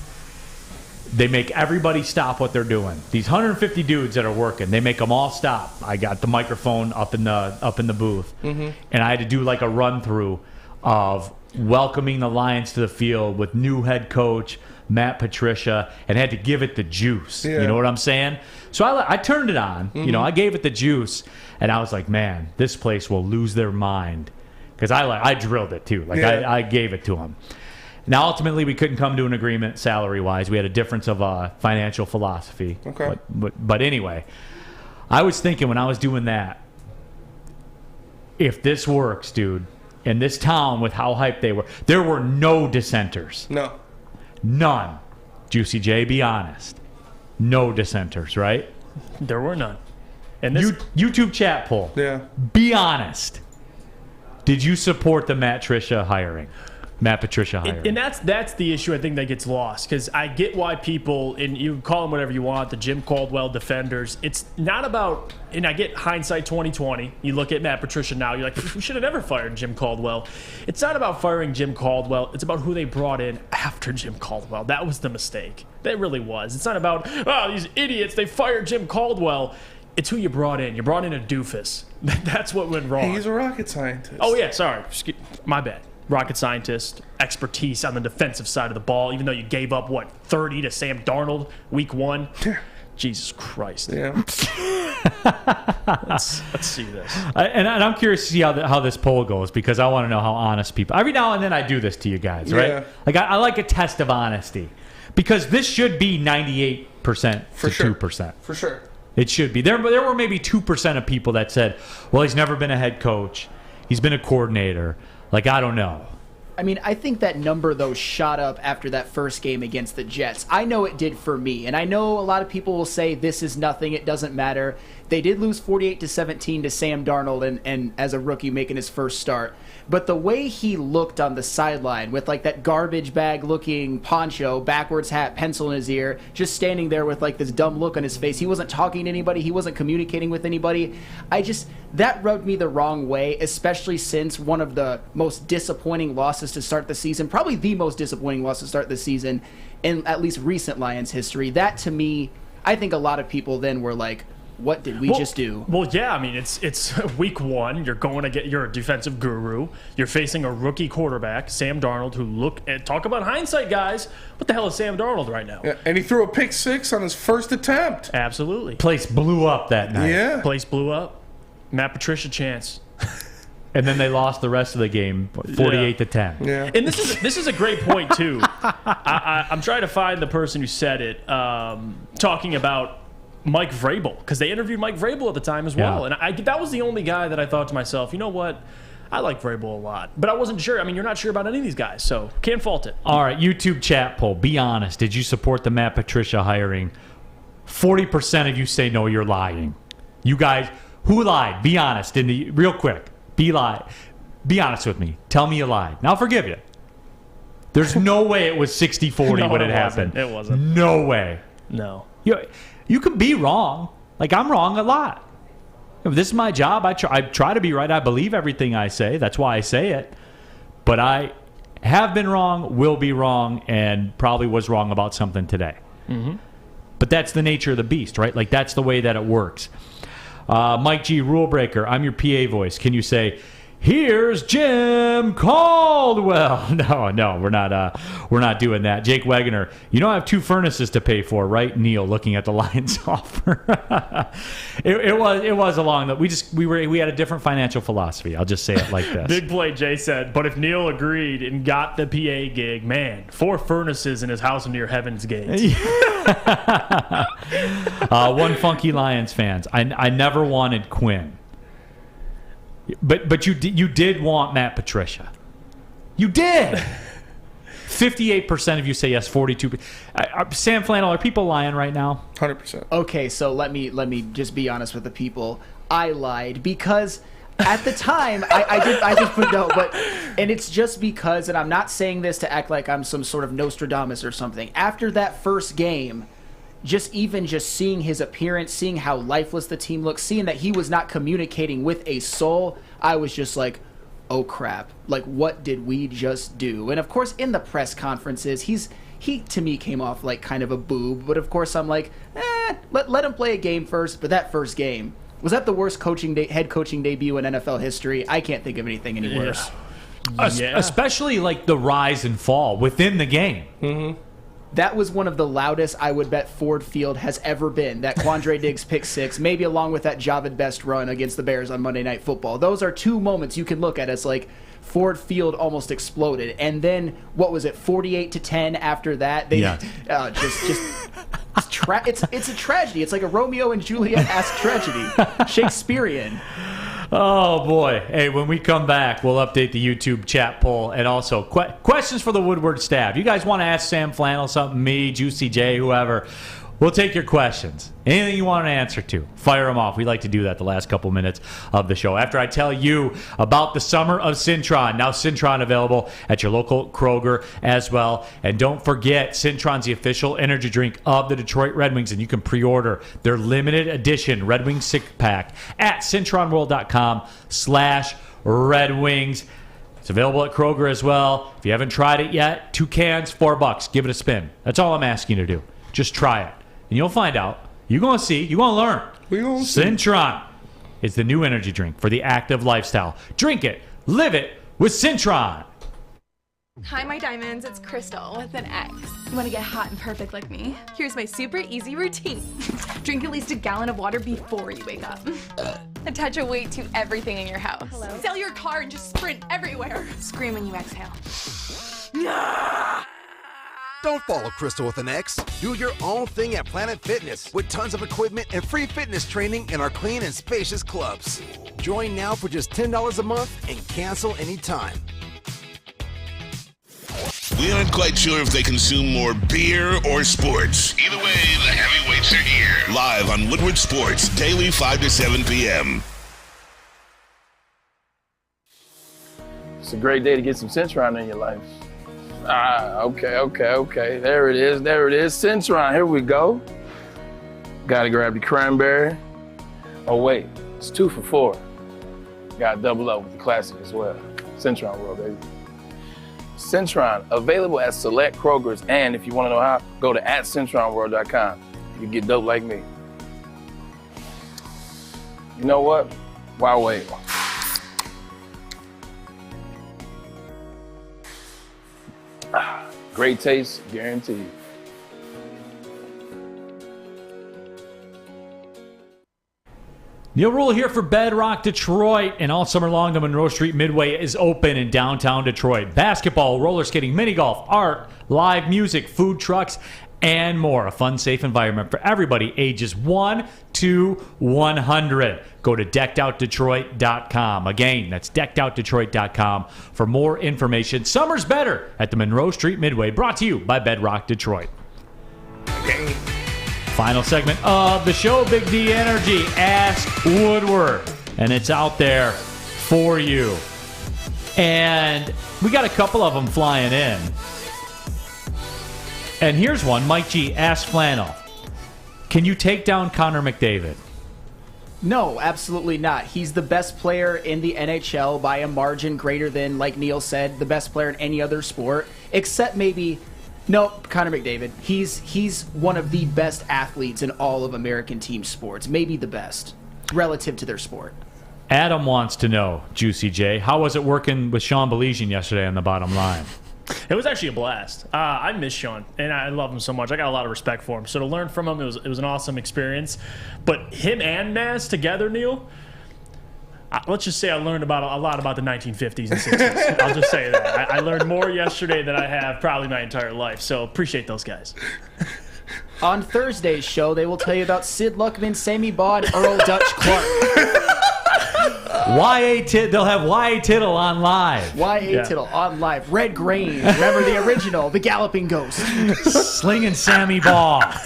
they make everybody stop what they're doing. These 150 dudes that are working, they make them all stop. I got the microphone up in the booth. Mm-hmm. And I had to do like a run through of welcoming the Lions to the field with new head coach Matt Patricia, and had to give it the juice. Yeah. You know what I'm saying? So I turned it on. Mm-hmm. You know, I gave it the juice, and I was like, man, this place will lose their mind because I drilled it too. Like I gave it to them. Now, ultimately, we couldn't come to an agreement salary-wise. We had a difference of financial philosophy. Okay. But anyway, I was thinking when I was doing that, if this works, dude. In this town, with how hyped they were, there were no dissenters. No. None. Juicy J, be honest. No dissenters, right? There were none. And this YouTube chat poll. Yeah. Be honest. Did you support the Matt Patricia hiring? And that's the issue I think that gets lost, because I get why people, and you call them whatever you want, the Jim Caldwell defenders, it's not about, and I get hindsight 2020, you look at Matt Patricia now, you're like, we should have never fired Jim Caldwell. It's not about firing Jim Caldwell, it's about who they brought in after Jim Caldwell. That was the mistake. That really was. It's not about, these idiots, they fired Jim Caldwell. It's who you brought in. You brought in a doofus. That's what went wrong. He's a rocket scientist. Oh, yeah, sorry. My bad. Rocket scientist, expertise on the defensive side of the ball, even though you gave up, 30 to Sam Darnold week 1? Jesus Christ. Yeah. Let's see this. And I'm curious to see how this poll goes, because I want to know how honest people. Every now and then I do this to you guys, right? Yeah. Like I like a test of honesty, because this should be 98% to 2%. For sure. It should be. There were maybe 2% of people that said, well, he's never been a head coach. He's been a coordinator. Like, I don't know. I mean, I think that number, though, shot up after that first game against the Jets. I know it did for me, and I know a lot of people will say this is nothing, it doesn't matter. They did lose 48-17 to Sam Darnold and as a rookie making his first start. But the way he looked on the sideline with like that garbage bag looking poncho, backwards hat, pencil in his ear, just standing there with like this dumb look on his face. He wasn't talking to anybody. He wasn't communicating with anybody. That rubbed me the wrong way, especially since one of the most disappointing losses to start the season, probably the most disappointing loss to start the season in at least recent Lions history. That to me, I think a lot of people then were like, what did we just do? Well, yeah, I mean, it's week 1. You're going to get your defensive guru. You're facing a rookie quarterback, Sam Darnold, talk about hindsight, guys. What the hell is Sam Darnold right now? Yeah, and he threw a pick 6 on his first attempt. Absolutely. Place blew up that night. Yeah. Place blew up. Matt Patricia chance. And then they lost the rest of the game, 48-10. Yeah. And this is a great point too. I'm trying to find the person who said it, talking about Mike Vrabel, because they interviewed Mike Vrabel at the time as well, and that was the only guy that I thought to myself, you know what, I like Vrabel a lot, but I wasn't sure. I mean, you're not sure about any of these guys, so can't fault it. All right, YouTube chat poll. Be honest. Did you support the Matt Patricia hiring? 40% of you say no, you're lying. You guys, who lied? Be honest. Real quick. Be honest with me. Tell me you lied. Now I'll forgive you. There's no way it was 60-40 No, when it it happened. wasn't. It wasn't. No way. No. You can be wrong. Like, I'm wrong a lot. If this is my job, I try to be right. I believe everything I say. That's why I say it. But I have been wrong, will be wrong, and probably was wrong about something today. Mm-hmm. But that's the nature of the beast, right? Like, that's the way that it works. Mike G, rule breaker. I'm your PA voice. Can you say, here's Jim Caldwell? No, we're not doing that. Jake Wegener, you know I have 2 furnaces to pay for, right? Neal, looking at the Lions offer. it was along that we had a different financial philosophy. I'll just say it like this. Big play, Jay said. But if Neal agreed and got the PA gig, man, 4 furnaces in his house near Heaven's Gate. One funky Lions fans. I never wanted Quinn. But you did want Matt Patricia. You did. 58% of you say yes. 42%. Sam Flannel, are people lying right now? 100%. Okay, so let me just be honest with the people. I lied because at the time I did put no, but and it's just because, and I'm not saying this to act like I'm some sort of Nostradamus or something. After that first game, just seeing his appearance, seeing how lifeless the team looked, seeing that he was not communicating with a soul, I was just like, oh crap, like what did we just do? And of course in the press conferences, he to me came off like kind of a boob, but of course I'm like, let him play a game first. But that first game, was that the worst head coaching debut in NFL history? I can't think of anything any worse. Yeah. Especially like the rise and fall within the game. Mm-hmm. That was one of the loudest I would bet Ford Field has ever been. That Quandre Diggs pick 6, maybe along with that Javid Best run against the Bears on Monday Night Football. Those are 2 moments you can look at as like Ford Field almost exploded. And then, what was it, 48-10 after that? It's a tragedy. It's like a Romeo and Juliet-esque tragedy. Shakespearean. Oh, boy. Hey, when we come back, we'll update the YouTube chat poll and also questions for the Woodward staff. You guys want to ask Sam Flannel something, me, Juicy J, whoever, we'll take your questions. Anything you want an answer to, fire them off. We like to do that the last couple minutes of the show. After I tell you about the summer of Cintron. Now Cintron available at your local Kroger as well. And don't forget, Cintron's the official energy drink of the Detroit Red Wings, and you can pre-order their limited edition Red Wings 6-pack at cintronworld.com/Red Wings. It's available at Kroger as well. If you haven't tried it yet, 2 cans, $4. Give it a spin. That's all I'm asking you to do. Just try it, and you'll find out. You're going to see. You're going to learn. Cintron is the new energy drink for the active lifestyle. Drink it. Live it with Cintron. Hi, my diamonds. It's Crystal with an X. You want to get hot and perfect like me? Here's my super easy routine. Drink at least a gallon of water before you wake up. Attach a weight to everything in your house. Sell your car and just sprint everywhere. Scream when you exhale. Don't follow Crystal with an X. Do your own thing at Planet Fitness with tons of equipment and free fitness training in our clean and spacious clubs. Join now for just $10 a month and cancel anytime. We aren't quite sure if they consume more beer or sports. Either way, the heavyweights are here. Live on Woodward Sports, daily 5 to 7 p.m. It's a great day to get some Cintron in your life. Okay. There it is. Cintron, here we go. Gotta grab the cranberry. Oh wait, it's 2 for $4. Gotta double up with the classic as well. Cintron World, baby. Cintron, available at select Krogers, and if you want to know how, go to @cintronworld.com. You can get dope like me. You know what? Why wait? Great taste, guaranteed. Neal Ruhl here for Bedrock Detroit, and all summer long the Monroe Street Midway is open in downtown Detroit. Basketball, roller skating, mini golf, art, live music, food trucks, and more. A fun, safe environment for everybody ages 1 to 100. Go to deckedoutdetroit.com. Again, that's deckedoutdetroit.com for more information. Summer's better at the Monroe Street Midway, brought to you by Bedrock Detroit. Final segment of the show, Big D Energy. Ask Woodward. And it's out there for you. And we got a couple of them flying in. And here's one. Mike G. Ask Flannel. Can you take down Connor McDavid? No, absolutely not. He's the best player in the NHL by a margin greater than, like Neal said, the best player in any other sport, except maybe... No, Connor McDavid. He's one of the best athletes in all of American team sports. Maybe the best, relative to their sport. Adam wants to know, Juicy J, how was it working with Sean Belizean yesterday on the bottom line? It was actually a blast. I miss Sean, and I love him so much. I got a lot of respect for him. So to learn from him, it was an awesome experience. But him and Maz together, Neal, let's just say I learned a lot about the 1950s and 60s. I'll just say that. I learned more yesterday than I have probably my entire life. So appreciate those guys. On Thursday's show, they will tell you about Sid Luckman, Sammy Baugh, and Earl Dutch Clark. They'll have Y.A. Tittle on live. Y.A. Tittle on live. Red Grain. Remember the original, the Galloping Ghost. Slinging Sammy Baugh.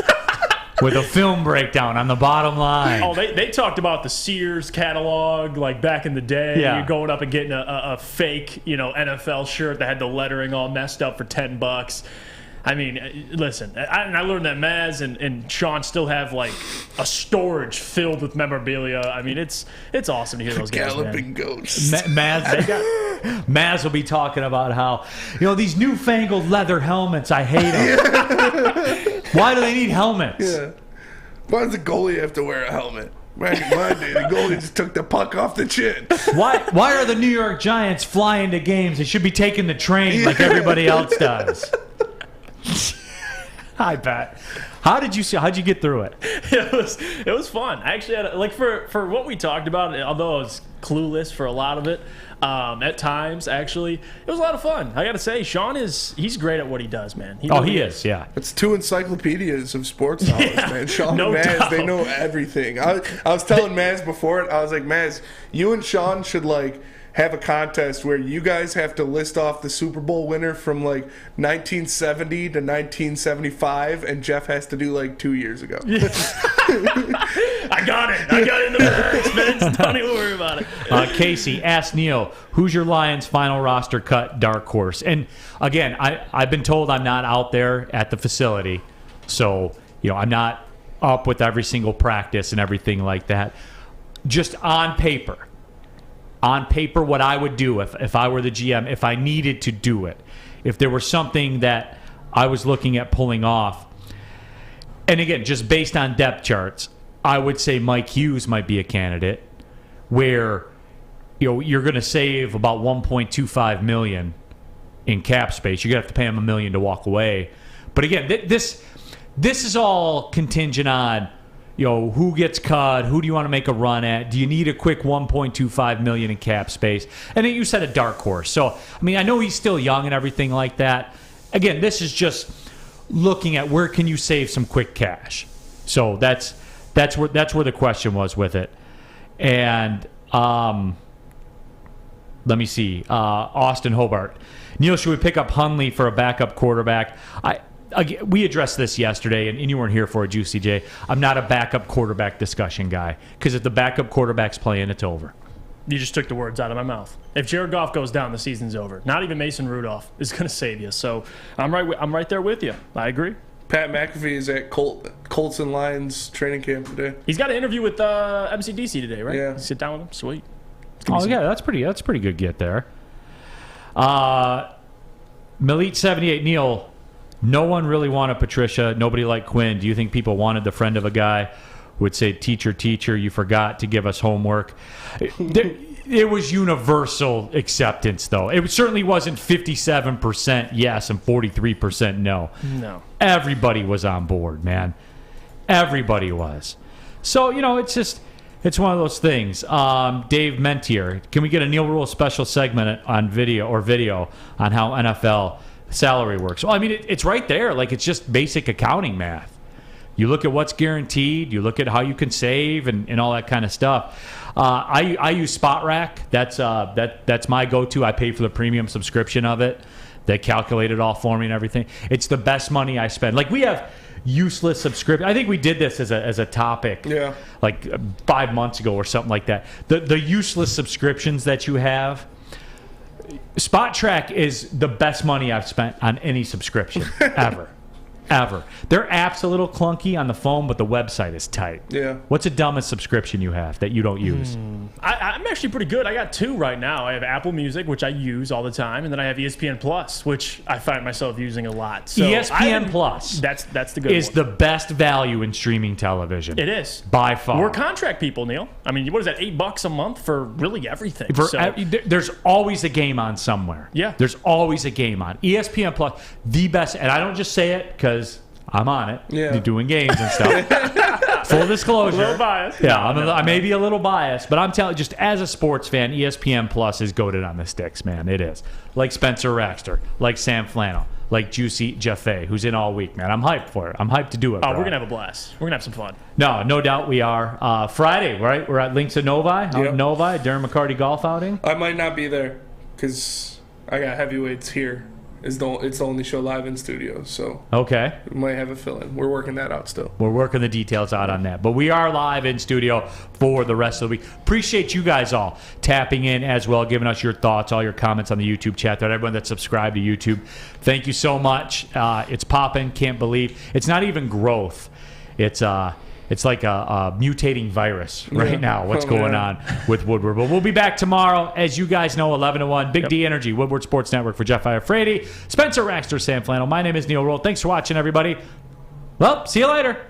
With a film breakdown on the bottom line. Oh, they talked about the Sears catalog, like back in the day. Yeah. You're going up and getting a fake, NFL shirt that had the lettering all messed up for $10. I mean, listen, I learned that Maz and Sean still have like a storage filled with memorabilia. I mean, it's awesome to hear those guys. Galloping Ghosts. Maz will be talking about how, these newfangled leather helmets, I hate them. Why do they need helmets? Yeah. Why does the goalie have to wear a helmet? Back in my day, the goalie just took the puck off the chin. Why are the New York Giants flying to games? They should be taking the train like everybody else does. Hi, Pat. How'd you get through it? It was fun. I actually had for what we talked about, although I was clueless for a lot of it, at times actually, it was a lot of fun. I got to say, Sean he's great at what he does, man. He is, yeah. It's two encyclopedias of sports knowledge, man. Sean no and Maz, doubt. they know everything. I was telling Maz before it, I was like, Maz, you and Sean should have a contest where you guys have to list off the Super Bowl winner from 1970 to 1975, and Jeff has to do 2 years ago. I got it in the works, man. Don't even worry about it. Casey, ask Neal, who's your Lions final roster cut dark horse? And again, I've been told I'm not out there at the facility, so I'm not up with every single practice and everything like that. Just on paper, what I would do if I were the GM, if I needed to do it, if there was something that I was looking at pulling off, and again, just based on depth charts, I would say Mike Hughes might be a candidate where you're going to save about $1.25 million in cap space. You're going to have to pay him $1 million to walk away. But again, this is all contingent on who gets cut, who do you want to make a run at? Do you need a quick $1.25 million in cap space? And then you said a dark horse. So, I know he's still young and everything like that. Again, this is just looking at where can you save some quick cash. So that's where the question was with it. And let me see. Austin Hobart. Neal, should we pick up Hundley for a backup quarterback? We addressed this yesterday, and you weren't here for it, Juicy J. I'm not a backup quarterback discussion guy, because if the backup quarterback's playing, it's over. You just took the words out of my mouth. If Jared Goff goes down, the season's over. Not even Mason Rudolph is going to save you. So I'm right there with you. I agree. Pat McAfee is at Colts and Lions training camp today. He's got an interview with MCDC today, right? Yeah. Sit down with him. Sweet. Oh yeah, that's pretty good get there. Malit 78 Neal. No one really wanted Patricia. Nobody liked Quinn. Do you think people wanted the friend of a guy who would say, teacher, you forgot to give us homework? It was universal acceptance, though. It certainly wasn't 57% yes and 43% no. No. Everybody was on board, man. Everybody was. So, it's just, It's one of those things. Dave Mentier, can we get a Neal Ruhl special segment on video on how NFL salary works? Well, I mean, it's right there. Like, it's just basic accounting math. You look at what's guaranteed. You look at how you can save and all that kind of stuff. I use Spot Rack. That's my go-to. I pay for the premium subscription of it. They calculate it all for me and everything. It's the best money I spend. Like, we have useless subscription. I think we did this as a topic like 5 months ago or something like that. The useless subscriptions that you have. Spot Track is the best money I've spent on any subscription ever. Their app's a little clunky on the phone, but the website is tight. Yeah. What's the dumbest subscription you have that you don't use? I'm actually pretty good. I got 2 right now. I have Apple Music, which I use all the time, and then I have ESPN Plus, which I find myself using a lot. So ESPN Plus that's the good is one. the best value in streaming television. It is. By far. We're contract people, Neal. I mean, what is that, $8 a month for really everything? There's always a game on somewhere. Yeah. There's always a game on. ESPN Plus, the best, and I don't just say it because I'm on it. Yeah. Doing games and stuff. Full disclosure. A little biased. Yeah, I may be a little biased, but I'm telling you, just as a sports fan, ESPN Plus is goated on the sticks, man. It is. Like Spencer Raxter, like Sam Flannel, like Juicy Jaffe, who's in all week, man. I'm hyped for it. I'm hyped to do it. Oh, we're going to have a blast. We're going to have some fun. No doubt we are. Friday, right? We're at Links of Novi. Out in Novi, Darren McCarty golf outing. I might not be there because I got heavyweights here. It's the only show live in studio, so okay, we might have a fill-in. We're working that out still. We're working the details out on that, but we are live in studio for the rest of the week. Appreciate you guys all tapping in as well, giving us your thoughts, all your comments on the YouTube chat. Everyone that's subscribed to YouTube, thank you so much. It's popping. Can't believe it's not even growth. It's like a mutating virus right now, what's going on with Woodward. But we'll be back tomorrow, as you guys know, 11 to 1. Big D Energy, Woodward Sports Network for Jeff Iafrate, Spencer Raxter, Sam Flannel. My name is Neal Ruhl. Thanks for watching, everybody. Well, see you later.